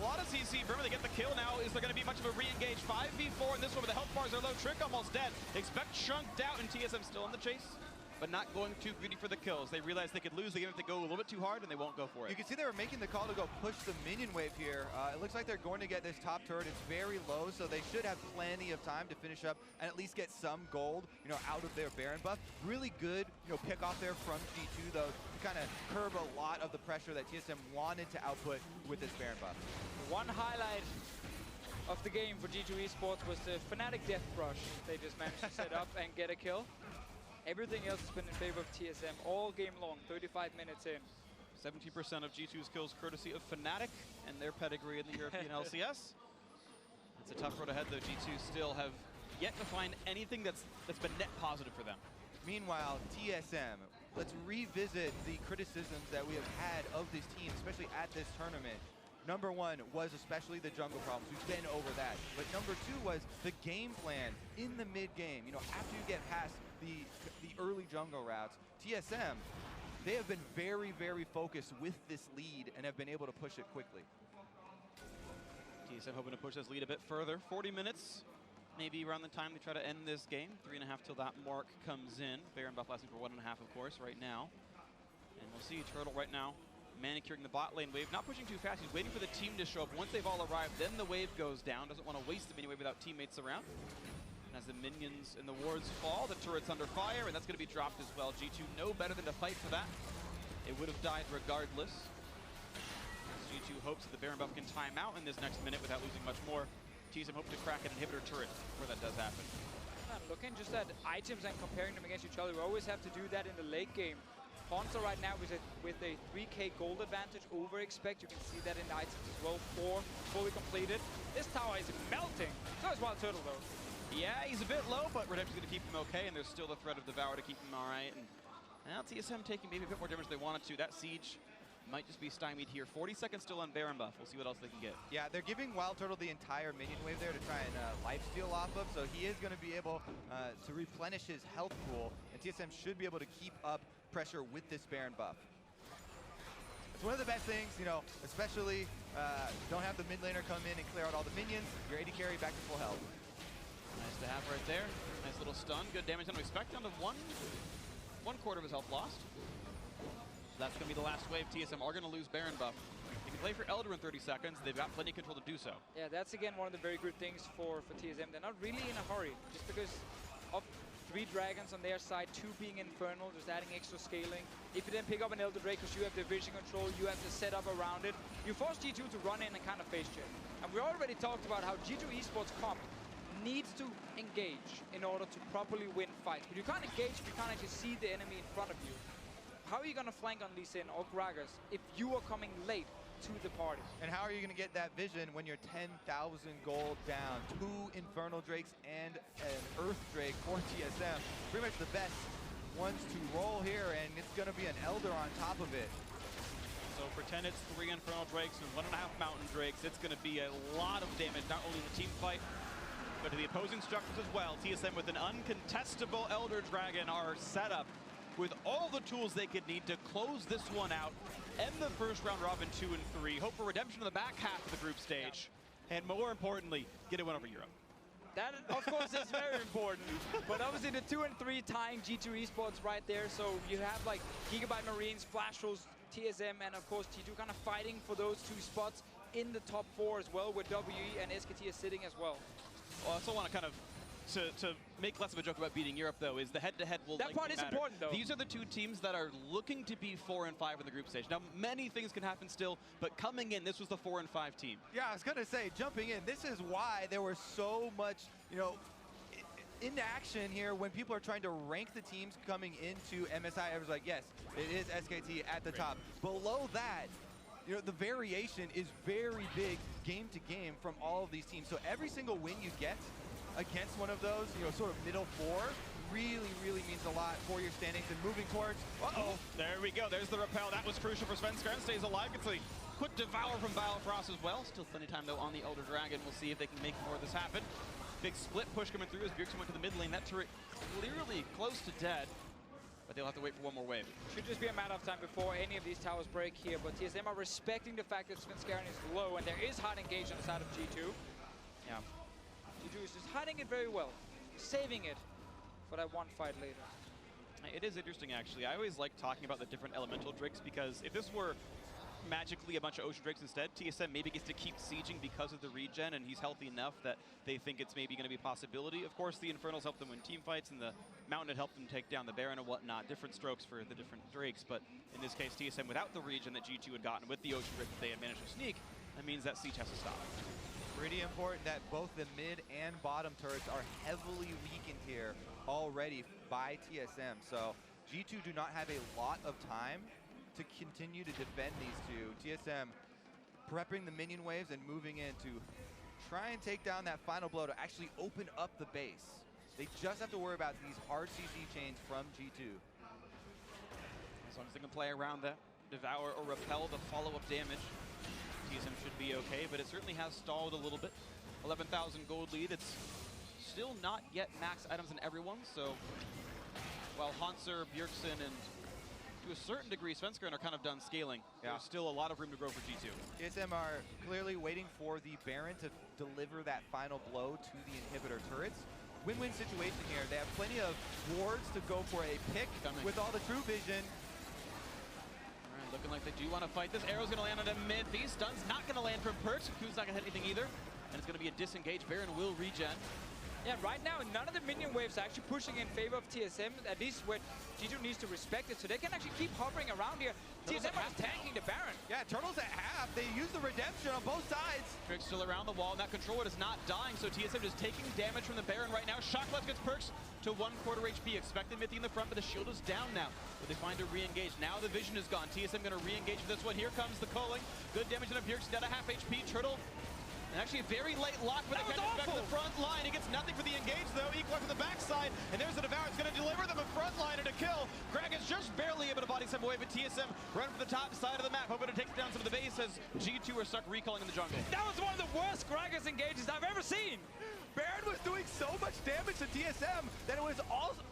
A lot of CC Burma, they get the kill now. Is there going to be much of a re-engage? 5v4 in this one, but the health bars are low. Trick almost dead. Expect chunked out, and TSM still in the chase, but not going too greedy for the kills. They realize they could lose the game if they go a little bit too hard, and they won't go for it. You can see they were making the call to go push the minion wave here. It looks like they're going to get this top turret. It's very low, so they should have plenty of time to finish up and at least get some gold, out of their Baron buff. Really good, pick off there from G2, though, to kind of curb a lot of the pressure that TSM wanted to output with this Baron buff. One highlight of the game for G2 Esports was the Fnatic Death Brush they just managed to set up and get a kill. Everything else has been in favor of TSM all game long, 35 minutes in. 70% of G2's kills courtesy of Fnatic and their pedigree in the European LCS. It's a tough road ahead, though. G2 still have yet to find anything that's been net positive for them. Meanwhile, TSM, let's revisit the criticisms that we have had of this team, especially at this tournament. Number one was especially the jungle problems. We've been over that. But number two was the game plan in the mid game. After you get past the early jungle routes, TSM, they have been very, very focused with this lead and have been able to push it quickly. TSM hoping to push this lead a bit further. 40 minutes, maybe around the time they try to end this game. 3.5 till that mark comes in. Baron buff lasting for 1.5, of course, right now. And we'll see Turtle right now manicuring the bot lane wave. Not pushing too fast. He's waiting for the team to show up. Once they've all arrived, then the wave goes down. Doesn't want to waste the minion wave without teammates around. And as the minions and the wards fall, the turret's under fire, and that's going to be dropped as well. G2 know better than to fight for that. It would have died regardless. G2 hopes that the Baron buff can time out in this next minute without losing much more. TSM hope to crack an inhibitor turret before that does happen. Looking just at items and comparing them against each other, we always have to do that in the late game. Hauntzer right now with a 3k gold advantage over Expect. You can see that in the items as well. 4 fully completed. This tower is melting. So is Wild Turtle though. Yeah, he's a bit low, but Redemption's going to keep him okay, and there's still the threat of Devour to keep him all right. And now TSM taking maybe a bit more damage than they wanted to. That siege might just be stymied here. 40 seconds still on Baron buff. We'll see what else they can get. Yeah, they're giving Wild Turtle the entire minion wave there to try and lifesteal off of, so he is going to be able to replenish his health pool, and TSM should be able to keep up pressure with this Baron buff. It's one of the best things, especially don't have the mid laner come in and clear out all the minions. Your AD carry back to full health. Nice to have right there. Nice little stun. Good damage on Expect down to one quarter of his health lost. That's going to be the last wave. TSM are going to lose Baron buff. If you play for Elder in 30 seconds, they've got plenty of control to do so. Yeah, that's again one of the very good things for TSM. They're not really in a hurry, just because of 3 dragons on their side, 2 being Infernal, just adding extra scaling. If you then pick up an Elder Drake, because you have the vision control, you have the setup around it, you force G2 to run in and kind of face check. And we already talked about how G2 Esports comp needs to engage in order to properly win fights. But you can't engage if you can't actually see the enemy in front of you. How are you going to flank on Lee Sin or Gragas if you are coming late to the party? And how are you going to get that vision when you're 10,000 gold down? 2 Infernal Drakes and an Earth Drake for TSM. Pretty much the best ones to roll here, and it's going to be an Elder on top of it. So pretend it's 3 Infernal Drakes and 1.5 Mountain Drakes. It's going to be a lot of damage, not only in the team fight, but to the opposing structures as well. TSM with an uncontestable Elder Dragon are set up with all the tools they could need to close this one out, end the first round robin 2 and 3, hope for redemption in the back half of the group stage, and more importantly, get a win over Europe. That, of course, is very important. But obviously the 2 and 3 tying G2 Esports right there. So you have like Gigabyte Marines, Flash Rolls, TSM, and of course G2 kind of fighting for those 2 spots in the top 4 as well, where WE and SKT is sitting as well. Well, I also want to kind of to make less of a joke about beating Europe, though, is the head-to-head will that part is matter. important, though. These are the 2 teams that are looking to be 4 and 5 in the group stage. Now, many things can happen still, but coming in, this was the 4 and 5 team. Yeah, I was going to say, jumping in, this is why there was so much, inaction here when people are trying to rank the teams coming into MSI. I was like, yes, it is SKT at the top. Below that, you know, the variation is very big game to game from all of these teams. So every single win you get against one of those, you know, sort of middle four, really means a lot for your standings and moving towards. Uh-oh, there we go. There's the repel. That was crucial for Svenskeren. Stays alive. Gets a quick devour from Biofrost as well. Still plenty of time though on the Elder Dragon. We'll see if they can make more of this happen. Big split push coming through as Bjergsen went to the mid lane. That turret clearly close to dead, but they'll have to wait for one more wave. Should just be a matter of time before any of these towers break here, but TSM are respecting the fact that Svenskeren is low and there is hard engage on the side of G2. Yeah. G2 is just hiding it very well, saving it for that one fight later. It is interesting, actually. I always like talking about the different elemental drakes because if this were magically a bunch of ocean drakes instead, TSM maybe gets to keep sieging because of the regen, and he's healthy enough that they think it's maybe going to be a possibility. Of course, the Infernals help them win team fights, and the Mountain had helped them take down the Baron and whatnot. Different strokes for the different drakes, but in this case, TSM without the regen that G2 had gotten with the ocean drake that they had managed to sneak, that means that siege has to stop. Pretty important that both the mid and bottom turrets are heavily weakened here already by TSM. So G2 do not have a lot of time to continue to defend these two. TSM prepping the minion waves and moving in to try and take down that final blow to actually open up the base. They just have to worry about these hard CC chains from G2. As long as they can play around that, devour or repel the follow-up damage, TSM should be okay, but it certainly has stalled a little bit. 11,000 gold lead. It's still not yet max items in everyone, so while Hauntzer, Bjergsen, and to a certain degree Svenskeren are kind of done scaling, there's still a lot of room to grow for G2. TSM are clearly waiting for the Baron to deliver that final blow to the inhibitor turrets. Win-win situation here. They have plenty of wards to go for a pick with all the true vision. Looking like they do want to fight this. Arrow's going to land on a mid. These stuns not going to land from Perkz. Ku's not going to hit anything either. And it's going to be a disengage. Baron will regen. Yeah, right now, none of the minion waves are actually pushing in favor of TSM, at least what G2 needs to respect it, so they can actually keep hovering around here. TSM is tanking the Baron. Yeah, Turtles at half. They use the redemption on both sides. Trick's still around the wall, and that controller is not dying, so TSM is taking damage from the Baron right now. Shockblast gets Perkz to 1/4 HP. Expected Mithy in the front, but the shield is down now. But they find a re-engage. Now the vision is gone. TSM going to re-engage with this one. Here comes the culling. Good damage on Bjergsen, down to half HP. Turtle. And actually a very late lock, but it catches back to the front line. He gets nothing for the engage, though. Equalize from the backside, and there's the Devour. It's going to deliver them a front line and a kill. Greg is just barely able to body some away, but TSM run from the top side of the map, hoping to take down some of the base as G2 are stuck recalling in the jungle. That was one of the worst Gragas engages I've ever seen. Baron was doing so much damage to TSM that it was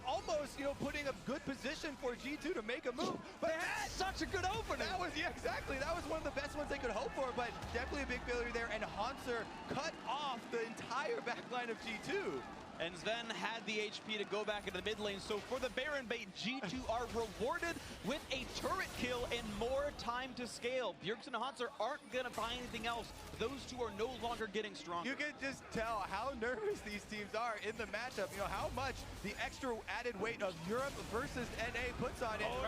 almost, you know, putting a good position for G2 to make a move. But they had such a good opening. That was, yeah, exactly. That was one of the best ones they could hope for, but definitely a big failure there. And Hauntzer cut off the entire backline of G2. And Sven had the HP to go back into the mid lane. So for the Baron bait, G2 are rewarded with a turret kill and more time to scale. Bjergsen and Hauntzer aren't going to buy anything else. Those two are no longer getting stronger. You can just tell how nervous these teams are in the matchup. You know, how much the extra added weight of Europe versus NA puts on it. Oh,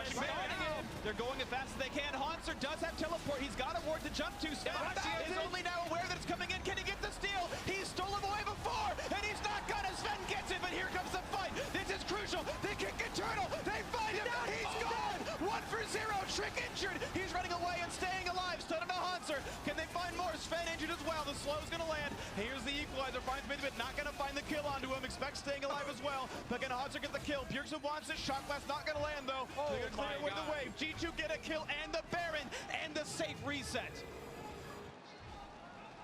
they're going as fast as they can. Hauntzer does have teleport. He's got a ward to jump to. Sven is only now aware that it's coming in. Can he get the steal? He's stolen away before, and he's not gonna. Sven gets it, but here comes the fight. This is crucial. They kick it, Turtle. They find him. He's gone. 1-for-0. Trick injured. He's running away and staying alive. Stun to Hauntzer. Can they find more? Sven injured as well. The slow's gonna land. Here's the equalizer. Finds Mithy, but not gonna find the kill onto him. Expects staying alive as well. But can Hauntzer get the kill? Bjergsen wants it. Shockblast not gonna land though. They're gonna clear away the wave. G2 get a kill and the Baron and the safe reset.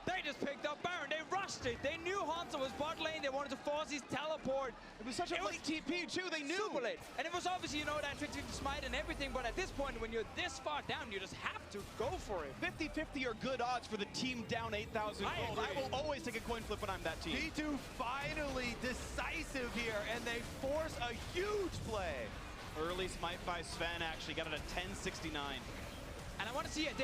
They just picked up Baron. They rushed it. They knew Hauntzer was bot lane. They wanted to force his teleport. It was such a late TP too. They knew. Super late. And it was obviously, you know, that 50-50 smite and everything. But at this point, when you're this far down, you just have to go for it. 50-50 are good odds for the team down 8,000 gold. I will always take a coin flip when I'm that team. G2 finally decisive here, and they force a huge play. Early smite by Sven actually got it at 1069. And I want to see it.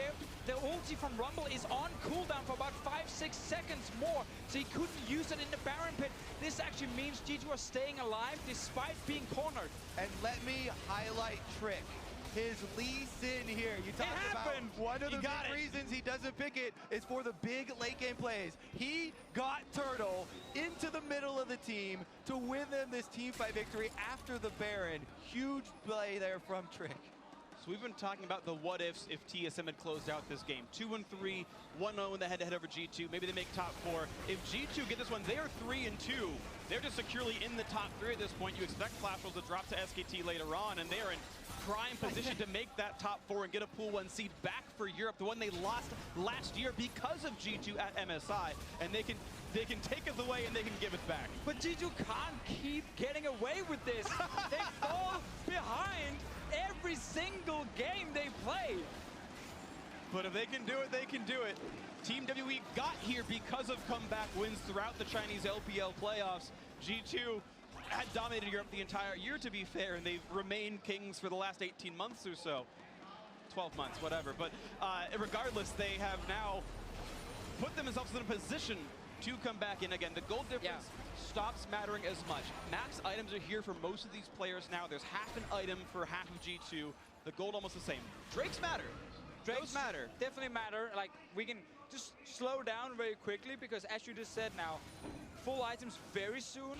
The ulti from Rumble is on cooldown for about 5-6 seconds more, so he couldn't use it in the Baron pit. This actually means G2 are staying alive despite being cornered. And let me highlight Trick. His Lee Sin here. You talked about one of the big reasons he doesn't pick it is for the big late game plays. He got Turtle into the middle of the team to win them this team fight victory after the Baron. Huge play there from Trick. So we've been talking about the what ifs if TSM had closed out this game. 2-3, 1-0 in the head-to-head over G2. Maybe they make top 4. If G2 get this one, they are 3-2. They're just securely in the top 3 at this point. You expect Clash Royale to drop to SKT later on, and they are in prime position to make that top 4 and get a pool 1 seed back for Europe, the one they lost last year because of G2 at MSI, and they can take it away and they can give it back. But G2 can't keep getting away with this. They fall behind every single game they play. But if they can do it, they can do it. Team WE got here because of comeback wins throughout the Chinese LPL playoffs. G2 had dominated Europe the entire year, to be fair, and they've remained kings for the last 18 months or so. 12 months, whatever. But regardless, they have now put themselves in a position to come back in again. The gold difference stops mattering as much. Max items are here for most of these players now. There's half an item for half of G2. The gold almost the same. Drakes matter. Drakes matter. Definitely matter. Like, we can just slow down very quickly because, as you just said now, full items very soon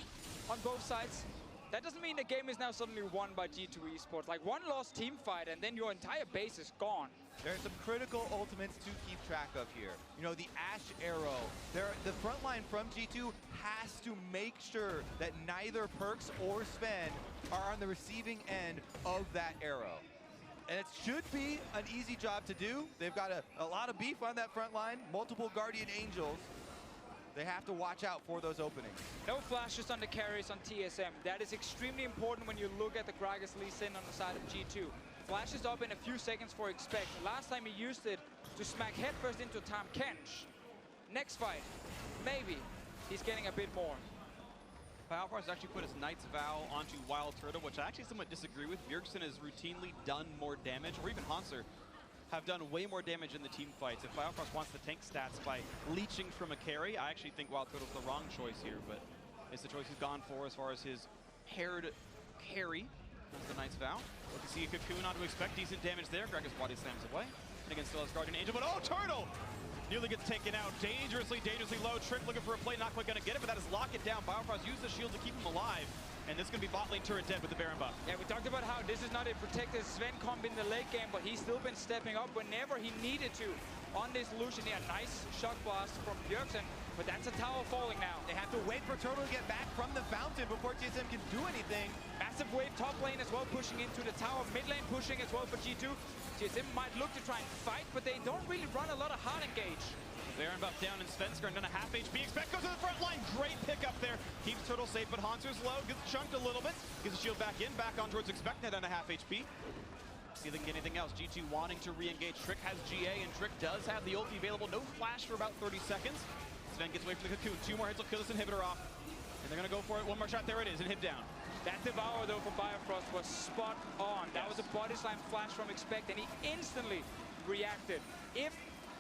on both sides. That doesn't mean the game is now suddenly won by G2 Esports. Like, one lost team fight and then your entire base is gone. There are some critical ultimates to keep track of here. You know, the Ash Arrow. The front line from G2 has to make sure that neither Perkz or Sven are on the receiving end of that arrow. And it should be an easy job to do. They've got a lot of beef on that front line, multiple Guardian Angels. They have to watch out for those openings. No flashes on the carries on TSM. That is extremely important when you look at the Gragas Lee Sin on the side of G2. Flashes up in a few seconds for Expect. Last time he used it to smack headfirst into Tahm Kench. Next fight, maybe he's getting a bit more. Biofrost has actually put his Knight's Vow onto Wild Turtle, which I actually somewhat disagree with. Bjergsen has routinely done more damage, or even Hanser have done way more damage in the team fights. If Biofrost wants to tank stats by leeching from a carry, I actually think Wild Turtle's the wrong choice here, but it's the choice he's gone for as far as his paired carry. That's the Knight's Vow. Look to see a Cocoon on to Expect. Decent damage there. Gragas body slams away. And again, still has Guardian Angel, but oh, Turtle! Nearly gets taken out. Dangerously low. Trick looking for a play, not quite going to get it, but that is lock it down. Biofrost used the shield to keep him alive. And this is going to be bot lane turret dead with the Baron buff. Yeah, we talked about how this is not a protected Sven comp in the late game, but he's still been stepping up whenever he needed to. On this Lucian here, nice shock blast from Bjergsen, but that's a tower falling now. They have to wait for Turtle to get back from the fountain before TSM can do anything. Massive wave top lane as well, pushing into the tower. Mid lane pushing as well for G2. TSM might look to try and fight, but they don't really run a lot of hard engage. Baron buff down and Svenskar down a half HP. Expect goes to the front line. Great pick up there. Keeps Turtle safe, but Hanser's low. Gets chunked a little bit. Gets the shield back in. Back on towards Expect now down a half HP. See if they can get anything else. G2 wanting to re-engage. Trick has GA, and Trick does have the ulti available. No flash for about 30 seconds. Sven gets away from the Cocoon. 2 more hits will kill this inhibitor off. And they're going to go for it. One more shot. There it is. Inhib down. That Devour, though, from Biofrost was spot on. That was a body slam flash from Expect, and he instantly reacted. If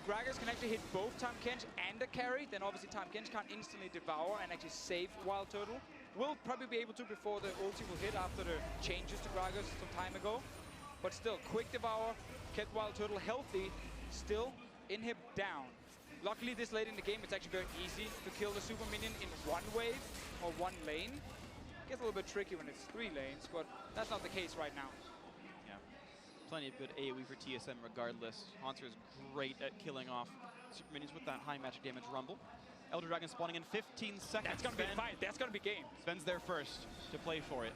Gragas can actually hit both Tahm Kench and the carry, then obviously Tahm Kench can't instantly Devour and actually save Wild Turtle. Will probably be able to before the ulti will hit after the changes to Gragas some time ago. But still, quick Devour, kept Wild Turtle healthy, still inhib down. Luckily this late in the game, it's actually very easy to kill the super minion in one wave or one lane. Gets a little bit tricky when it's 3 lanes, but that's not the case right now. Yeah, plenty of good AoE for TSM regardless. Hanser is great at killing off super minions with that high magic damage rumble. Elder Dragon spawning in 15 seconds. That's gonna be a fight, that's gonna be game. Sven's there first to play for it.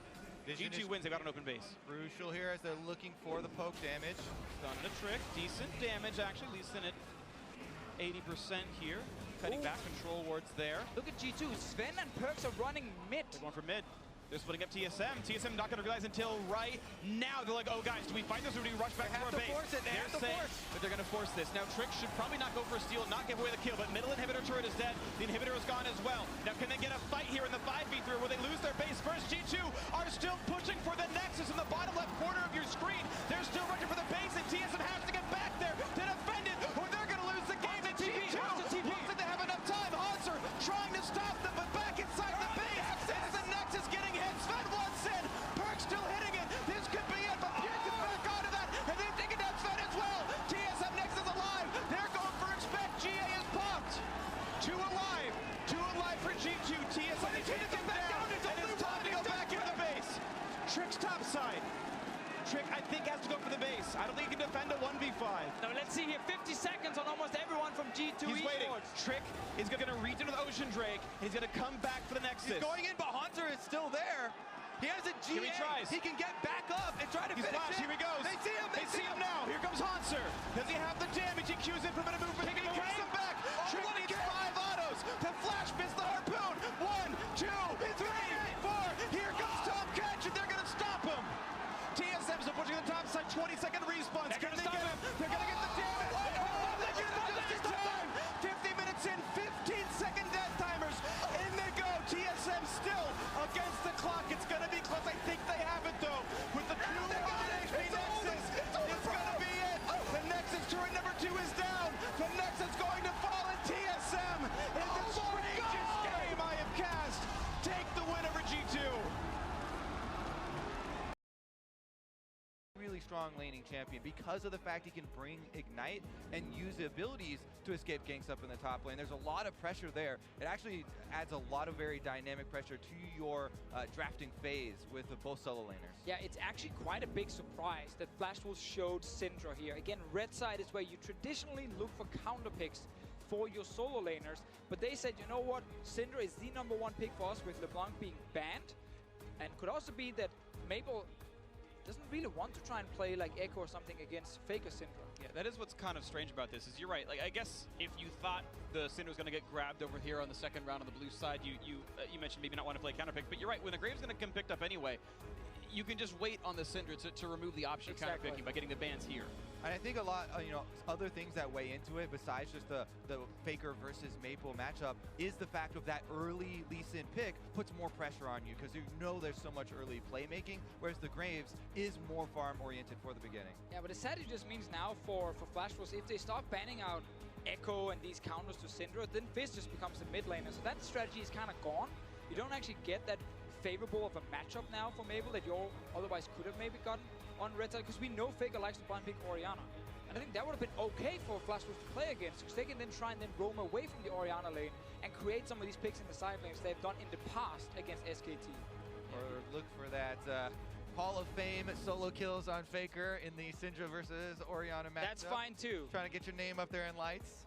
G2 wins, they got an open base. Crucial here as they're looking for the poke damage. Done a Trick, decent damage actually, Leeson at 80% here. Cutting back, control wards there. Look at G2, Sven and Perkz are running mid. They're going for mid. They're splitting up TSM. TSM not going to realize until right now. They're like, oh guys, do we fight this or do we rush back to our base? They have to force it. But they're going to force this. Now Trick should probably not go for a steal and not give away the kill, but middle inhibitor turret is dead. The inhibitor is gone as well. Now can they get a fight here in the 5v3 where they lose their base first? G2 are still pushing for the Nexus in the bottom left corner of your screen. They're still rushing for the base and TSM has to get back there to defend it or they're going to lose the game. And G2 looks like they have enough time. Hanser trying to stop them, but back inside the base. It's the Nexus getting hit. Sven wants in. Perkz still hitting it. This could be it, but Bjergsen back onto that. And they're taking down Sven as well. TSM Nexus alive. They're going for Expect. GA is popped. 2 alive. 2 alive for G2. TSM taking them down. And it's time to go back into the base. Trick's top side. Trick, I think, has to go for the base. I don't think he can defend a 1v5. Now let's see here, 50 seconds on almost everyone from G2 He's waiting. Esports. Trick is going to reach into the Ocean Drake. He's going to come back for the Nexus. He's going in, but Haunter is still there. He has a GA. Here he tries. He can get back up and try to He's finish flashed. it. Here he goes. They see him. They see him now. Here comes Hanser. Does he have the damage? He cues in for a bit of movement. He kicks him back. Trick needs 5 autos to flash miss the harpoon. 1, 2, 3, 4. Here comes Tom Catch, and they're going to stop him. TSM's pushing the top side. 20-second respawns. They're gonna Can they stop get him. They're going to get the damage. They get him just in time. 50 minutes in, 15-second death timers. In they go. TSM still against the clock. It's going to be close. I think they have it, though. With the 2 HP Nexus, it's going to be it. The Nexus turret number 2 is down. The Nexus going to fall, and TSM in the strangest game I have cast. Take the win over G2. Really strong laning champion because of the fact he can bring Ignite and use the abilities to escape ganks up in the top lane. There's a lot of pressure there. It actually adds a lot of very dynamic pressure to your drafting phase with both solo laners. Yeah, it's actually quite a big surprise that Flash Wolves showed Syndra here. Again, red side is where you traditionally look for counter picks for your solo laners, but they said, you know what, Syndra is the #1 pick for us, with LeBlanc being banned, and could also be that Maple doesn't really want to try and play like Echo or something against Faker Syndra. Yeah, that is what's kind of strange about this, is you're right. Like, I guess if you thought the Syndra was going to get grabbed over here on the second round on the blue side, you mentioned maybe not want to play counterpick, but you're right, when the Grave's going to come picked up anyway, you can just wait on the Syndra to remove the option of counterpicking by getting the bans here. And I think a lot, other things that weigh into it besides just the Faker versus Maple matchup is the fact of that early Lee Sin pick puts more pressure on you because you know there's so much early playmaking, whereas the Graves is more farm oriented for the beginning. Yeah, but it sadly just means now for Flash Wolves, if they start banning out Echo and these counters to Syndra, then Fizz just becomes the mid laner. So that strategy is kind of gone. You don't actually get that favorable of a matchup now for Maple that you otherwise could have maybe gotten on red side, because we know Faker likes to blind pick Orianna. And I think that would have been okay for Flash Wolves to play against, because they can then try and then roam away from the Orianna lane and create some of these picks in the side lanes they've done in the past against SKT. Or look for that Hall of Fame solo kills on Faker in the Syndra versus Orianna matchup. That's fine too. Trying to get your name up there in lights.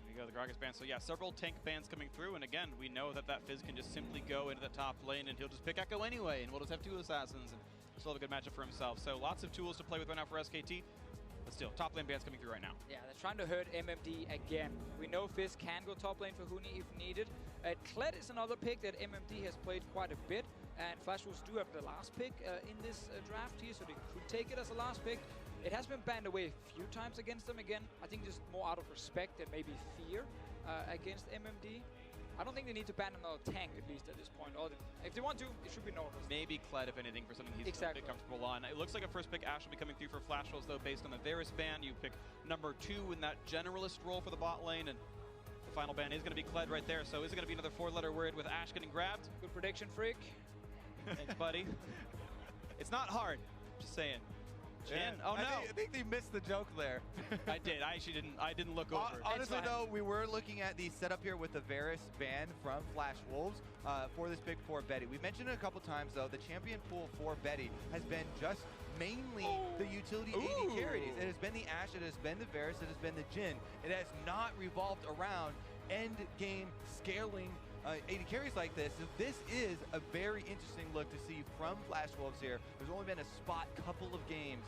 There you go, the Gragas ban. So yeah, several tank bans coming through, and again, we know that Fizz can just simply go into the top lane and he'll just pick Echo anyway, and we'll just have 2 assassins and still have a good matchup for himself. So lots of tools to play with right now for SKT. But still, top lane bans coming through right now. Yeah, they're trying to hurt MMD again. We know Fizz can go top lane for Huni if needed. Kled is another pick that MMD has played quite a bit, and Flash Wolves do have the last pick in this draft here, so they could take it as a last pick. It has been banned away a few times against them again. I think just more out of respect and maybe fear against MMD. I don't think they need to ban another tank, at least at this point. Or if they want to, it should be Nautilus. Maybe Kled, if anything, for something he's a bit comfortable on. It looks like a first pick Ashe will be coming through for Flash Wolves, though, based on the Varus ban. You pick number 2 in that generalist role for the bot lane, and the final ban is going to be Kled right there. So is it going to be another 4-letter word with Ashe getting grabbed? Good prediction, Freak. Thanks, buddy. It's not hard. Just saying. Jhin. Oh no! I think they missed the joke there. I did. I actually didn't. I didn't look over. Honestly, though, we were looking at the setup here with the Varus ban from Flash Wolves for this pick for Betty. We mentioned it a couple times, though. The champion pool for Betty has been just mainly the utility AD carries. It has been the Ashe, it has been the Varus, it has been the Jhin. It has not revolved around end game scaling AD carries like this. So this is a very interesting look to see from Flash Wolves here. There's only been a spot couple of games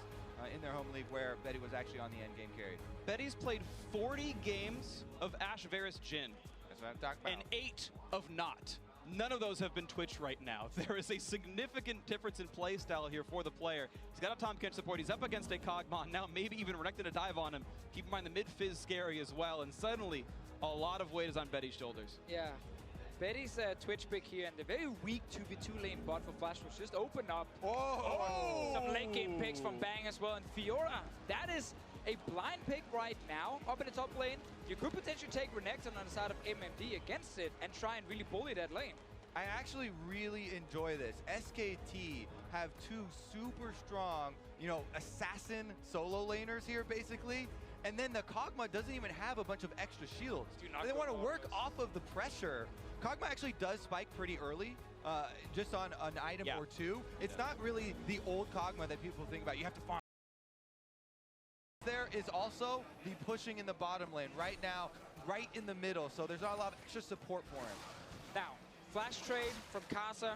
in their home league where Betty was actually on the end game carry. Betty's played 40 games of Ashe Varus Jhin. That's what I'm talking about. And 8 of not. None of those have been Twitch right now. There is a significant difference in play style here for the player. He's got a Tahm Kench support. He's up against a Kog'Maw. Now maybe even Renekton to dive on him. Keep in mind the mid-Fizz scary as well. And suddenly, a lot of weight is on Betty's shoulders. Yeah. Betty's Twitch pick here, and the very weak 2v2 lane bot for Flash Wolves just opened up. Some late game picks from Bang as well, and Fiora, that is a blind pick right now up in the top lane. You could potentially take Renekton on the side of MMD against it and try and really bully that lane. I actually really enjoy this. SKT have 2 super strong, assassin solo laners here, basically. And then the Kog'Maw doesn't even have a bunch of extra shields. They want to work off of the pressure. Kog'Maw actually does spike pretty early, just on an item or two. It's not really the old Kog'Maw that people think about. You have to farm. There is also the pushing in the bottom lane right now, right in the middle. So there's not a lot of extra support for him. Now, flash trade from Karsa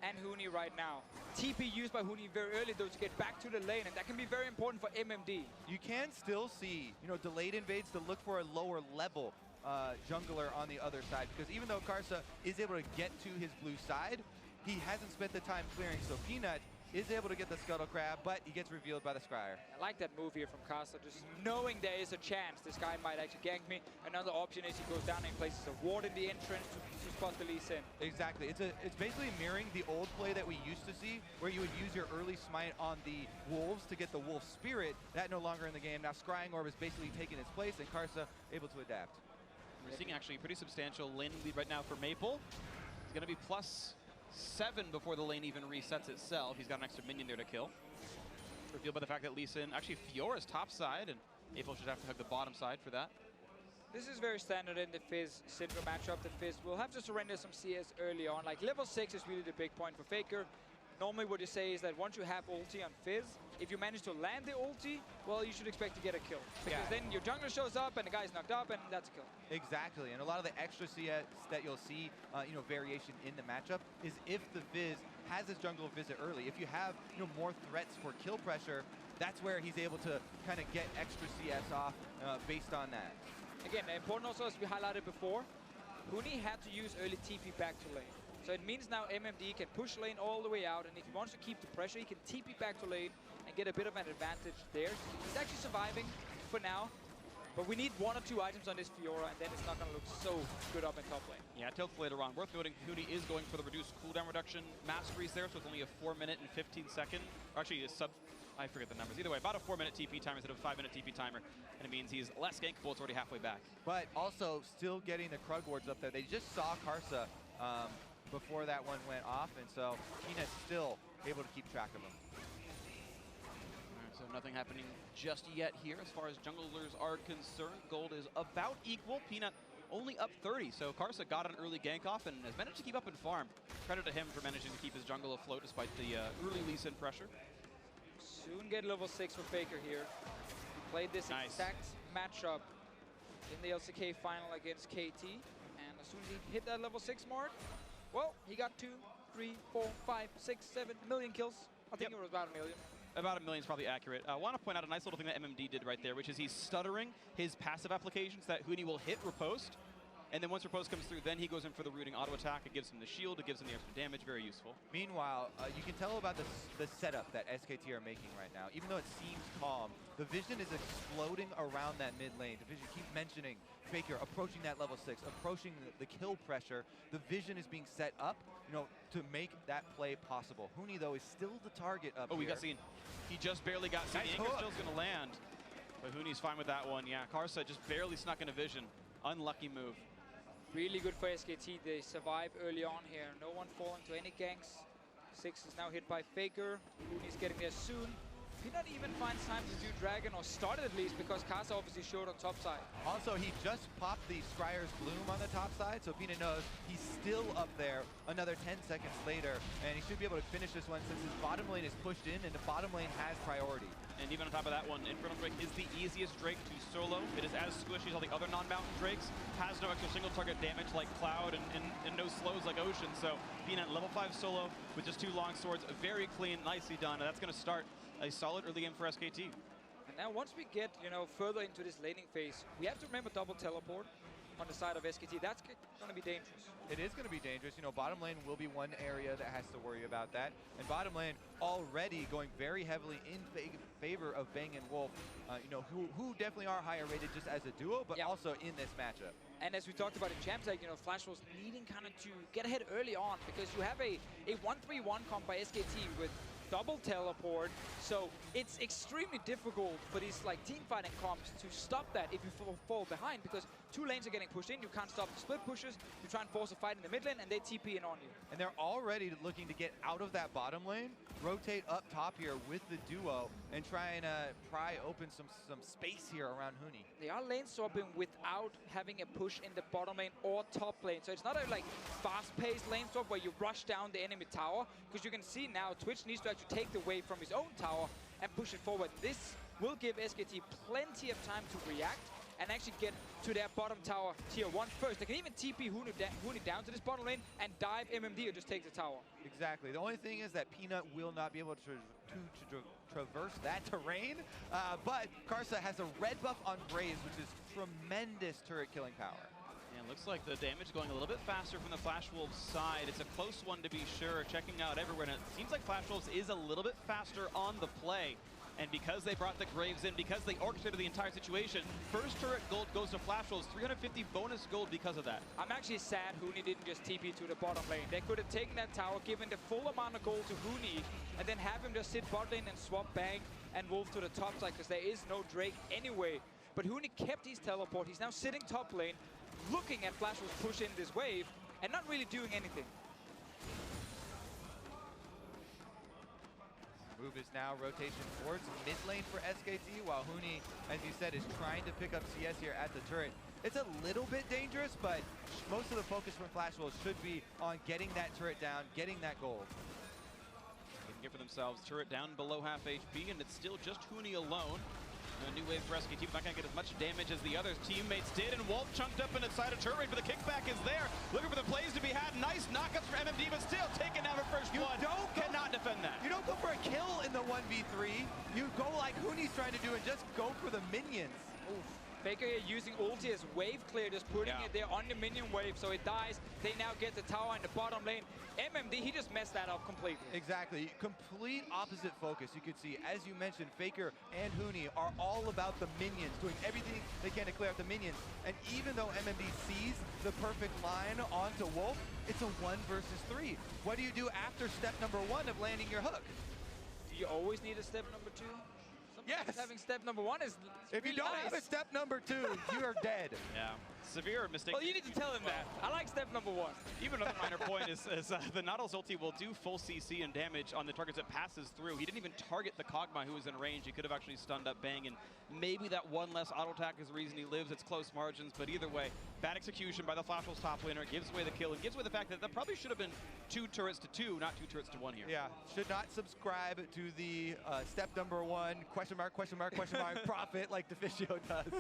and Huni right now. TP used by Huni very early though to get back to the lane, and that can be very important for MMD. You can still see, delayed invades to look for a lower level jungler on the other side, because even though Karsa is able to get to his blue side, he hasn't spent the time clearing. So Peanut is able to get the Scuttle Crab, but he gets revealed by the Scryer. I like that move here from Karsa, just knowing there is a chance this guy might actually gank me. Another option is he goes down and places a ward in the entrance to spot the Lee Sin. Exactly. It's basically mirroring the old play that we used to see, where you would use your early smite on the wolves to get the wolf spirit. That no longer in the game. Now Scrying Orb is basically taking its place, and Karsa able to adapt. We're seeing actually a pretty substantial lane lead right now for Maple. It's going to be +7 before the lane even resets itself. He's got an extra minion there to kill. Revealed by the fact that Lee Sin, actually Fiora's top side, and Maple should have to hug the bottom side for that. This is very standard in the Fizz Syndra matchup. The Fizz will have to surrender some CS early on. Like level 6 is really the big point for Faker. Normally what you say is that once you have ulti on Fizz, if you manage to land the ulti, well, you should expect to get a kill. Because then your jungler shows up and the guy's knocked up and that's a kill. Exactly, and a lot of the extra CS that you'll see, variation in the matchup is if the Fizz has his jungle visit early. If you have, more threats for kill pressure, that's where he's able to kind of get extra CS off based on that. Again, important also, as we highlighted before, Huni had to use early TP back to lane. So it means now MMD can push lane all the way out, and if he wants to keep the pressure, he can TP back to lane and get a bit of an advantage there. He's actually surviving for now, but we need 1 or 2 items on this Fiora, and then it's not going to look so good up in top lane. Yeah, tilts later on. Worth noting, Huni is going for the reduced cooldown reduction masteries there, so it's only a 4-minute and 15-second, or actually a I forget the numbers. Either way, about a 4-minute TP timer instead of a 5-minute TP timer, and it means he's less gankable. It's already halfway back. But also still getting the Krug wards up there. They just saw Karsa before that one went off, and so Peanut's still able to keep track of him. So nothing happening just yet here as far as junglers are concerned. Gold is about equal. Peanut only up 30, so Karsa got an early gank off and has managed to keep up and farm. Credit to him for managing to keep his jungle afloat despite the early Lee Sin pressure. Soon get level 6 for Faker here. He played this exact matchup in the LCK final against KT, and as soon as he hit that level 6 mark, well, he got 2, 3, 4, 5, 6, 7 million kills. I think it was about 1 million. About 1 million is probably accurate. I want to point out a nice little thing that MMD did right there, which is he's stuttering his passive applications that Huni will hit riposte. And then once riposte comes through, then he goes in for the rooting auto attack. It gives him the shield, it gives him the extra damage, very useful. Meanwhile, you can tell about the setup that SKT are making right now. Even though it seems calm, the vision is exploding around that mid lane. The vision keep mentioning Faker approaching that level 6, approaching the kill pressure. The vision is being set up, to make that play possible. Huni, though, is still the target up here. We got seen. He just barely got seen. The anchor skill's going to land. But Huni's fine with that one. Yeah, Karsa just barely snuck in a vision. Unlucky move. Really good for SKT. They survive early on here. No one falling to any ganks. 6 is now hit by Faker. Huni's getting there soon. Peanut even finds time to do Dragon, or started at least, because Karsa obviously showed on top side. Also, he just popped the Scryer's Bloom on the top side, so Peanut knows he's still up there another 10 seconds later, and he should be able to finish this one since his bottom lane is pushed in, and the bottom lane has priority. And even on top of that one, Infernal Drake is the easiest Drake to solo. It is as squishy as all the other non-mountain Drakes, has no extra single target damage like Cloud, and no slows like Ocean. So Peanut, level 5 solo with just 2 long swords, very clean, nicely done. And that's going to start a solid early game for SKT. And now once we get, further into this laning phase, we have to remember double teleport on the side of SKT. That's going to be dangerous. It is going to be dangerous. Bottom lane will be one area that has to worry about that. And bottom lane already going very heavily in favor of Bang and Wolf, who definitely are higher rated just as a duo, but also in this matchup. And as we talked about in Champs League, Flash was needing kind of to get ahead early on, because you have a 1-3-1 comp by SKT with double teleport. So it's extremely difficult for these like team fighting comps to stop that if you fall behind, because 2 lanes are getting pushed in, you can't stop the split pushes, you try and force a fight in the mid lane and they TP in on you. And they're already looking to get out of that bottom lane, rotate up top here with the duo, and try and pry open some space here around Huni. They are lane swapping without having a push in the bottom lane or top lane. So it's not a like fast-paced lane swap where you rush down the enemy tower, because you can see now Twitch needs to actually take the wave from his own tower and push it forward. This will give SKT plenty of time to react and actually get to their bottom tower tier 1 first. They can even TP Huni down to this bottom lane and dive MMD or just take the tower. Exactly. The only thing is that Peanut will not be able to traverse that terrain, but Karsa has a red buff on Graves, which is tremendous turret killing power. And looks like the damage going a little bit faster from the Flash Wolves side. It's a close one to be sure, checking out everywhere, and it seems like Flash Wolves is a little bit faster on the play. And because they brought the Graves in, because they orchestrated the entire situation, first turret gold goes to Flash Wolves, 350 bonus gold because of that. I'm actually sad Huni didn't just TP to the bottom lane. They could have taken that tower, given the full amount of gold to Huni, and then have him just sit bot lane and swap Bang and Wolf to the top side, because there is no Drake anyway. But Huni kept his teleport. He's now sitting top lane, looking at Flash Wolves push in this wave, and not really doing anything. Move is now rotation towards mid lane for SKT, while Huni, as you said, is trying to pick up CS here at the turret. It's a little bit dangerous, but most of the focus from Flash Wolves should be on getting that turret down, getting that gold. They can get for themselves turret down below half HP, and it's still just Huni alone. A new wave for SKT, not going to get as much damage as the other teammates did, and Wolf chunked up inside a turret, but the kickback is there. Looking for the plays to be had. Nice knockups for MMD, but still taking down her first one. Cannot defend that. You don't go for a kill in the 1v3. You go like Huni's trying to do and just go for the minions. Oof. Faker here using ulti as wave clear, just putting it there on the minion wave, so it dies. They now get the tower in the bottom lane. MMD, he just messed that up completely. Exactly. Complete opposite focus. You could see, as you mentioned, Faker and Huni are all about the minions, doing everything they can to clear out the minions. And even though MMD sees the perfect line onto Wolf, it's a 1 versus 3. What do you do after step number 1 of landing your hook? Do you always need a step number 2? Sometimes yes. Having step number 1 is If really you don't nice. have a step number 2, you are dead. Yeah. Severe mistake. Well, you need to tell him that. I like step number 1. Even another minor point is the Nautilus ulti will do full CC and damage on the targets it passes through. He didn't even target the Kog'Maw who was in range. He could have actually stunned up Bang, and maybe that one less auto attack is the reason he lives. It's close margins, but either way, bad execution by the Flash Wolves top laner. It gives away the kill and gives away the fact that probably should have been 2 turrets to 2, not 2 turrets to 1 here. Yeah, should not subscribe to the step number 1, question mark, profit like Deficio does.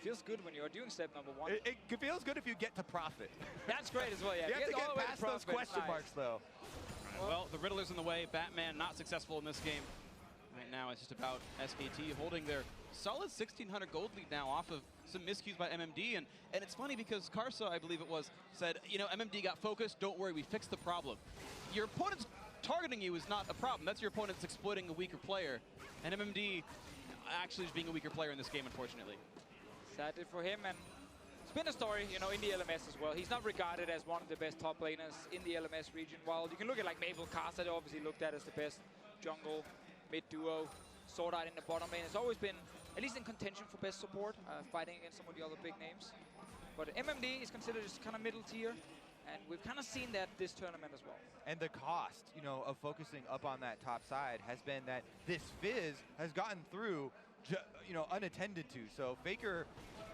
Feels good when you're doing step number 1. It feels good if you get to profit. That's great as well, yeah. You have to all get the way past those profit, question nice. marks, though. Well, the Riddler's in the way. Batman not successful in this game. Right now, it's just about SKT holding their solid 1,600 gold lead now off of some miscues by MMD. And it's funny because Karsa, I believe it was, said, you know, MMD got focused. Don't worry, we fixed the problem. Your opponent's targeting you is not a problem. That's your opponent's exploiting a weaker player. And MMD actually is being a weaker player in this game, unfortunately. Sadly for him, and it's been a story, you know, in the LMS as well. He's not regarded as one of the best top laners in the LMS region. While you can look at like Mabel Karsa, they're obviously looked at as the best jungle, mid duo. Sword Art in the bottom lane has always been, at least in contention for best support, fighting against some of the other big names. But MMD is considered just kind of middle tier, and we've kind of seen that this tournament as well. And the cost, you know, of focusing up on that top side has been that this Fizz has gotten through, you know, unattended to. So Faker,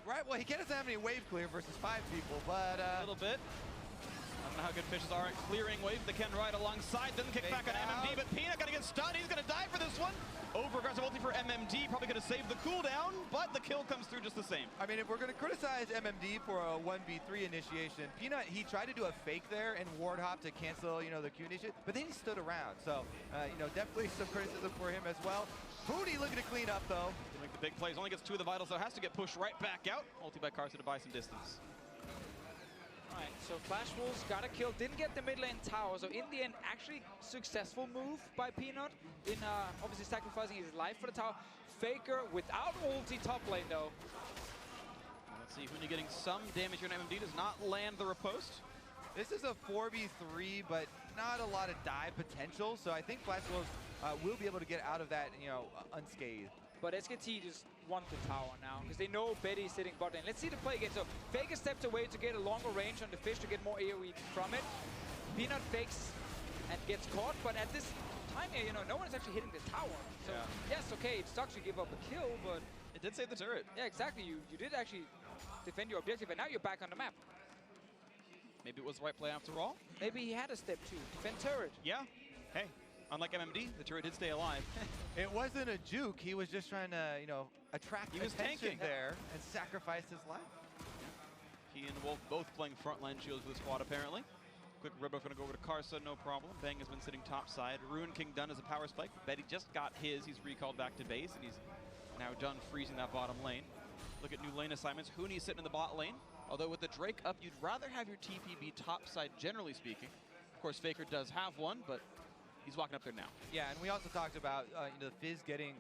right, well, he doesn't have any wave clear versus 5 people, but... a little bit. I don't know how good Fishes are at clearing wave. They can ride alongside them, kick back on MMD, but Peanut gonna get stunned. He's gonna die for this one. Over-aggressive ulti for MMD, probably gonna save the cooldown, but the kill comes through just the same. I mean, if we're gonna criticize MMD for a 1v3 initiation, Peanut, he tried to do a fake there and ward hop to cancel, you know, the Q initiate, but then he stood around. So, you know, definitely some criticism for him as well. Huni looking to clean up, though. To make the big plays, only gets 2 of the vitals, so has to get pushed right back out. Ulti by Karsa to buy some distance. Alright, so Flash Wolves got a kill, didn't get the mid lane tower, so in the end, actually successful move by Peanut in obviously sacrificing his life for the tower. Faker without ulti top lane though. Let's see, Huni getting some damage here on MMD, does not land the riposte. This is a 4v3, but not a lot of dive potential, so I think Flash Wolves will be able to get out of that, you know, unscathed. But SKT just want the tower now, because they know Betty is sitting bot lane. Let's see the play again. So Faker steps away to get a longer range on the fish to get more AoE from it. Peanut fakes and gets caught, but at this time here, you know, no one's actually hitting the tower. So yes, okay, it sucks you give up a kill, but It did save the turret. yeah, exactly. You did actually defend your objective, and now you're back on the map. Maybe it was the right play after all. Maybe he had a step 2. Defend turret. Yeah. Hey, unlike MMD, the turret did stay alive. It wasn't a juke. He was just trying to, you know, attract He was attention tanking. there and sacrifice his life. He and Wolf both playing frontline shields for the squad, apparently. Quick rip-off going to go over to Karsa, no problem. Bang has been sitting topside. Ruin King done as a power spike. Betty just got his. He's recalled back to base, and he's now done freezing that bottom lane. Look at new lane assignments. Huni sitting in the bot lane. Although with the Drake up, you'd rather have your TP be topside, generally speaking. Of course, Faker does have one, but he's walking up there now. Yeah, and we also talked about you know, the Fizz getting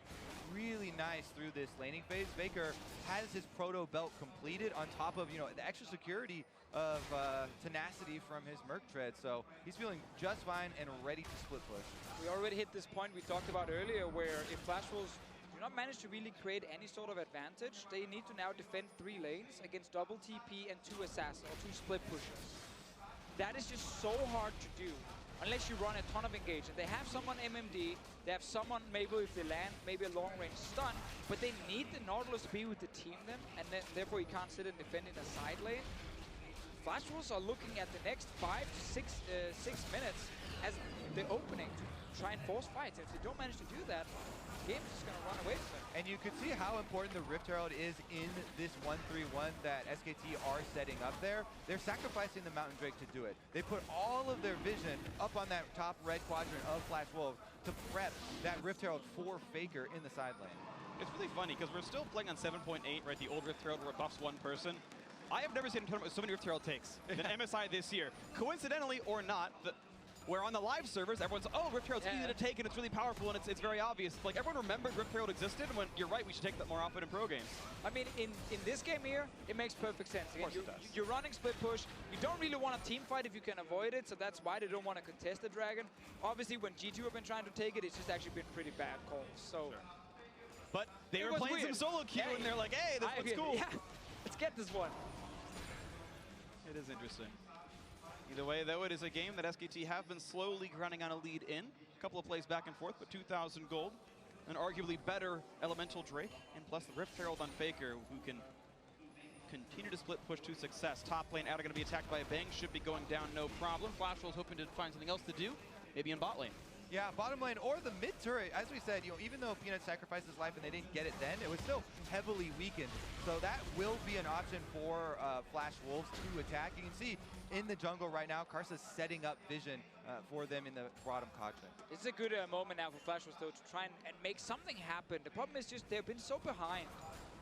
really nice through this laning phase. Faker has his proto belt completed on top of, you know, the extra security of tenacity from his Merc Tread. So he's feeling just fine and ready to split push. We already hit this point we talked about earlier, where if Flash Wolves do not manage to really create any sort of advantage, they need to now defend 3 lanes against double TP and 2 assassins, or 2 split pushers. That is just so hard to do, unless you run a ton of engagement. They have someone MMD, they have someone maybe if they land, maybe a long range stun, but they need the Nautilus to be with the team then, and then therefore you can't sit and defend in a side lane. Flash Wolves are looking at the next 5 to 6 minutes as the opening to try and force fights. If they don't manage to do that, the game's just going to run away from them. And you could see how important the Rift Herald is in this 1-3-1 that SKT are setting up there. They're sacrificing the Mountain Drake to do it. They put all of their vision up on that top red quadrant of Flash Wolves to prep that Rift Herald for Faker in the side lane. It's really funny because we're still playing on 7.8, right? The old Rift Herald where it buffs one person. I have never seen a tournament with so many Rift Herald takes than MSI this year. Coincidentally or not, where on the live servers, everyone's, oh, Rift Herald's easy to take and it's really powerful and it's very obvious. Like, everyone remembered Rift Herald existed, and when you're right, we should take that more often in pro games. I mean, in this game here, it makes perfect sense. Again, Of course it does. You're running split push. You don't really want a team fight if you can avoid it, so that's why they don't want to contest the Dragon. Obviously, when G2 have been trying to take it, it's just actually been pretty bad calls. So, But they were playing some solo queue, and they're like, hey, this one's cool. Yeah, let's get this one. It is interesting. Either way, though, it is a game that SKT have been slowly grinding on a lead in. A couple of plays back and forth, but 2,000 gold. An arguably better Elemental Drake, and plus the Rift Herald on Faker, who can continue to split push to success. Top lane out are going to be attacked by a Bang. Should be going down, no problem. Flash Wolves hoping to find something else to do, maybe in bot lane. Yeah, bottom lane or the mid turret. As we said, you know, even though Peanut sacrificed his life and they didn't get it then, it was still heavily weakened. So that will be an option for Flash Wolves to attack. You can see in the jungle right now, Karsa's setting up vision for them in the bottom quadrant. It's a good moment now for Flash Wolves, though, to try and make something happen. The problem is just they've been so behind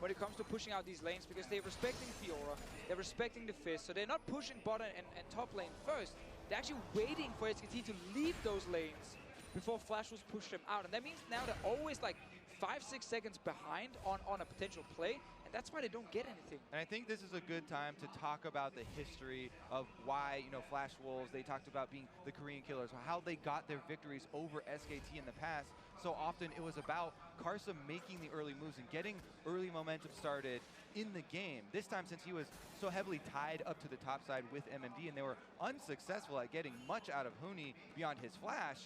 when it comes to pushing out these lanes, because they're respecting Fiora, they're respecting the Fizz, so they're not pushing bottom and top lane first. They're actually waiting for SKT to leave those lanes before Flash Wolves push them out. And that means now they're always like 5-6 seconds behind on a potential play, and that's why they don't get anything. And I think this is a good time to talk about the history of why, you know, Flash Wolves, they talked about being the Korean killers, how they got their victories over SKT in the past. So often it was about Karsa making the early moves and getting early momentum started in the game. This time, since he was so heavily tied up to the top side with MMD and they were unsuccessful at getting much out of Huni beyond his flash,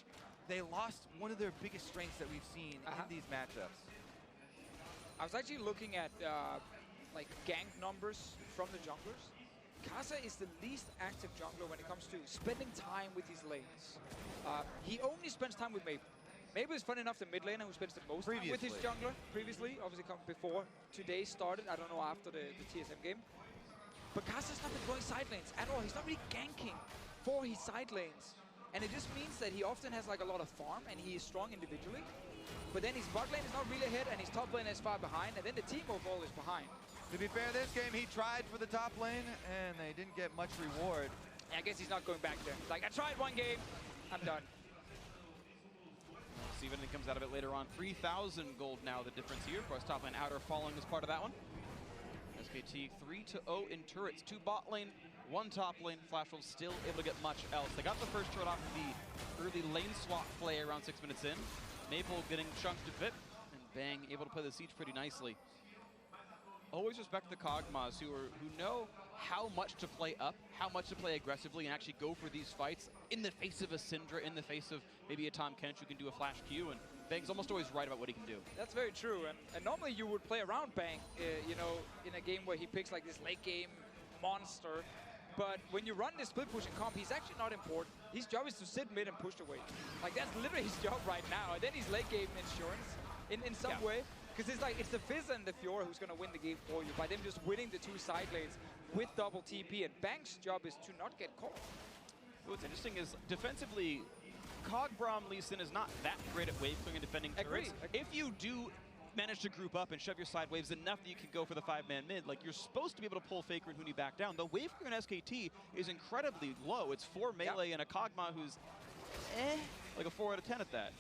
they lost one of their biggest strengths that we've seen in these matchups. I was actually looking at like gank numbers from the junglers. Karsa is the least active jungler when it comes to spending time with his lanes. He only spends time with Mabel. Mabel is fun enough the mid laner who spends the most time with his jungler previously. Obviously come before today started. I don't know after the TSM game. But Karsa's not been going side lanes at all. He's not really ganking for his side lanes. And it just means that he often has like a lot of farm and he is strong individually. But then his bot lane is not really ahead and his top lane is far behind, and then the team overall is behind. To be fair, this game he tried for the top lane and they didn't get much reward. I guess he's not going back there. Like, I tried one game, I'm done. See if anything comes out of it later on. 3,000 gold now, the difference here. Of course, top lane outer following as part of that one. SKT 3-0 in turrets. 2 bot lane One top lane, Flash Wolves still able to get much else. They got the first turret off the early lane swap play around 6 minutes in. Maple getting chunked a bit, and Bang able to play the siege pretty nicely. Always respect the Kog'Maws who know how much to play up, how much to play aggressively, and actually go for these fights in the face of a Syndra, in the face of maybe a Tahm Kench who can do a flash Q, and Bang's almost always right about what he can do. That's very true, and normally you would play around Bang, you know, in a game where he picks like this late game monster. But when you run this split pushing comp, he's actually not important. His job is to sit mid and push away. Like that's literally his job right now. And then he's late game insurance in some way. Because it's like, it's the Fizz and the Fiora who's going to win the game for you by them just winning the 2 side lanes with double TP. And Bang's job is to not get caught. What's interesting is defensively, Cog Braum Lee Sin is not that great at wave clearing and defending turrets. If you do manage to group up and shove your side waves enough that you can go for the 5-man mid, like you're supposed to be able to pull Faker and Huni back down. The wave clear in SKT is incredibly low. It's 4 melee and a Kog'Maw who's like a 4 out of 10 at that.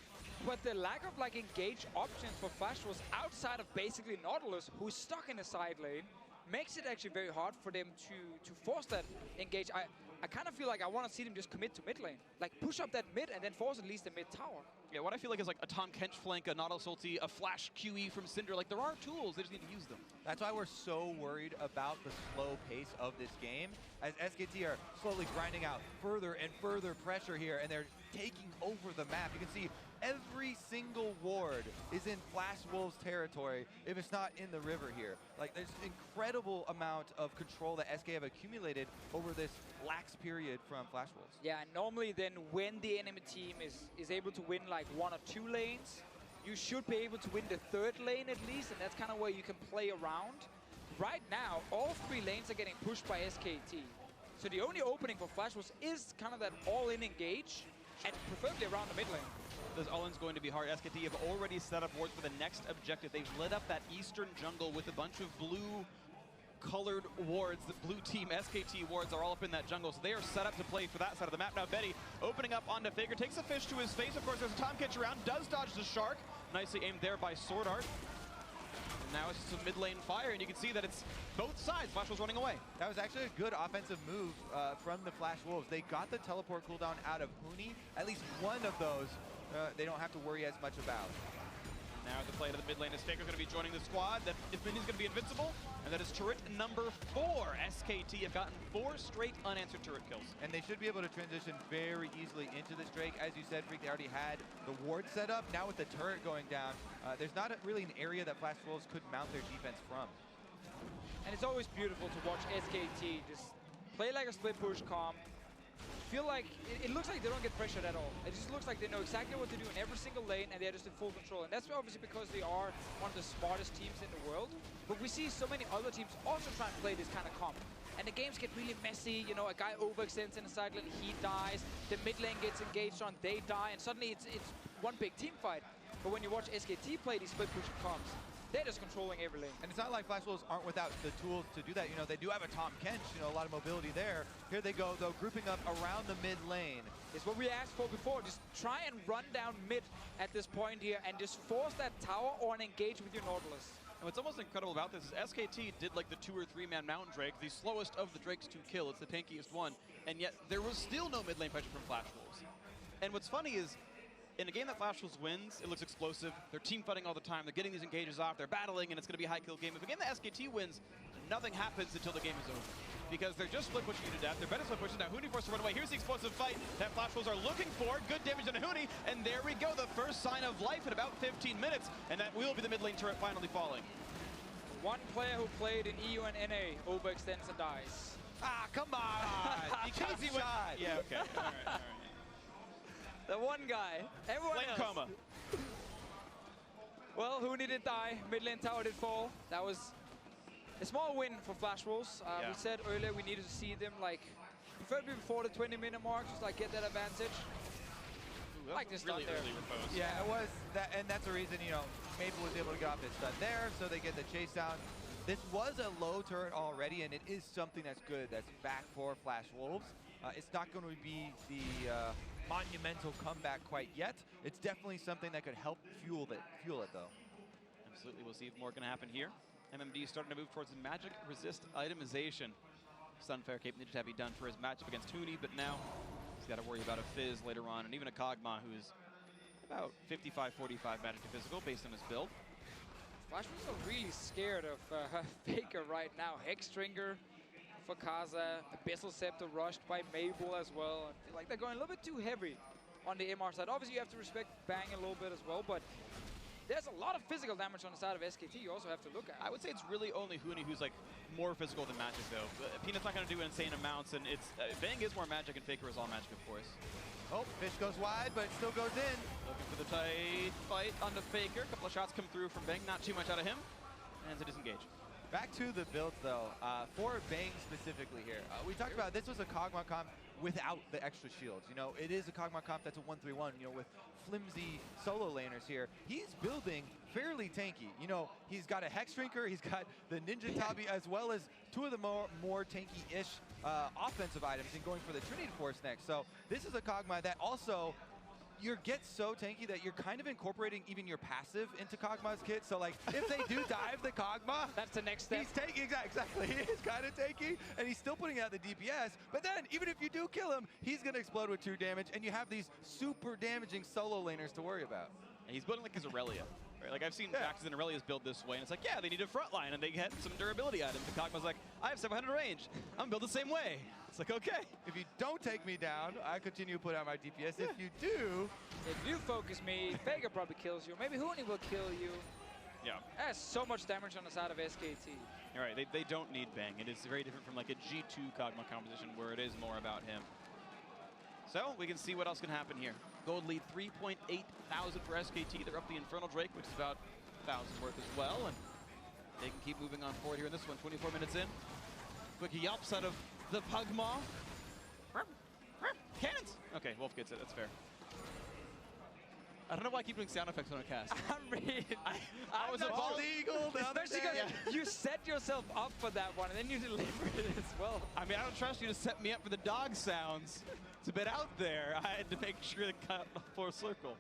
But the lack of like engage options for Flash Wolves outside of basically Nautilus, who's stuck in a side lane, makes it actually very hard for them to force that engage. I kind of feel like I want to see them just commit to mid lane. Like push up that mid and then force at least the mid tower. Yeah, what I feel like is like a Tahm Kench flank, a Nautilus ulti, a flash QE from Syndra. Like there are tools, they just need to use them. That's why we're so worried about the slow pace of this game, as SKT are slowly grinding out further and further pressure here, and they're taking over the map. You can see every single ward is in Flash Wolves territory if it's not in the river here. Like there's an incredible amount of control that SK have accumulated over this lax period from Flash Wolves. Yeah, and normally then when the enemy team is able to win like 1 or 2 lanes, you should be able to win the 3rd lane at least, and that's kind of where you can play around. Right now, all 3 lanes are getting pushed by SKT. So the only opening for Flash Wolves is kind of that all-in engage, and preferably around the mid lane. This all-in's going to be hard. SKT have already set up wards for the next objective. They've lit up that eastern jungle with a bunch of blue-colored wards. The blue team SKT wards are all up in that jungle, so they are set up to play for that side of the map. Now Betty opening up onto Faker, takes a fish to his face. Of course, there's a Tahm Kench around, does dodge the shark. Nicely aimed there by Sword Art. And now it's just a mid lane fire, and you can see that it's both sides. Flash Wolves running away. That was actually a good offensive move from the Flash Wolves. They got the teleport cooldown out of Huni. At least one of those they don't have to worry as much about. Now the play to the mid lane is Faker's going to be joining the squad. That Infinity's going to be invincible. And that is turret number 4. SKT have gotten 4 straight unanswered turret kills. And they should be able to transition very easily into this Drake. As you said, Freak, they already had the ward set up. Now with the turret going down, there's not really an area that Flash Wolves could mount their defense from. And it's always beautiful to watch SKT just play like a split push comp. Feel like it looks like they don't get pressured at all. It just looks like they know exactly what to do in every single lane, and they're just in full control. And that's obviously because they are one of the smartest teams in the world. But we see so many other teams also trying to play this kind of comp. And the games get really messy. You know, a guy overextends in a side lane, he dies. The mid lane gets engaged on, they die, and suddenly it's one big team fight. But when you watch SKT play these split pushing comps, they're just controlling every lane. And it's not like Flash Wolves aren't without the tools to do that. You know, they do have a Tahm Kench, you know, a lot of mobility there. Here they go, though, grouping up around the mid lane. It's what we asked for before. Just try and run down mid at this point here and just force that tower or an engage with your Nautilus. And what's almost incredible about this is SKT did like the 2 or 3 man Mountain Drake, the slowest of the Drakes to kill. It's the tankiest one. And yet there was still no mid lane pressure from Flash Wolves. And what's funny is, in a game that Flash Wolves wins, it looks explosive. They're team fighting all the time. They're getting these engages off. They're battling, and it's going to be a high kill game. If a game that SKT wins, nothing happens until the game is over. Because they're just split pushing you to death. They're better split pushing. Now Huni forced to run away. Here's the explosive fight that Flash Wolves are looking for. Good damage on Huni, and there we go. The first sign of life in about 15 minutes, and that will be the mid lane turret finally falling. One player who played in EU and NA overextends and dies. Ah, come on! Because he shot. Yeah, okay. All right. The one guy. Everyone Flame else. coma. Well, Huni did die. Mid lane tower did fall. That was a small win for Flash Wolves. We said earlier we needed to see them like preferably before the 20-minute mark, just like get that advantage. Ooh, like this really stun there. early repose. Yeah, it was that, and that's the reason, you know, Maple was able to get off his stun there, so they get the chase down. This was a low turret already, and it is something that's good. That's back for Flash Wolves. It's not going to be the monumental comeback quite yet. It's definitely something that could help fuel it though. Absolutely, we'll see if more can happen here. MMD starting to move towards magic resist itemization. Sunfare Cape needed to be done for his matchup against Huni, but now he's got to worry about a Fizz later on, and even a Kog'Maw who's about 55-45 magic to physical based on his build. Flashman's are really scared of Faker right now. Hexdrinker for Kaza, Abyssal Scepter rushed by Mabel as well. I feel like they're going a little bit too heavy on the MR side. Obviously, you have to respect Bang a little bit as well, but there's a lot of physical damage on the side of SKT you also have to look at. I would say it's really only Huni who's like more physical than Magic though. Peanut's not going to do insane amounts, and it's Bang is more Magic and Faker is all Magic, of course. Oh, Fish goes wide, but it still goes in. Looking for the tight fight onto Faker. A couple of shots come through from Bang, not too much out of him. And to disengage. Back to the builds though, for Bang specifically here. We talked about this was a Kog'Maw comp without the extra shields. You know, it is a Kog'Maw comp that's a 1-3-1, you know, with flimsy solo laners here. He's building fairly tanky. You know, he's got a Hexdrinker, he's got the Ninja Tabi, as well as two of the more tanky-ish offensive items, and going for the Trinity Force next. So this is a Kog'Maw that also gets so tanky that you're kind of incorporating even your passive into Kog'Maw's kit. So like, if they do dive the Kog'Maw, that's the next step. He's tanky, exactly. He is kind of tanky, and he's still putting out the DPS. But then, even if you do kill him, he's gonna explode with 2 damage, and you have these super damaging solo laners to worry about. And he's building like his Aurelia. Right? Like I've seen Jax's and Aurelia's build this way, and it's like, yeah, they need a front line, and they get some durability items. And Kog'Maw's like, I have 700 range. I'm built the same way. It's like, okay. If you don't take me down, I continue to put out my DPS. Yeah. If you do... If you focus me, Faker probably kills you. Maybe Huni will kill you. Yeah. That's so much damage on the side of SKT. All right, they don't need Bang. It is very different from like a G2 Kog'Maw composition where it is more about him. So we can see what else can happen here. Gold lead 3.8 thousand for SKT. They're up the Infernal Drake, which is about 1,000 worth as well. And they can keep moving on forward here in this one. 24 minutes in. Quick yelps out of the Pugmaw. Cannons! Okay, Wolf gets it. That's fair. I don't know why I keep doing sound effects when I cast. I was a bald eagle. Especially because you set yourself up for that one, and then you deliver it as well. I mean, I don't trust you to set me up for the dog sounds. It's a bit out there. I had to make sure to cut the full circle.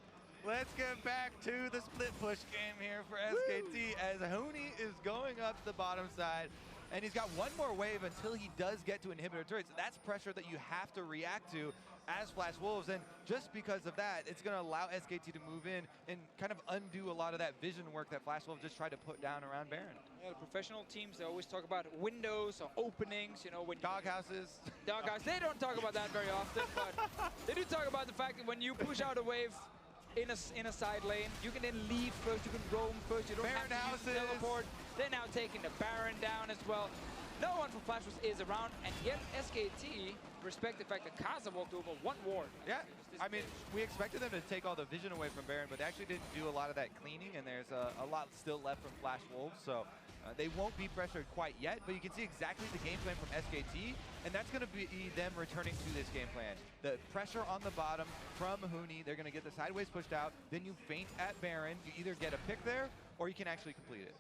Let's get back to the split push game here for SKT as Huni is going up the bottom side. And he's got one more wave until he does get to inhibitor turrets. That's pressure that you have to react to as Flash Wolves, and just because of that, it's going to allow SKT to move in and kind of undo a lot of that vision work that Flash Wolves just tried to put down around Baron. Yeah, the professional teams, they always talk about windows or openings, you know, when Doghouses. Doghouses, they don't talk about that very often, but they do talk about the fact that when you push out a wave in a side lane, you can then lead first, you can roam first, you don't Baron have to use teleport. They're now taking the Baron down as well. No one from Flash Wolves is around, and yet SKT respect the fact that Kaza walked over 1 ward. Yeah, I mean, we expected them to take all the vision away from Baron, but they actually didn't do a lot of that cleaning, and there's a lot still left from Flash Wolves, so they won't be pressured quite yet, but you can see exactly the game plan from SKT, and that's going to be them returning to this game plan. The pressure on the bottom from Huni, they're going to get the sideways pushed out, then you feint at Baron, you either get a pick there, or you can actually complete it.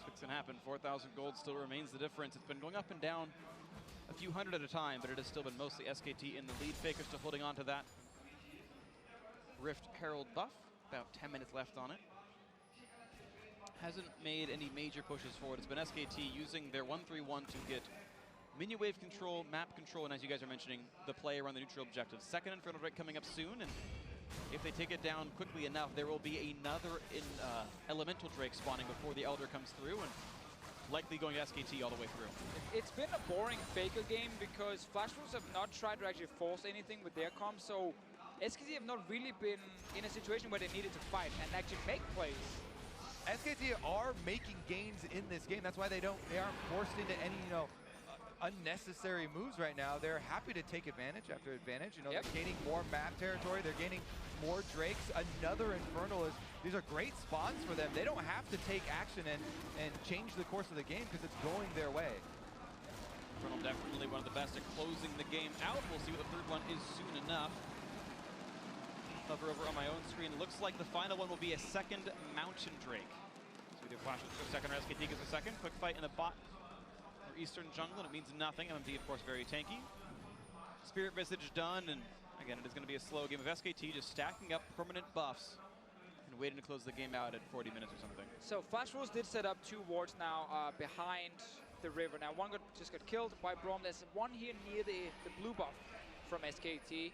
What's going to happen? 4,000 gold still remains the difference. It's been going up and down a few hundred at a time, but it has still been mostly SKT in the lead. Faker still holding on to that Rift Herald buff. About 10 minutes left on it. Hasn't made any major pushes forward. It's been SKT using their 1-3-1 to get minion wave control, map control, and as you guys are mentioning, the play around the neutral objectives. Second Infernal Drake coming up soon, and if they take it down quickly enough, there will be another Elemental Drake spawning before the Elder comes through, and likely going to SKT all the way through. It's been a boring Faker game because Flash Wolves have not tried to actually force anything with their comp, so SKT have not really been in a situation where they needed to fight and actually make plays. SKT are making gains in this game. That's why they aren't forced into any, you know, unnecessary moves right now. They're happy to take advantage after advantage. You know, They're gaining more map territory. They're gaining more Drakes. Another Infernal these are great spawns for them. They don't have to take action and change the course of the game because it's going their way. Infernal definitely one of the best at closing the game out. We'll see what the third one is soon enough. Hover over on my own screen. Looks like the final one will be a second Mountain Drake. So we do flashes for a second, or SKT gets a second. Quick fight in the bot or Eastern jungle, and it means nothing. MMD, of course, very tanky. Spirit Visage done, and again, it is going to be a slow game of SKT just stacking up permanent buffs and waiting to close the game out at 40 minutes or something. So Flash Wolves did set up 2 wards now behind the river. Now one just got killed by Braum. There's one here near the blue buff from SKT.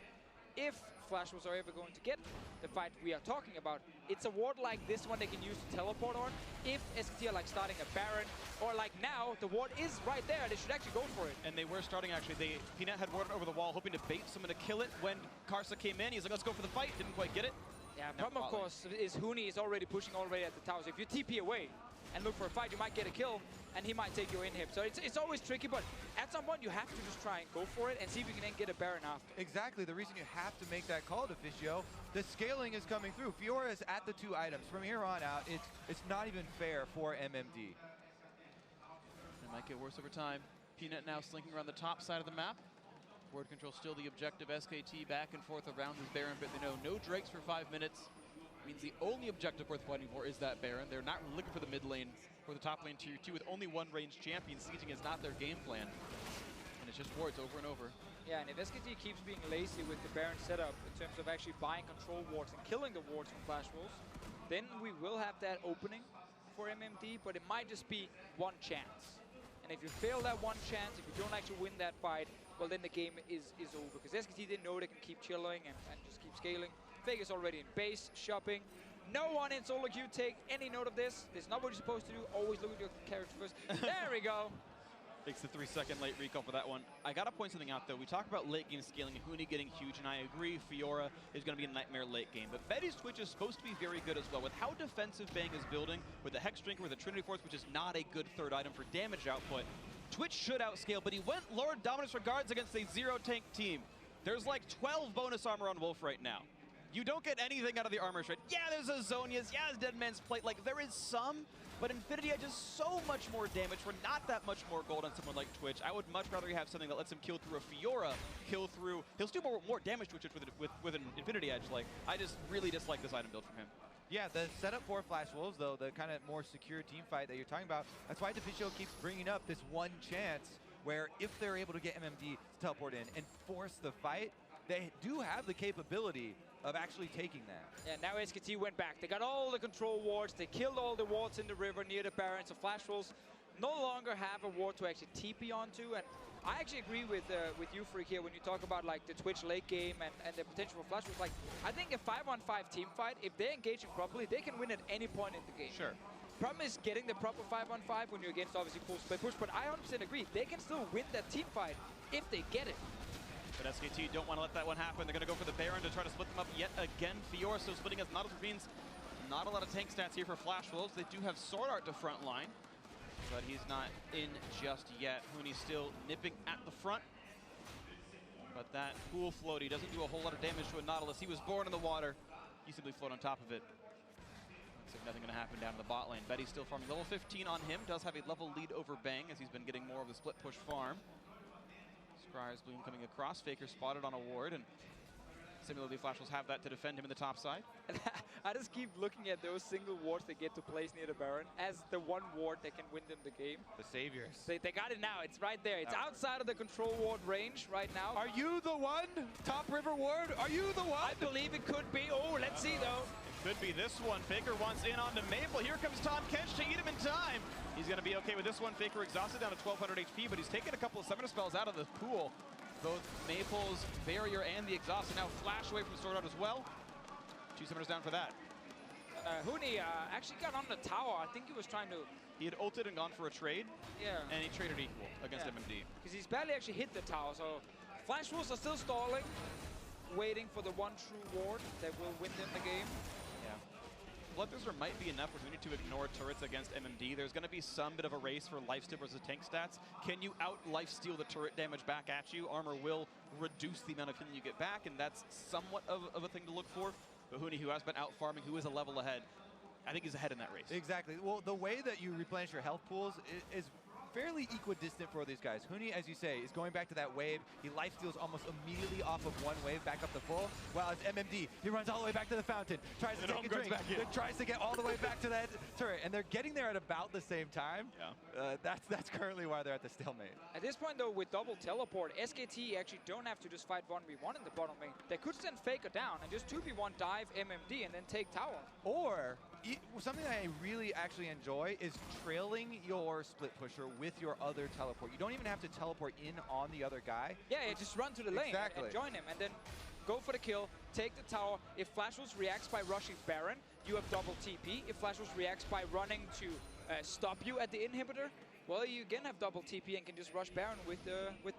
If Flash Wolves are ever going to get the fight we are talking about, it's a ward like this one they can use to teleport on. If SKT are like starting a Baron, or like now, the ward is right there. They should actually go for it. And they were starting actually. Peanut had warded over the wall, hoping to bait someone to kill it. When Karsa came in, he's like, let's go for the fight. Didn't quite get it. Yeah, Now problem of course is Huni is already pushing already at the tower. So if you TP away and look for a fight, you might get a kill, and he might take your inhib. So it's always tricky, but at some point you have to just try and go for it and see if you can then get a Baron after. Exactly, the reason you have to make that call to Fischio, the scaling is coming through. Fiora is at the 2 items. From here on out, it's not even fair for MMD. It might get worse over time. Peanut now slinking around the top side of the map. Ward control still the objective. SKT back and forth around this Baron, but they know no Drakes for 5 minutes. Means the only objective worth fighting for is that Baron. They're not looking for the mid lane or the top lane tier 2 with only one ranged champion. Sieging is not their game plan. And it's just wards over and over. Yeah, and if SKT keeps being lazy with the Baron setup in terms of actually buying control wards and killing the wards from Flash Wolves, then we will have that opening for MMD, but it might just be one chance. And if you fail that one chance, if you don't actually win that fight, well then the game is over. Because SKT didn't know they can keep chilling and just keep scaling. Fake is already in base, shopping. No one in solo queue take any note of this. This is not what you're supposed to do. Always look at your character first. There we go. Takes the 3-second late recall for that one. I gotta point something out though. We talk about late game scaling, Huni getting huge, and I agree, Fiora is gonna be a nightmare late game. But Betty's Twitch is supposed to be very good as well. With how defensive Bang is building, with the Hex Drinker, with the Trinity Force, which is not a good third item for damage output, Twitch should outscale, but he went Lord Dominus Regards against a 0-tank team. There's like 12 bonus armor on Wolf right now. You don't get anything out of the armor shred. Yeah, there's a Zhonya's, yeah, there's Dead Man's Plate. Like, there is some, but Infinity Edge is so much more damage for not that much more gold on someone like Twitch. I would much rather have something that lets him kill through a Fiora, kill through... He'll still do more damage to Twitch with an Infinity Edge. Like, I just really dislike this item build from him. Yeah, the setup for Flash Wolves, though, the kind of more secure team fight that you're talking about, that's why Deficio keeps bringing up this one chance where if they're able to get MMD to teleport in and force the fight, they do have the capability of actually taking that. Yeah, now SKT went back. They got all the control wards. They killed all the wards in the river near the Baron. So Flash Wolves no longer have a ward to actually TP onto. And I actually agree with you, Freak, here when you talk about like the Twitch late game and the potential for Flash Wolves. Like, I think a 5-on-5 team fight, if they're engaging properly, they can win at any point in the game. Sure. Problem is getting the proper 5-on-5 when you're against obviously full split push. But I 100% agree. They can still win that team fight if they get it. But SKT don't want to let that one happen. They're going to go for the Baron to try to split them up yet again. Fiora still splitting as Nautilus, which means not a lot of tank stats here for Flash Wolves. They do have Sword Art to front line, but he's not in just yet. Huni's still nipping at the front. But that pool floaty doesn't do a whole lot of damage to a Nautilus. He was born in the water. He simply float on top of it. Looks like nothing going to happen down in the bot lane. Betty's still farming. Level 15 on him. Does have a level lead over Bang as he's been getting more of the split push farm. Scry's Bloom coming across. Faker spotted on a ward, and similarly, Flash Wolves have that to defend him in the top side. I just keep looking at those single wards they get to place near the Baron as the one ward that can win them the game. The saviors. They got it now. It's right there. It's outside of the control ward range right now. Are you the one? Top River Ward? Are you the one? I believe it could be. Oh, let's see though. Could be this one. Faker wants in onto Maple. Here comes Tahm Kench to eat him in time. He's going to be okay with this one. Faker exhausted down to 1200 HP, but he's taken a couple of summoner spells out of the pool. Both Maple's barrier and the exhaust, and now flash away from Sword Art as well. 2 summoners down for that. Huni actually got on the tower. I think he was trying to... He had ulted and gone for a trade. Yeah. And he traded equal against MMD. Because he's barely actually hit the tower, so Flash Wolves are still stalling, waiting for the one true ward that will win them the game. Bloodthirster might be enough for Huni to ignore turrets against MMD. There's going to be some bit of a race for lifesteal versus tank stats. Can you out-lifesteal the turret damage back at you? Armor will reduce the amount of healing you get back, and that's somewhat of a thing to look for. But Huni, who has been out-farming, who is a level ahead, I think he's ahead in that race. Exactly. Well, the way that you replenish your health pools is fairly equidistant for these guys. Huni, as you say, is going back to that wave. He lifesteals almost immediately off of one wave back up the full. While it's MMD, he runs all the way back to the fountain, tries to take a drink, then tries to get all the way back to that turret, and they're getting there at about the same time. Yeah. That's currently why they're at the stalemate. At this point, though, with double teleport, SKT actually don't have to just fight 1v1 in the bottom lane. They could send Faker down and just 2v1 dive MMD and then take tower. Or something I really actually enjoy is trailing your split pusher with your other teleport. You don't even have to teleport in on the other guy. Yeah, just run to the lane and join him, and then go for the kill, take the tower. If Flash Wolves reacts by rushing Baron, you have double TP. If Flash Wolves reacts by running to stop you at the inhibitor, well, you again have double TP and can just rush Baron with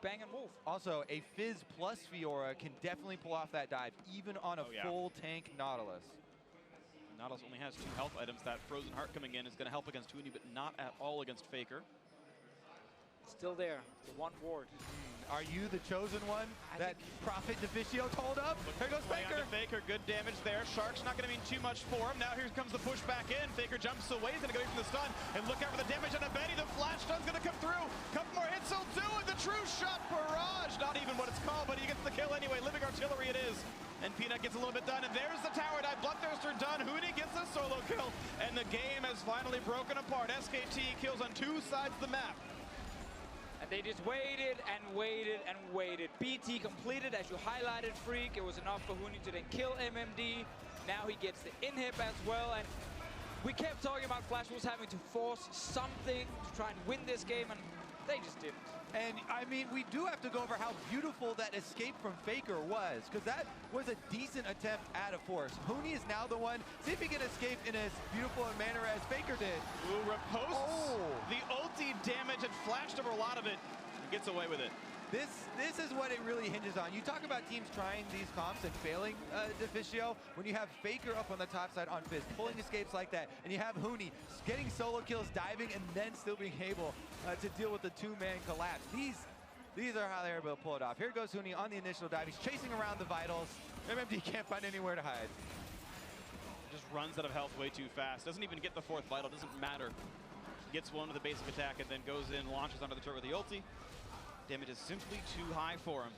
Bang and Wolf. Also, a Fizz plus Fiora can definitely pull off that dive, even on a full tank Nautilus. Nautilus only has 2 health items. That Frozen Heart coming in is going to help against Huni, but not at all against Faker. Still there, the one ward. Are you the chosen one that Prophet Deficio told up? Here goes Faker. Faker, good damage there. Shark's not going to mean too much for him. Now here comes the push back in. Faker jumps away. He's going to go from the stun. And look out for the damage on Abedi. The flash stun's going to come through. Couple more hits will do it. The true shot barrage. Not even what it's called, but he gets the kill anyway. Living Artillery it is. And Peanut gets a little bit done. And there's the tower dive. Bloodthirster done. Huni gets a solo kill. And the game has finally broken apart. SKT kills on 2 sides of the map. And they just waited and waited and waited. BT completed, as you highlighted, Freak. It was enough for Huni to then kill MMD. Now he gets the inhib as well. And we kept talking about Flash Wolves having to force something to try and win this game, and they just didn't. And I mean, we do have to go over how beautiful that escape from Faker was, because that was a decent attempt at a force. Huni is now the one. See if he can escape in as beautiful a manner as Faker did. Ooh, riposts the ulti damage and flashed over a lot of it. He gets away with it. This is what it really hinges on. You talk about teams trying these comps and failing Deficio. When you have Faker up on the top side on Fizz, pulling escapes like that, and you have Huni getting solo kills, diving, and then still being able to deal with the 2-man collapse. These are how they're able to pull it off. Here goes Huni on the initial dive. He's chasing around the vitals. MMD can't find anywhere to hide. Just runs out of health way too fast. Doesn't even get the 4th vital. Doesn't matter. Gets one with the basic attack and then goes in, launches onto the turret with the ulti. Damage is simply too high for him.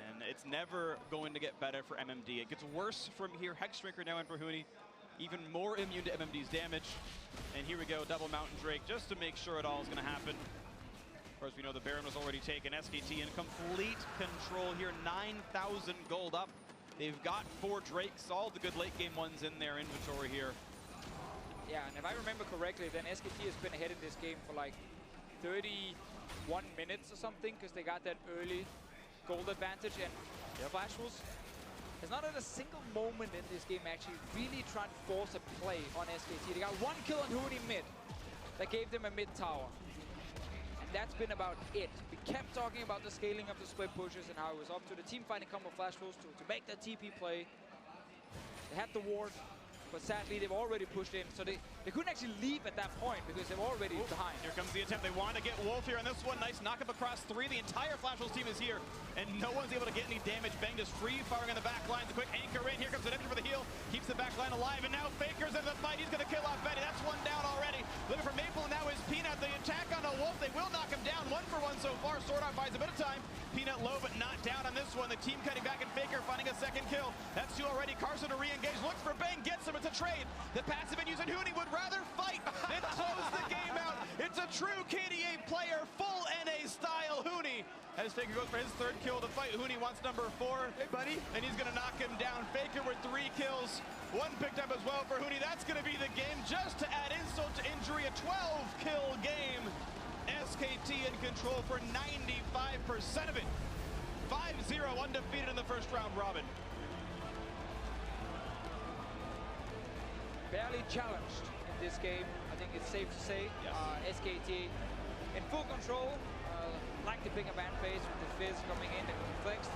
And it's never going to get better for MMD. It gets worse from here. Hexdrinker now in for Huni. Even more immune to MMD's damage. And here we go, double Mountain Drake, just to make sure it all is going to happen. Of course, we know the Baron was already taken. SKT in complete control here. 9,000 gold up. They've got 4 Drakes, all the good late game ones in their inventory here. Yeah, and if I remember correctly, then SKT has been ahead in this game for like 31 minutes or something, because they got that early gold advantage, and Flash Wolves has not had a single moment in this game actually really trying to force a play on SKT. They got 1 kill on Huni mid that gave them a mid tower, and that's been about it. We kept talking about the scaling of the split pushes and how it was up to the team fighting combo Flash Wolves to make that TP play. They had the ward, but sadly they've already pushed in, so they couldn't actually leave at that point because they're already behind. Here comes the attempt. They want to get Wolf here on this one. Nice knock up across 3. The entire Flash Wolves team is here, and no one's able to get any damage. Bang just free firing on the back line. The quick anchor in. Here comes an entry for the heal. Keeps the back line alive, and now Faker's in the fight. He's going to kill off Betty. That's 1 down already. Looking for Maple, now is Peanut. The attack on a Wolf. They will knock him down. 1 for 1 so far. Sword Art buys a bit of time. Peanut low, but not down on this one. The team cutting back, and Faker finding a 2nd kill. That's 2 already. Carson to re-engage. Looks for Bang. Gets him. It's a trade. The passive in using Huni would rather fight than close the game out. It's a true KDA player, full NA style. Huni, as Faker goes for his 3rd kill to fight. Huni wants number 4. Hey, buddy. And he's going to knock him down. Faker with 3 kills. 1 picked up as well for Huni. That's going to be the game. Just to add insult to injury, a 12-kill game. SKT in control for 95% of it. 5-0 undefeated in the 1st round robin. Barely challenged in this game, I think it's safe to say. Yes. SKT in full control, like the big event phase with the Fizz coming in and flexed.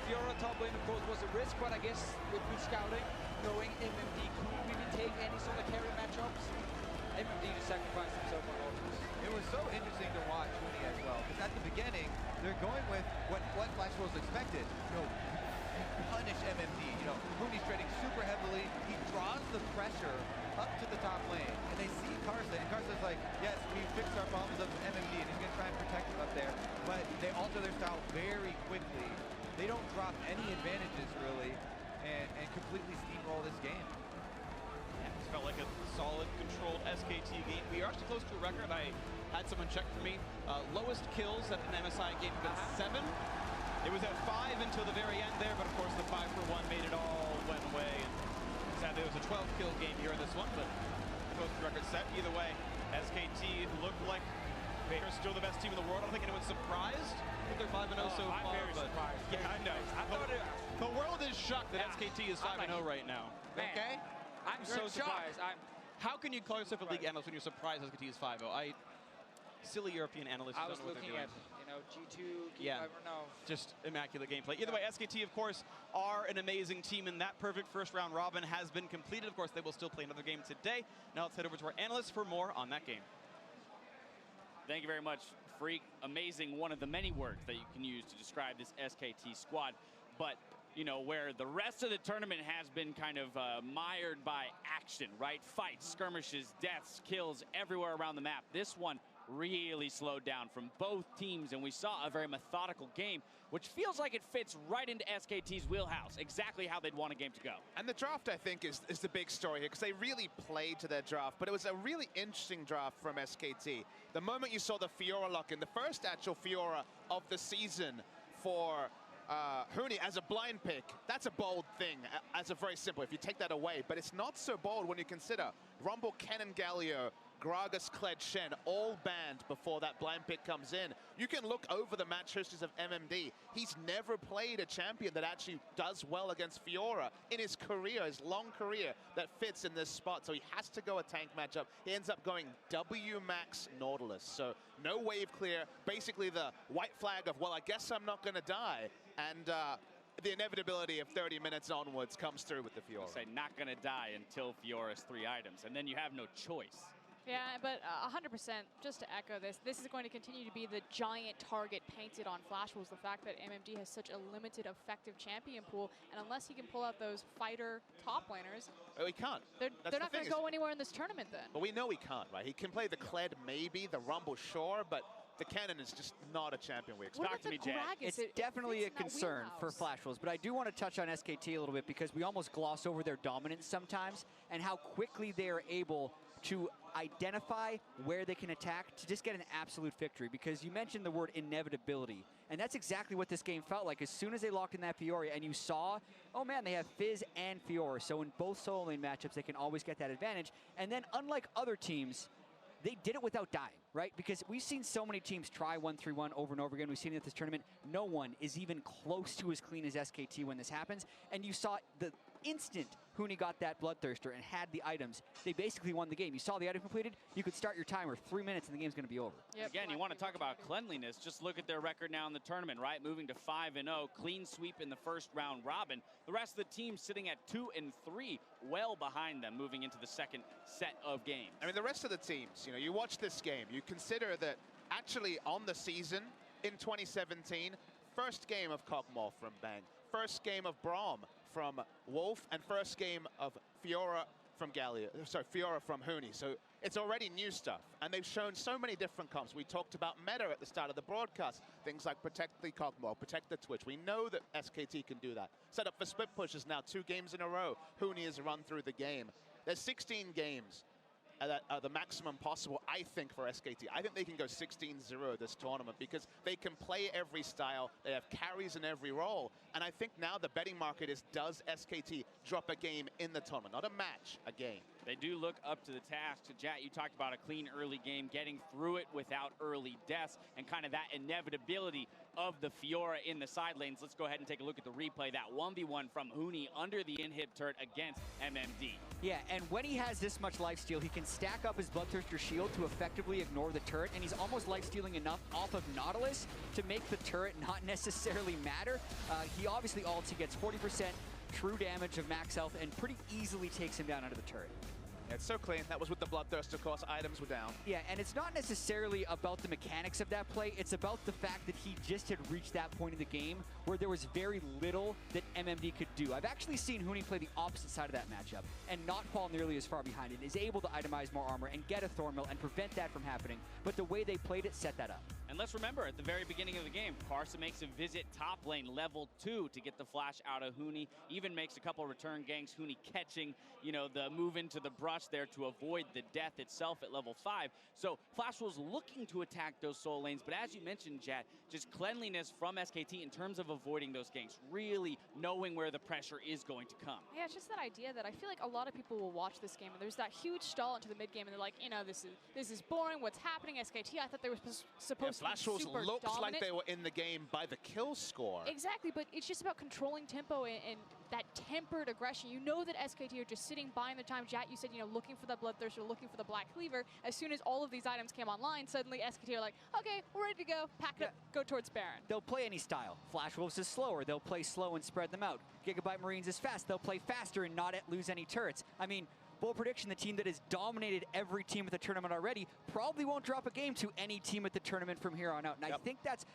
Fiora top lane, of course, was a risk, but I guess with good scouting, knowing MMD couldn't really take any sort of carry matchups, MMD just sacrificed himself on offense. It was so interesting to watch Huni as well, because at the beginning, they're going with what Flash Wolves expected. Punish MMD. Huni's trading super heavily. He draws the pressure up to the top lane, and they see Carson, and Carson's like, yes, we fixed our problems up to MMD, and he's going to try and protect him up there, but they alter their style very quickly. They don't drop any advantages, really, and completely steamroll this game. Yeah, it felt like a solid, controlled SKT game. We are actually close to a record. I had someone check for me. Lowest kills at an MSI game has been 7. It was at 5 until the very end there, but of course the 5-for-1 made it all went away. And sadly, it was a 12-kill game here in this one, but close to record set. Either way, SKT looked like they're still the best team in the world. I don't think anyone's surprised with their 5-0 so far. I'm very surprised. Yeah, I know. I thought The world is shocked that SKT is 5-0 right now. Man, Okay? I'm so surprised. How can you call yourself a league analyst when you're surprised SKT is 5-0? Silly European analysts. I don't was know what they're looking doing. at, G2, Yeah. I don't know. Just immaculate gameplay. Either way, SKT, of course, are an amazing team, and that perfect first round robin has been completed. Of course, they will still play another game today. Now let's head over to our analysts for more on that game. Thank you very much, Freak. Amazing, one of the many words that you can use to describe this SKT squad. But, you know, where the rest of the tournament has been kind of mired by action, right? Fights, skirmishes, deaths, kills everywhere around the map. This one really slowed down from both teams, and we saw a very methodical game, which feels like it fits right into SKT's wheelhouse, exactly how they'd want a game to go. And the draft, I think, is the big story here, because they really played to their draft, but it was a really interesting draft from SKT. The moment you saw the Fiora lock-in, the first actual Fiora of the season for Huni as a blind pick, that's a bold thing, as a very simple, if you take that away, but it's not so bold when you consider Rumble, Kennen Galio, Gragas, Kled, Shen, all banned before that blind pick comes in. You can look over the match histories of MMD. He's never played a champion that actually does well against Fiora in his career, his long career, that fits in this spot. So he has to go a tank matchup. He ends up going W Max Nautilus. So no wave clear, basically the white flag of, well, I guess I'm not going to die. And the inevitability of 30 minutes onwards comes through with the Fiora. Say not going to die until Fiora's 3 items, and then you have no choice. Yeah, but 100%, just to echo this is going to continue to be the giant target painted on Flash Wolves, the fact that MMD has such a limited effective champion pool, and unless he can pull out those fighter top laners, he can't. They're not going to go anywhere in this tournament then. But we know he can't, right? He can play the Kled maybe, the Rumble sure, but the Cannon is just not a champion we expect. What about the Gragas? It's definitely a concern for Flash Wolves, but I do want to touch on SKT a little bit because we almost gloss over their dominance sometimes and how quickly they are able to identify where they can attack to just get an absolute victory, because you mentioned the word inevitability, and that's exactly what this game felt like. As soon as they locked in that Fiora and you saw, oh man, they have Fizz and Fiora, so in both solo lane matchups they can always get that advantage. And then unlike other teams, they did it without dying, right? Because we've seen so many teams try 1-3-1 over and over again. We've seen it at this tournament. No one is even close to as clean as SKT when this happens. And you saw the instant Huni got that Bloodthirster and had the items, they basically won the game. You saw the item completed, you could start your timer 3 minutes and the game's going to be over. Yep. Again, you want to talk about cleanliness, just look at their record now in the tournament, right? Moving to 5-0, clean sweep in the first round robin. The rest of the team sitting at 2-3, well behind them moving into the second set of games. I mean, the rest of the teams, you know, you watch this game, you consider that actually on the season in 2017, first game of Kog'Maw from Bang, first game of Braum from Wolf, and first game of Fiora from Fiora from Huni. So it's already new stuff, and they've shown so many different comps. We talked about meta at the start of the broadcast, things like protect the Kog'Maw, protect the Twitch. We know that SKT can do that. Set up for split pushes now 2 games in a row. Huni has run through the game. There's 16 games. The maximum possible, I think, for SKT. I think they can go 16-0 this tournament because they can play every style. They have carries in every role. And I think now the betting market is, does SKT drop a game in the tournament? Not a match, a game. They do look up to the task. Jat, you talked about a clean early game, getting through it without early deaths, and kind of that inevitability of the Fiora in the side lanes. Let's go ahead and take a look at the replay. That 1v1 from Huni under the inhib turret against MMD. Yeah, and when he has this much lifesteal, he can stack up his Bloodthirster shield to effectively ignore the turret, and he's almost lifestealing enough off of Nautilus to make the turret not necessarily matter. He obviously ults, he gets 40% true damage of max health, and pretty easily takes him down under the turret. Yeah, it's so clean. That was with the Bloodthirster, of course. Items were down. Yeah, and it's not necessarily about the mechanics of that play. It's about the fact that he just had reached that point in the game where there was very little that MMD could do. I've actually seen Huni play the opposite side of that matchup and not fall nearly as far behind it. Is able to itemize more armor and get a Thornmill and prevent that from happening. But the way they played it set that up. And let's remember, at the very beginning of the game, Karsa makes a visit top lane, level 2, to get the flash out of Huni. Even makes a couple return ganks, Huni catching, you know, the move into the brush there to avoid the death itself at level 5. So Flash was looking to attack those soul lanes, but as you mentioned, Jat, just cleanliness from SKT in terms of avoiding those ganks, really knowing where the pressure is going to come. Yeah, it's just that idea that I feel like a lot of people will watch this game and there's that huge stall into the mid game and they're like, you know, this is boring. What's happening? SKT, I thought they were supposed to be Flashwolves super looked dominant. like they were in the game by the kill score. Exactly, but it's just about controlling tempo and that tempered aggression. You know that SKT are just sitting buying the time. Jat, you said, you know, looking for that Bloodthirster, looking for the Black Cleaver. As soon as all of these items came online, suddenly SKT are like, okay, we're ready to go. Pack it up, go towards Baron. They'll play any style. Flash Wolves is slower. They'll play slow and spread them out. Gigabyte Marines is fast. They'll play faster and not lose any turrets. I mean, bold prediction, the team that has dominated every team at the tournament already probably won't drop a game to any team at the tournament from here on out. And I think that's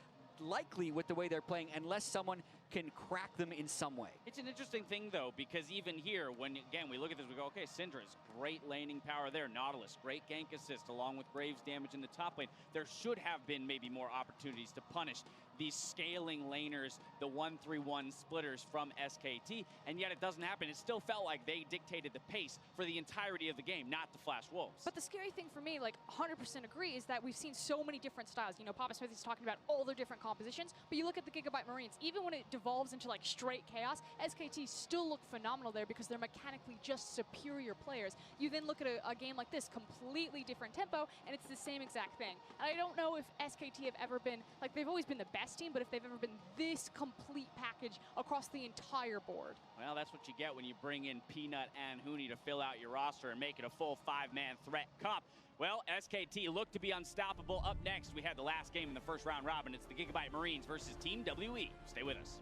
likely with the way they're playing, unless someone can crack them in some way. It's an interesting thing, though, because even here, when, again, we look at this, we go, okay, Syndra's great laning power there. Nautilus, great gank assist, along with Graves damage in the top lane. There should have been maybe more opportunities to punish these scaling laners, the 1-3-1 splitters from SKT, and yet it doesn't happen. It still felt like they dictated the pace for the entirety of the game, not the Flash Wolves. But the scary thing for me, like 100% agree, is that we've seen so many different styles. You know, Papa Smith is talking about all their different compositions, but you look at the Gigabyte Marines, even when it devolves into like straight chaos, SKT still look phenomenal there because they're mechanically just superior players. You then look at a game like this, completely different tempo, and it's the same exact thing. And I don't know if SKT have ever been, like they've always been the best team, but if they've ever been this complete package across the entire board. Well, that's what you get when you bring in Peanut and Huni to fill out your roster and make it a full 5-man threat comp. Well, SKT look to be unstoppable. Up next, we had the last game in the first round robin. It's the Gigabyte Marines versus Team WE. Stay with us.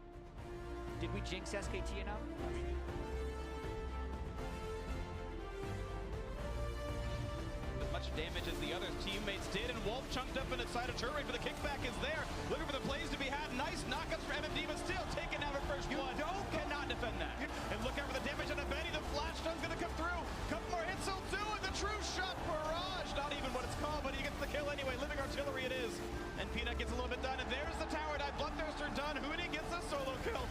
Did we jinx SKT enough? As much damage as the other teammates did, and Wolf chunked up inside a turret, but the kickback is there. Looking for the plays to be had. Nice knockups for MMD, but still taking out her first one. Cannot defend that. And look out for the damage on the Betty. The flash stun's going to come through. Couple more hits will do it. The true shot barrage. Not even what it's called, but he gets the kill anyway. Living artillery it is. And Peanut gets a little bit done. And there's the tower dive. Bloodthirster done. Huni gets a solo kill.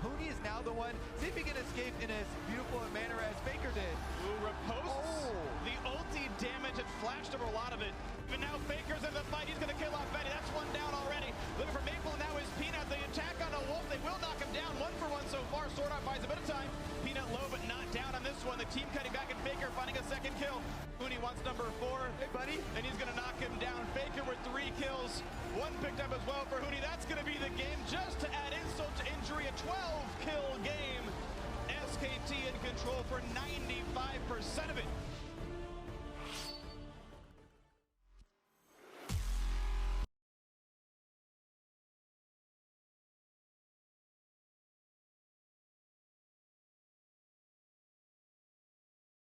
Huni is now the one. See if he can escape in as beautiful a manner as Faker did. Ooh, riposte. The ulti damage had flashed over a lot of it. But now Faker's in the fight. He's going to kill off Betty. That's one down already. Looking for Maple. Now is Peanut. The attack on a Wolf. They will knock him down. 1-for-1 so far. Sword Art buys a bit of time. Peanut low, but not down on this one. The team cutting back and Faker finding a second kill. Huni wants number 4. Hey, buddy. And he's going to knock him down. Faker with 3 kills. 1 picked up as well for Huni. That's going to be the game. Just to add insult to injury, a 12-kill game. SKT in control for 95% of it.